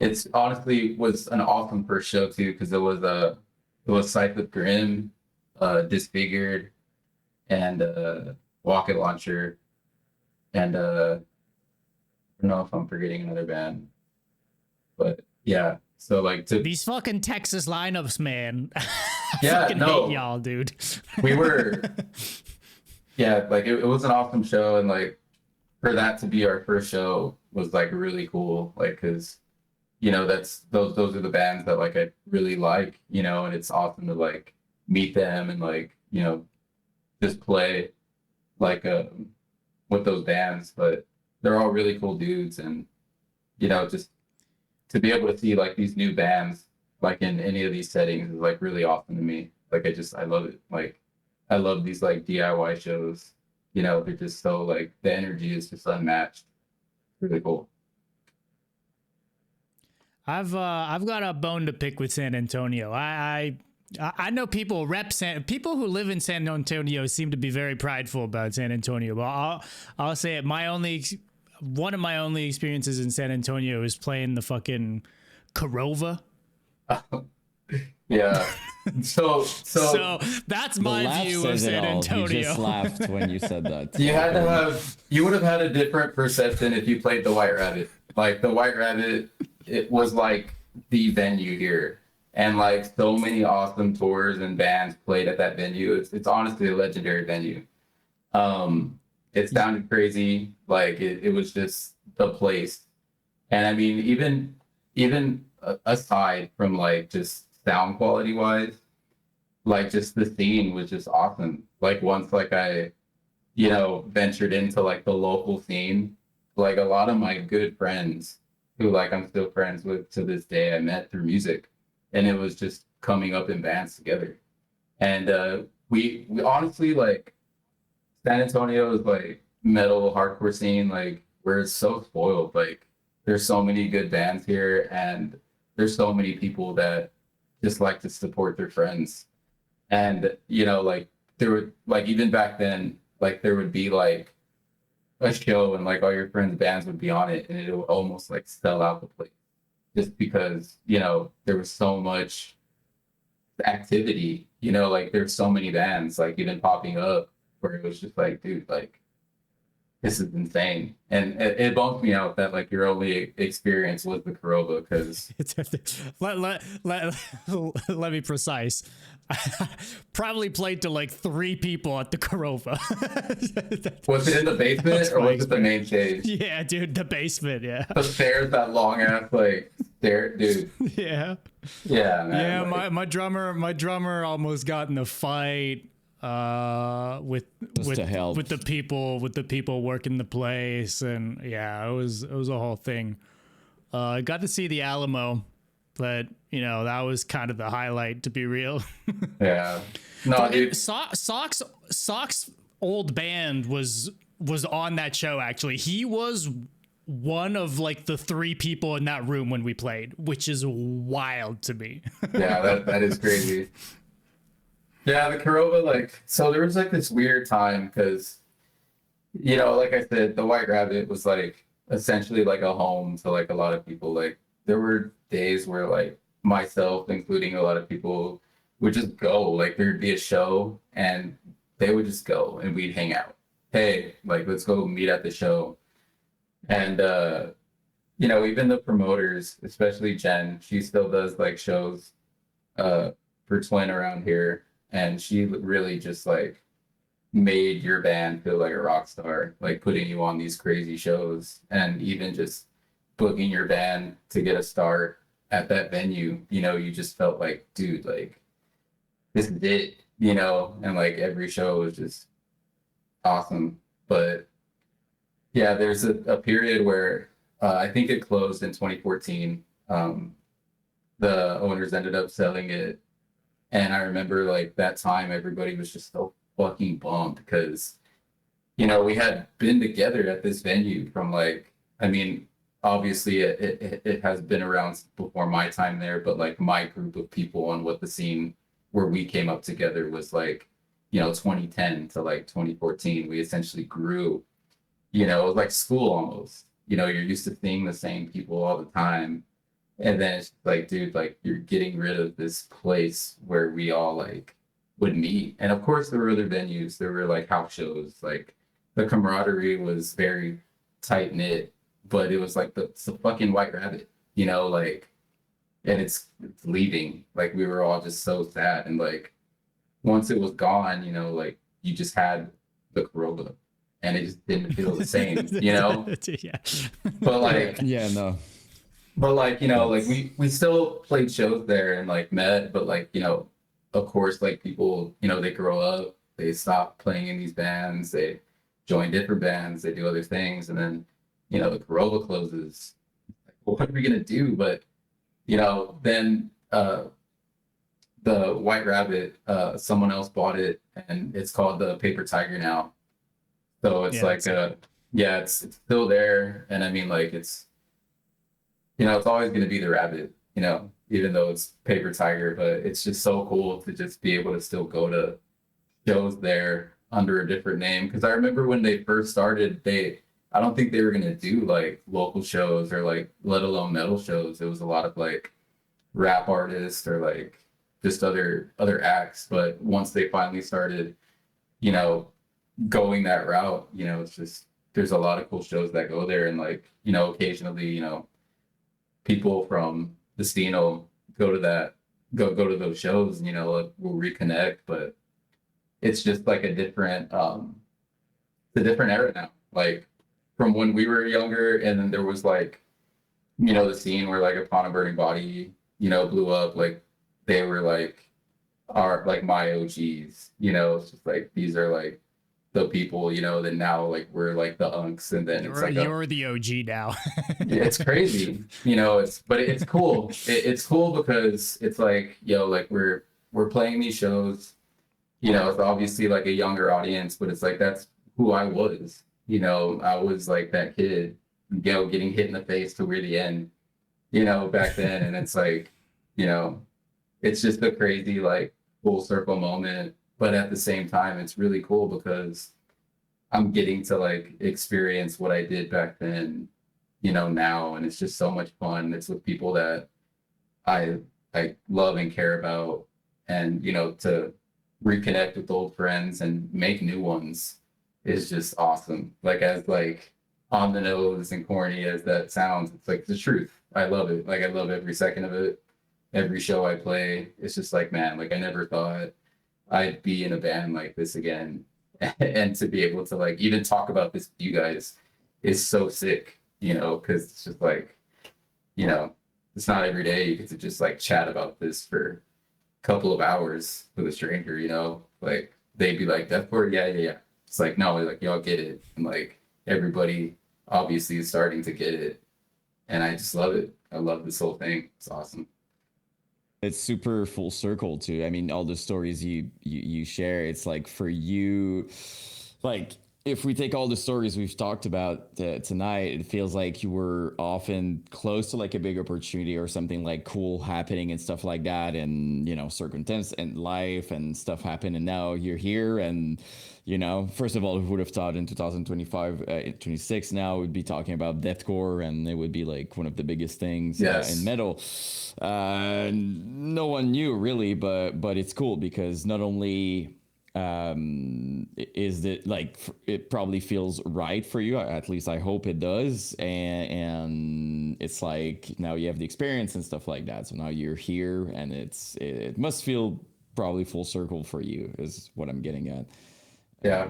it's honestly was an awesome first show too, because it was Cyclip Grim, Disfigured, and Rocket Launcher. And I don't know if I'm forgetting another band, but yeah. So like these fucking Texas lineups, man. Yeah, fucking hate y'all, dude. We were, yeah, like it was an awesome show, and like for that to be our first show was like really cool, like because, you know, those are the bands that like I really like, you know, and it's awesome to like meet them and like, you know, just play like with those bands. But they're all really cool dudes, and, you know, just to be able to see like these new bands like in any of these settings is like really awesome to me. Like I love it. Like I love these like DIY shows, you know, they're just so like the energy is just unmatched. Really cool. I've got a bone to pick with San Antonio. I know people people who live in San Antonio seem to be very prideful about San Antonio, but I'll say it. One of my only experiences in San Antonio is playing the fucking Corova. Yeah. So that's my view of San Antonio. You just laughed when you said that. You would have had a different perception if you played the White Rabbit. Like the White Rabbit, it was like the venue here. And like so many awesome tours and bands played at that venue. It's honestly a legendary venue. It sounded crazy. Like it was just the place. And I mean, even aside from like just sound quality wise, like just the scene was just awesome. Like once like I, ventured into like the local scene, like a lot of my good friends who like I'm still friends with to this day, I met through music, and it was just coming up in bands together. And we honestly like San Antonio's like metal hardcore scene, like we're so spoiled. Like there's so many good bands here, and there's so many people that just like to support their friends. And like there would like even back then, like there would be like a show and like all your friends' bands would be on it, and it would almost like sell out the place just because there was so much activity. Like there's so many bands like even popping up where it was just like, dude, like this is insane. And it bummed me out that like your only experience was the Corova, because let me precise. I probably played to like 3 people at the Corova. Was it in the basement or was it the main stage? Yeah, dude, the basement. Yeah. The stairs, that long ass like stair, dude. Yeah. Yeah, man. Yeah, like, my drummer almost got in a fight with the people working the place, and yeah, it was a whole thing. I got to see the Alamo, but that was kind of the highlight, to be real. Yeah. No, dude. Sock's old band was on that show. Actually, he was one of like the 3 people in that room when we played, which is wild to me. Yeah, that is crazy. Yeah, the Corova, like, so there was like this weird time because, like I said, the White Rabbit was like essentially like a home to like a lot of people. Like there were days where like myself, including a lot of people, would just go. Like there'd be a show and they would just go and we'd hang out. Hey, like let's go meet at the show. And even the promoters, especially Jen, she still does like shows for Twin around here. And she really just like made your band feel like a rock star, like putting you on these crazy shows and even just booking your band to get a start at that venue. You just felt like, dude, like this is it, and like every show was just awesome. But yeah, there's a period where I think it closed in 2014. The owners ended up selling it. And I remember like that time, everybody was just so fucking bummed because, we had been together at this venue from like, I mean, obviously it has been around before my time there, but like my group of people on what the scene where we came up together was like, 2010 to like 2014, we essentially grew, it was like school almost, you're used to seeing the same people all the time. And then it's like, dude, like you're getting rid of this place where we all like would meet. And of course there were other venues. There were like house shows. Like the camaraderie was very tight knit, but it was like it's the fucking White Rabbit, like, and it's leaving. Like we were all just so sad. And like once it was gone, like you just had the Corova and it just didn't feel the same, Yeah. But like, Yeah, no. But like, like we still played shows there and like met, but like, of course, like people, they grow up, they stop playing in these bands, they join different bands, they do other things. And then, the Corova closes. Like, well, what are we going to do? But, then the White Rabbit, someone else bought it and it's called the Paper Tiger now. So it's it's still there. And I mean, like it's always going to be the Rabbit, even though it's Paper Tiger, but it's just so cool to just be able to still go to shows there under a different name. Because I remember when they first started, I don't think they were going to do like local shows or like, let alone metal shows. It was a lot of like rap artists or like just other acts. But once they finally started, going that route, it's just there's a lot of cool shows that go there, and like, you know, occasionally, you know, people from the scene will go to go to those shows, and, you know, like, we'll reconnect. But it's just like a different era now, like from when we were younger. And then there was like, you know, the scene where like Upon a Burning Body, you know, blew up. Like they were like my OGs, you know. It's just like these are like the people, you know, that now like we're like the unks, and then it's like you're the OG now. it's crazy, you know. But it's cool. It's cool because it's like, yo, like we're playing these shows, you know. It's obviously like a younger audience, but it's like that's who I was, you know. I was like that kid, you know, getting hit in the face to we're the end, you know, back then. And it's like, you know, it's just a crazy like full circle moment. But at the same time, it's really cool because I'm getting to like experience what I did back then, you know, now. And it's just so much fun. It's with people that I love and care about. And, you know, to reconnect with old friends and make new ones is just awesome. Like, as like on the nose and corny as that sounds, it's like the truth. I love it. Like, I love every second of it. Every show I play, it's just like, man, like I never thought I'd be in a band like this again. And to be able to like even talk about this with you guys is so sick, you know, because it's just like, you know, it's not every day you get to just like chat about this for a couple of hours with a stranger, you know. Like they'd be like, Deathcore, yeah. It's like, no, like y'all get it. And like everybody obviously is starting to get it. And I just love it. I love this whole thing. It's awesome. It's super full circle too. I mean, all the stories you share, it's like for you, like if we take all the stories we've talked about tonight, it feels like you were often close to like a big opportunity or something like cool happening and stuff like that, and you know, circumstance and life and stuff happened, and now you're here. And you know, first of all, who would have thought in 2025, 26 now we'd be talking about deathcore, and it would be like one of the biggest things in metal. No one knew really, but it's cool because not only is that like it probably feels right for you, at least I hope it does, and it's like now you have the experience and stuff like that, so now you're here, and it must feel probably full circle for you is what I'm getting at.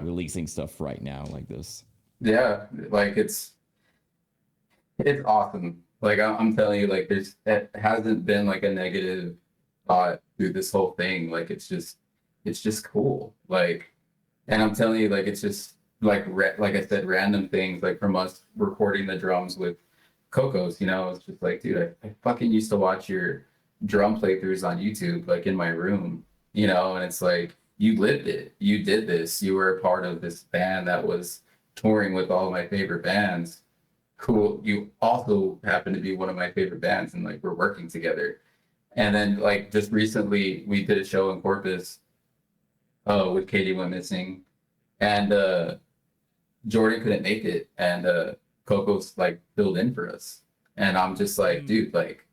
Releasing stuff right now like this. Like it's awesome. Like I'm telling you, like it hasn't been like a negative thought through this whole thing. Like it's just cool. Like, and I'm telling you, like it's just like like I said, random things like from us recording the drums with Cocos. You know, it's just like, dude, I fucking used to watch your drum playthroughs on YouTube, like in my room. You know, and it's like, you lived it. You did this. You were a part of this band that was touring with all of my favorite bands. Cool. You also happen to be one of my favorite bands, and like we're working together. And then like just recently we did a show in Corpus with Katie Went Missing, and Jordan couldn't make it, and Coco's like filled in for us. And I'm just like, dude, like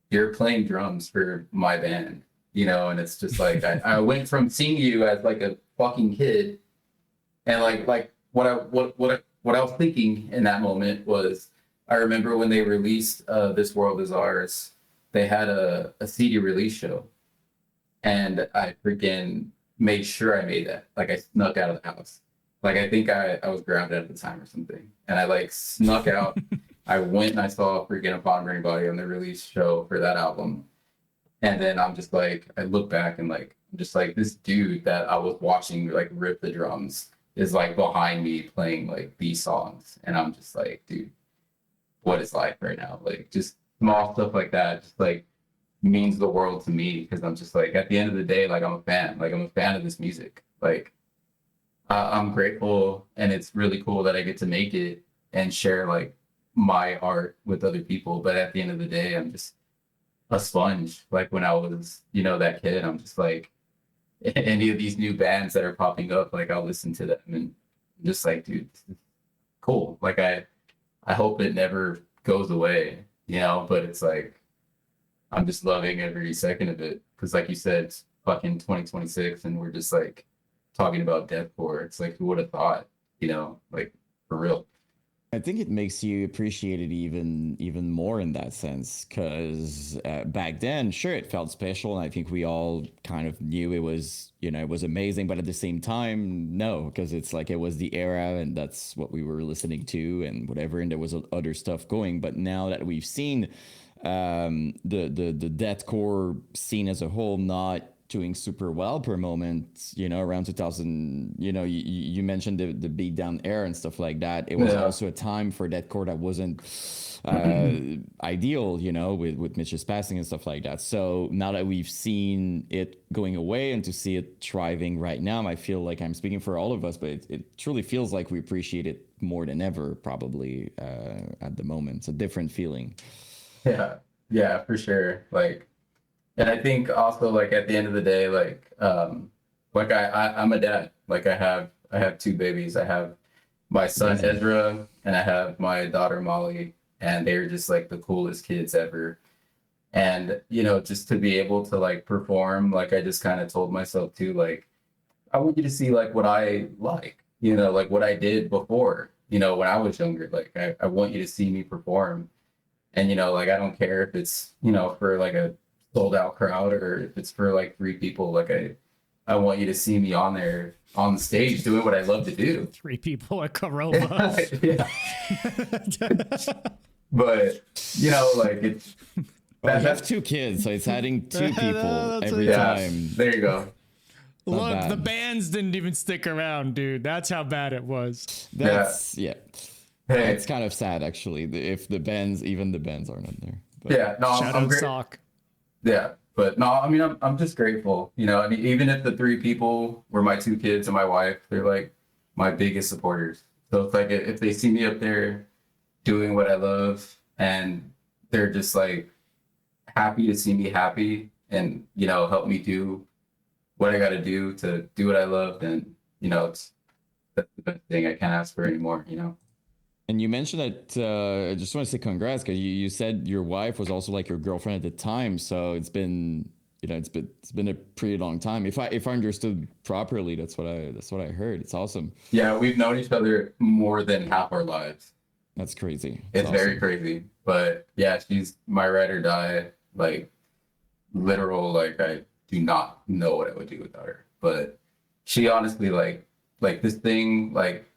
you're playing drums for my band. You know, and it's just like I went from seeing you as like a fucking kid, and like what I was thinking in that moment was, I remember when they released This World Is Ours, they had a CD release show, and I freaking made sure I made that. Like I snuck out of the house. Like I think I was grounded at the time or something, and I like snuck out. I went and I saw freaking Upon Burning Body on the release show for that album. And then I'm just like, I look back and like, I'm just like, this dude that I was watching like rip the drums is like behind me playing like these songs. And I'm just like, dude, what is life right now? Like just small stuff like that just like means the world to me, because I'm just like, at the end of the day, like I'm a fan. Like I'm a fan of this music. Like I'm grateful, and it's really cool that I get to make it and share like my art with other people. But at the end of the day, I'm just a sponge. Like when I was, you know, that kid, I'm just like, any of these new bands that are popping up, like I'll listen to them and I'm just like, dude, this is cool. Like I hope it never goes away, you know. But it's like I'm just loving every second of it, because like you said, it's fucking 2026 and we're just like talking about deathcore. It's like, who would have thought, you know, like for real. I think it makes you appreciate it even more in that sense, because back then, sure, it felt special, and I think we all kind of knew it was, it was amazing. But at the same time, no, because it's like it was the era, and that's what we were listening to, and whatever, and there was other stuff going. But now that we've seen the deathcore scene as a whole not doing super well per moment, around 2000, you mentioned the beat down era and stuff like that. It was also a time for deathcore that wasn't ideal, with Mitch's passing and stuff like that. So now that we've seen it going away and to see it thriving right now, I feel like I'm speaking for all of us, but it truly feels like we appreciate it more than ever, probably at the moment. It's a different feeling. Yeah, for sure. Like, and I think also, like, at the end of the day, like I'm a dad. Like, I have two babies. I have my son Ezra, and I have my daughter Molly, and they're just like the coolest kids ever. And just to be able to like perform, like, I just kind of told myself too, like, I want you to see like what I like, like what I did before, when I was younger. Like, I want you to see me perform. And, like, I don't care if it's, for like a sold out crowd or if it's for like 3 people. Like, I want you to see me on there on the stage doing what I love to do. 3 people at Corona. Yeah. But, like, it's. Well, you have 2 kids, so it's adding 2 people every time. There you go. Look, the bands didn't even stick around, dude. That's how bad it was. Yeah. Hey. It's kind of sad, actually, if even the bands aren't in there. But. Yeah, no, I'm great. Sock. Yeah, but no, I mean, I'm just grateful. I mean, even if the 3 people were my 2 kids and my wife, they're like my biggest supporters. So it's like if they see me up there doing what I love, and they're just like happy to see me happy, and help me do what I got to do what I love, then that's the best thing. I can't ask for anymore. And you mentioned that, I just want to say congrats, because you said your wife was also like your girlfriend at the time. So it's been, it's been a pretty long time. If I understood properly, that's what I heard. It's awesome. Yeah, we've known each other more than half our lives. That's crazy. It's awesome. Very crazy. But yeah, she's my ride or die, like literal, like I do not know what I would do without her. But she honestly, like this thing, like,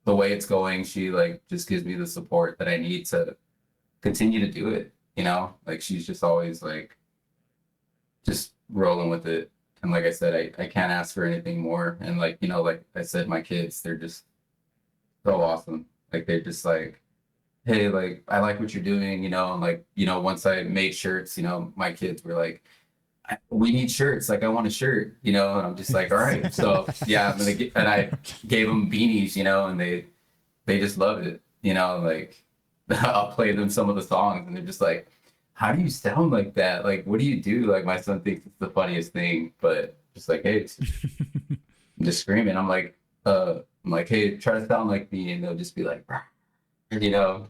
the way it's going, she like just gives me the support that I need to continue to do it. Like, she's just always like just rolling with it. And like I said, I can't ask for anything more. And like, like I said, my kids, they're just so awesome. Like, they're just like, hey, like, I like what you're doing, and like, once I made shirts, my kids were like, we need shirts. Like, I want a shirt, and I'm just like, all right. So yeah, I'm gonna get, and I gave them beanies, and they just love it, like I'll play them some of the songs and they're just like, how do you sound like that? Like, what do you do? Like, my son thinks it's the funniest thing, but just like, hey, I'm just screaming. I'm like, hey, try to sound like me, and they'll just be like, the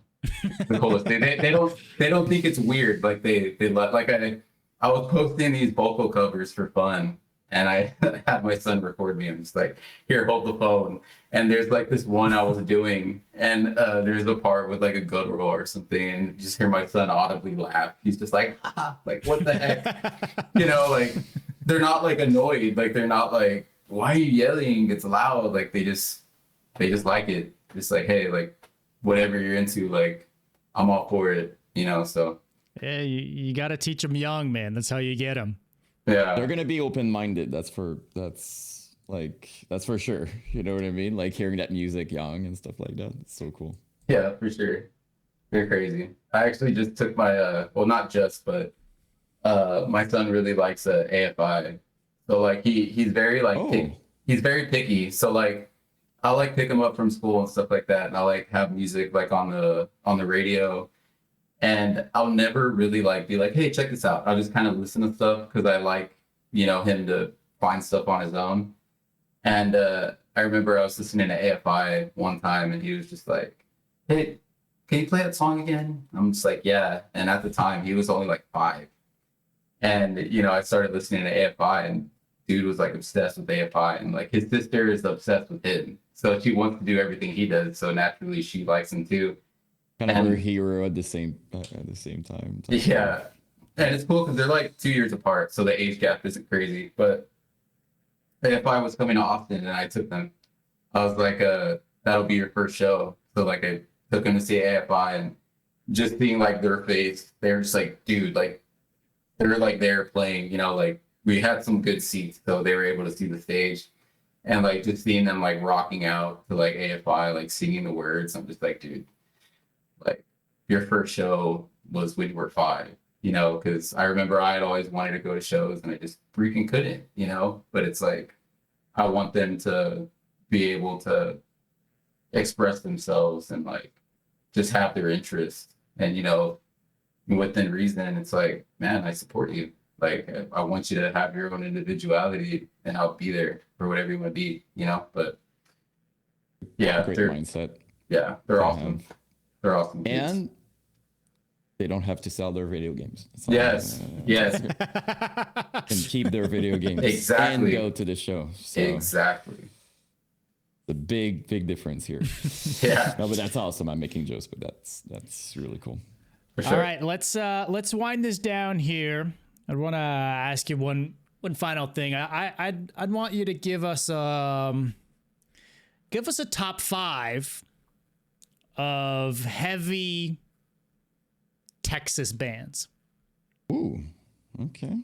coolest thing. They don't think it's weird. Like, they love, like, I was posting these vocal covers for fun, and I had my son record me. I'm just like, here, hold the phone. And there's like this one I was doing, and there's a part with like a guttural or something, and you just hear my son audibly laugh. He's just like, like, what the heck? Like, they're not like annoyed. Like, they're not like, why are you yelling? It's loud. Like, they just like it. Just like, hey, like, whatever you're into, like, I'm all for it, so. Yeah, you got to teach them young, man. That's how you get them. Yeah, they're gonna be open-minded. That's for sure. You know what I mean? Like, hearing that music young and stuff like that. It's so cool. Yeah, for sure. They're crazy. I actually just took my well, not just, but my son really likes AFI. So like he's very like he's very picky. So like I'll like pick him up from school and stuff like that, and I'll like have music like on the radio. And I'll never really like be like, hey, check this out. I'll just kind of listen to stuff because I like, him to find stuff on his own. And I remember I was listening to AFI one time, and he was just like, hey, can you play that song again? I'm just like, yeah. And at the time, he was only like 5. And, I started listening to AFI, and dude was like obsessed with AFI, and like his sister is obsessed with him. So she wants to do everything he does. So naturally, she likes him too. Kind of And- her hero at the same time. Yeah, and it's cool because they're like 2 years apart, so the age gap isn't crazy. But AFI was coming to Austin, and I took them. I was like, "That'll be your first show." So like I took them to see AFI, and just seeing like their face, they're just like, dude, like they're like there playing, you know, like we had some good seats, so they were able to see the stage, and like just seeing them like rocking out to like AFI, like singing the words. I'm just like, dude, like your first show was when you were 5, you know, because I remember I had always wanted to go to shows and I just freaking couldn't, you know, but it's like I want them to be able to express themselves and like just have their interest, and you know, within reason. It's like, man, I support you. Like I want you to have your own individuality, and I'll be there for whatever you want to be, you know. But yeah, Great they're mindset. they're to awesome. have. They're awesome kids. And they don't have to sell their video games. So, yes, yes, can keep their video games Exactly. and go to the show. So exactly. the big difference here. Yeah, No, but that's awesome. I'm making jokes, but that's really cool. for sure. All right, let's wind this down here. I want to ask you one final thing. I'd want you to give us a top 5 of heavy Texas bands. Ooh, okay.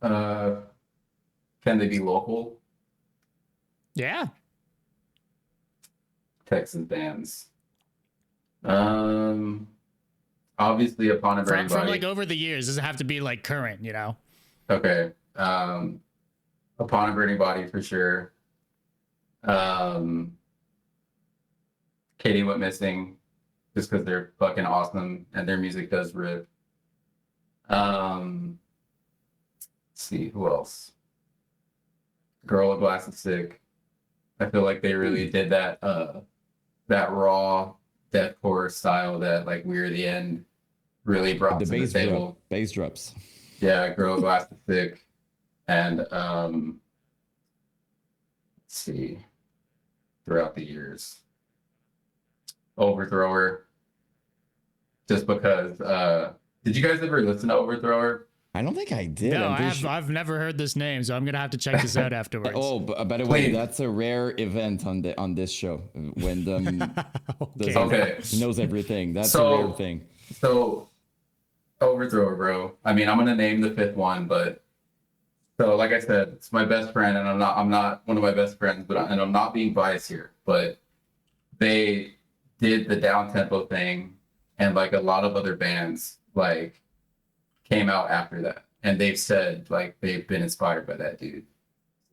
Can they be local Yeah. Texas bands? Obviously, Upon a Burning From Body. like over the years. Doesn't have to be like current, you know. Okay. Upon a Burning Body for sure. Katie Went Missing, just because they're fucking awesome and their music does rip. Let's see, who else? Girl with Glass of Sick. I feel like they really did that that raw deathcore style that like We're the End really brought The to the table. bass drops. Yeah, Girl with Glass of Sick. And let's see, throughout the years. Overthrower. Just because did you guys ever listen to Overthrower? I don't think I did. No, I'm pretty sure. I've never heard this name, so I'm gonna have to check this out afterwards. Oh, by the way, Wait. that's a rare event on this show when Okay. Okay. he knows everything. That's So- a rare thing. So Overthrower, bro. I mean, I'm gonna name the 5th one, but so like I said, it's my best friend, and I'm not one of my best friends, but and I'm not being biased here, but they did the down tempo thing, and like a lot of other bands like came out after that, and they've said like they've been inspired by that dude.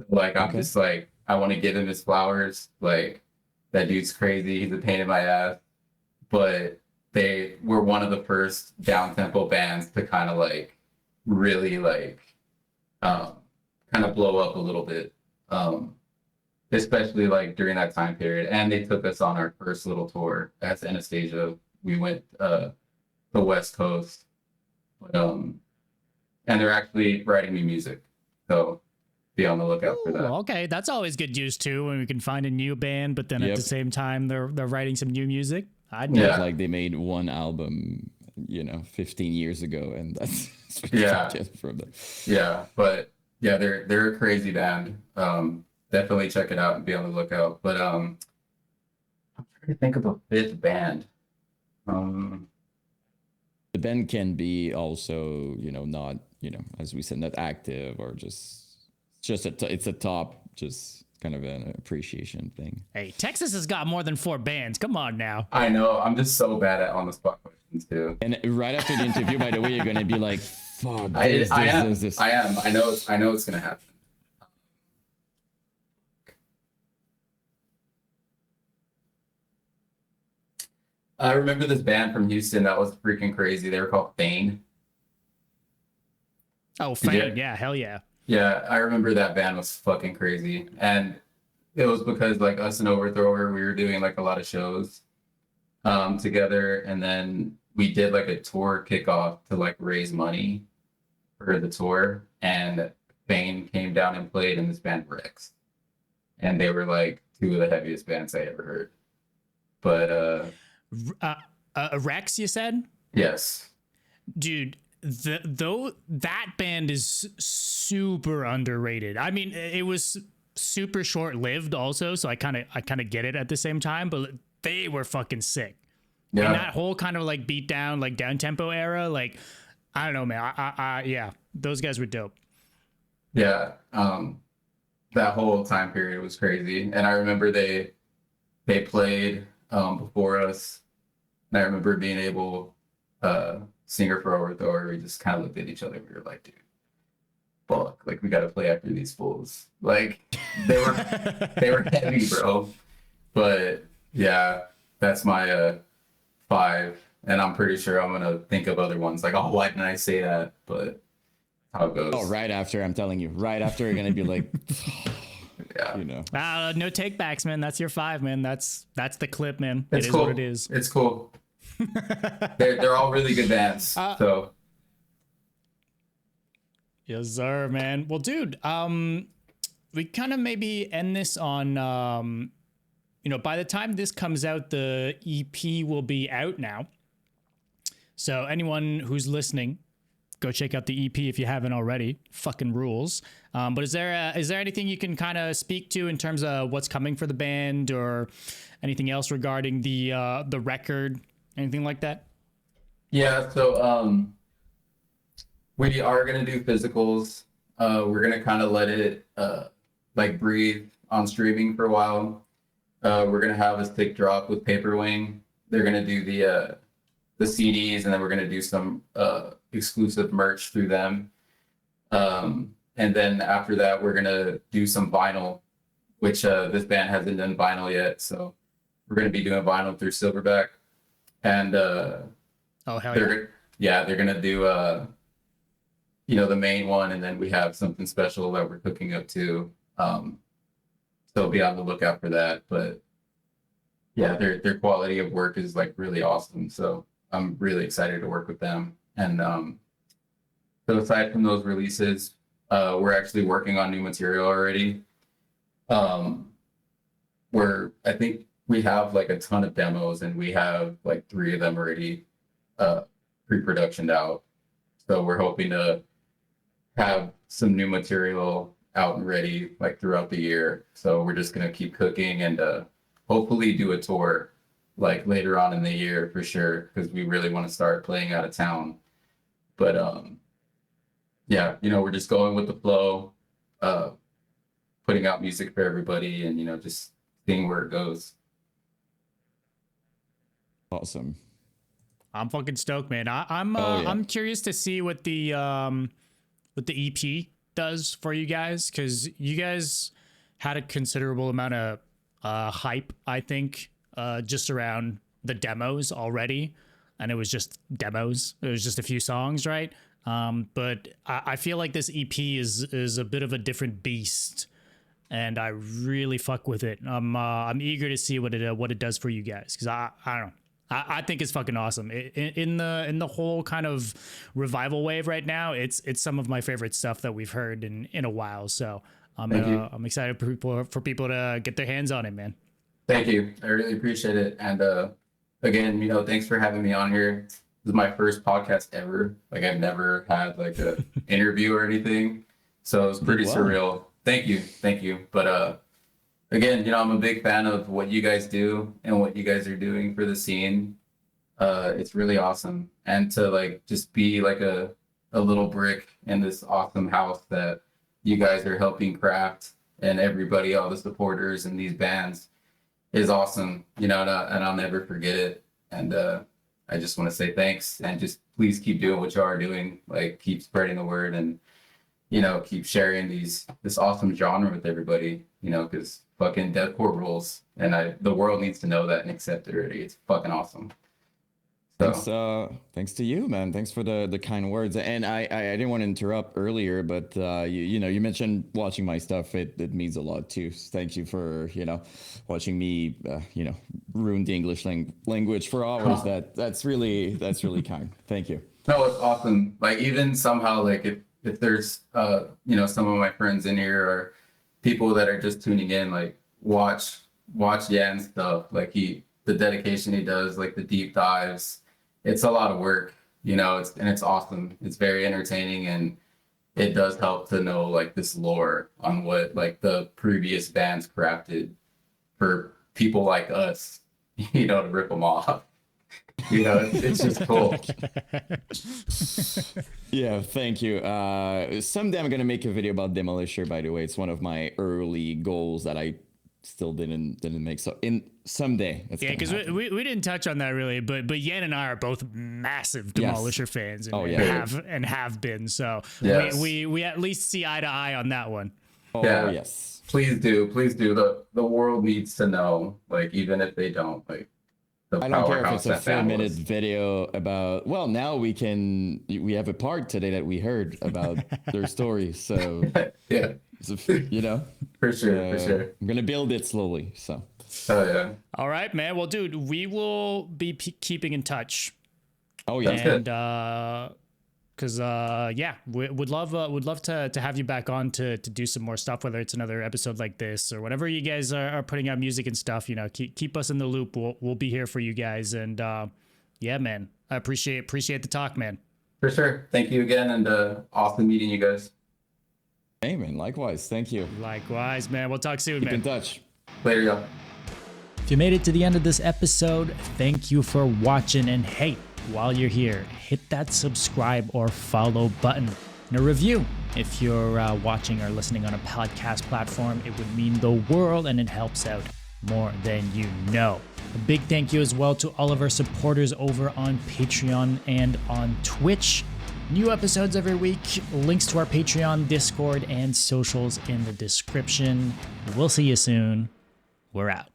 Like I'm Okay. just like, I want to give him his flowers. Like that dude's crazy. He's a pain in my ass, but they were one of the first down tempo bands to kind of like really like kind of blow up a little bit, especially like during that time period. And they took us on our first little tour as Anastasia. We went the West Coast, but, and they're actually writing new music, so be on the lookout for that. Ooh, okay, that's always good news too, when we can find a new band, but then at Yep. the same time they're writing some new music. I'd Yeah. It's like they made one album, 15 years ago, and that's Yeah. just from the. Yeah, but yeah, they're a crazy band. Definitely check it out and be on the lookout. But I'm trying to think of a 5th band. The band can be also, not, as we said, not active or it's a top, just kind of an appreciation thing. Hey, Texas has got more than 4 bands. Come on now. I know, I'm just so bad at on the spot questions too. And right after the interview, by the way, you're gonna be like, "Fuck, I this." am. I know it's gonna happen. I remember this band from Houston that was freaking crazy. They were called Fane. Oh, you- Fame. Yeah, hell yeah. Yeah, I remember that band was fucking crazy. And it was because like us and Overthrower, we were doing like a lot of shows together, and then we did like a tour kickoff to like raise money for the tour. And Bane came down and played in this band Rex, and they were like two of the heaviest bands I ever heard. But Rex, you said? yes, Dude, though that band is super underrated. I mean, it was super short-lived also, so I kind of get it at the same time, but they were fucking sick. yeah, And that whole kind of like beat down, like down tempo era, like I don't know, man. Yeah, those guys were dope. yeah. That whole time period was crazy, and I remember they played before us, and I remember being able singer for Overthrower. We just kind of looked at each other. We were like, dude, fuck, like we got to play after these fools. Like they were heavy, bro. But yeah, that's my 5, and I'm pretty sure I'm gonna think of other ones. Like, oh, why didn't I say that? But how it goes. Oh, right after, I'm telling you, right after, you're gonna be like, yeah, you know. No takebacks, man. That's your 5, man. That's the clip, man. It's It is cool. what it is. It's cool. They're all really good bands. So Yes, sir, man. Well, dude, we kind of maybe end this on, by the time this comes out, the EP will be out now. So anyone who's listening, go check out the EP if you haven't already. Fucking rules. But is there anything you can kind of speak to in terms of what's coming for the band, or anything else regarding the record, anything like that? yeah, so we are gonna do physicals. We're gonna kind of let it like breathe on streaming for a while. We're gonna have a stick drop with Paperwing. They're gonna do the CDs, and then we're gonna do some exclusive merch through them. And then after that, we're gonna do some vinyl, which this band hasn't done vinyl yet. So we're gonna be doing vinyl through Silverback, and Oh, hell yeah. they're gonna do the main one, and then we have something special that we're cooking up too. So be on the lookout for that. But yeah, their quality of work is like really awesome. So I'm really excited to work with them. And so aside from those releases, we're actually working on new material already. I think we have like a ton of demos, and we have like 3 of them already pre-productioned out. So we're hoping to have some new material out and ready like throughout the year. So we're just gonna keep cooking, and hopefully do a tour like later on in the year for sure, because we really want to start playing out of town. But yeah, we're just going with the flow, putting out music for everybody, and just seeing where it goes. Awesome. I'm fucking stoked, man. I'm Oh, yeah. I'm curious to see what the EP does for you guys, because you guys had a considerable amount of hype, I think, just around the demos already, and it was just demos. It was just a few songs, right? But I feel like this EP is a bit of a different beast, and I really fuck with it. I'm eager to see what it does for you guys, because I don't know. I think it's fucking awesome. In the whole kind of revival wave right now, it's some of my favorite stuff that we've heard in a while. So I'm excited for people to get their hands on it, man. Thank you. I really appreciate it. And again, thanks for having me on here. This is my first podcast ever. Like, I've never had like a interview or anything, so it was pretty surreal. Thank you. But again, I'm a big fan of what you guys do and what you guys are doing for the scene. It's really awesome. And to like just be like a little brick in this awesome house that you guys are helping craft, and everybody, all the supporters and these bands, is awesome, and I'll never forget it. And I just want to say thanks, and just please keep doing what you are doing. Like, keep spreading the word, and keep sharing this awesome genre with everybody, because fucking deathcore rules, and the world needs to know that and accept it already. It's fucking awesome. So Thanks to you, man. Thanks for the kind words. And I didn't want to interrupt earlier, but you mentioned watching my stuff. It means a lot too. Thank you for watching me ruin the English language for hours. That's really kind. Thank you. No, it's awesome. Like, even somehow, like, if there's some of my friends in here or people that are just tuning in, like watch Yan's stuff. Like the dedication he does, like the deep dives. It's a lot of work, it's awesome. It's very entertaining, and it does help to know like this lore on what like the previous bands crafted for people like us, to rip them off. It's just cool. Yeah, thank you. Someday I'm gonna make a video about Demolisher, by the way. It's one of my early goals that I still didn't make. So someday. Yeah, because we didn't touch on that really, but Yan and I are both massive Demolisher fans, and have been. So yes. we at least see eye to eye on that one. Oh yeah. Yes. Please do. The world needs to know, like, even if they don't, like, I don't care if it's a 4-minute video about, well, now we have a part today that we heard about their story. So yeah, for sure. I'm going to build it slowly. So. Oh yeah. All right, man. Well, dude, we will be keeping in touch. Oh yeah. And, because would love to have you back on to do some more stuff, whether it's another episode like this or whatever you guys are putting out music and stuff. Keep us in the loop. We'll be here for you guys. And yeah, man, I appreciate the talk, man. For sure. Thank you again, and awesome meeting you guys. Hey man, likewise. Thank you. Likewise, man. We'll talk soon, Keep man. in touch. Later, y'all. If you made it to the end of this episode, thank you for watching. And hey, while you're here, hit that subscribe or follow button and a review. If you're watching or listening on a podcast platform, it would mean the world, and it helps out more than you know. A big thank you as well to all of our supporters over on Patreon and on Twitch. New episodes every week, links to our Patreon, Discord, and socials in the description. We'll see you soon. We're out.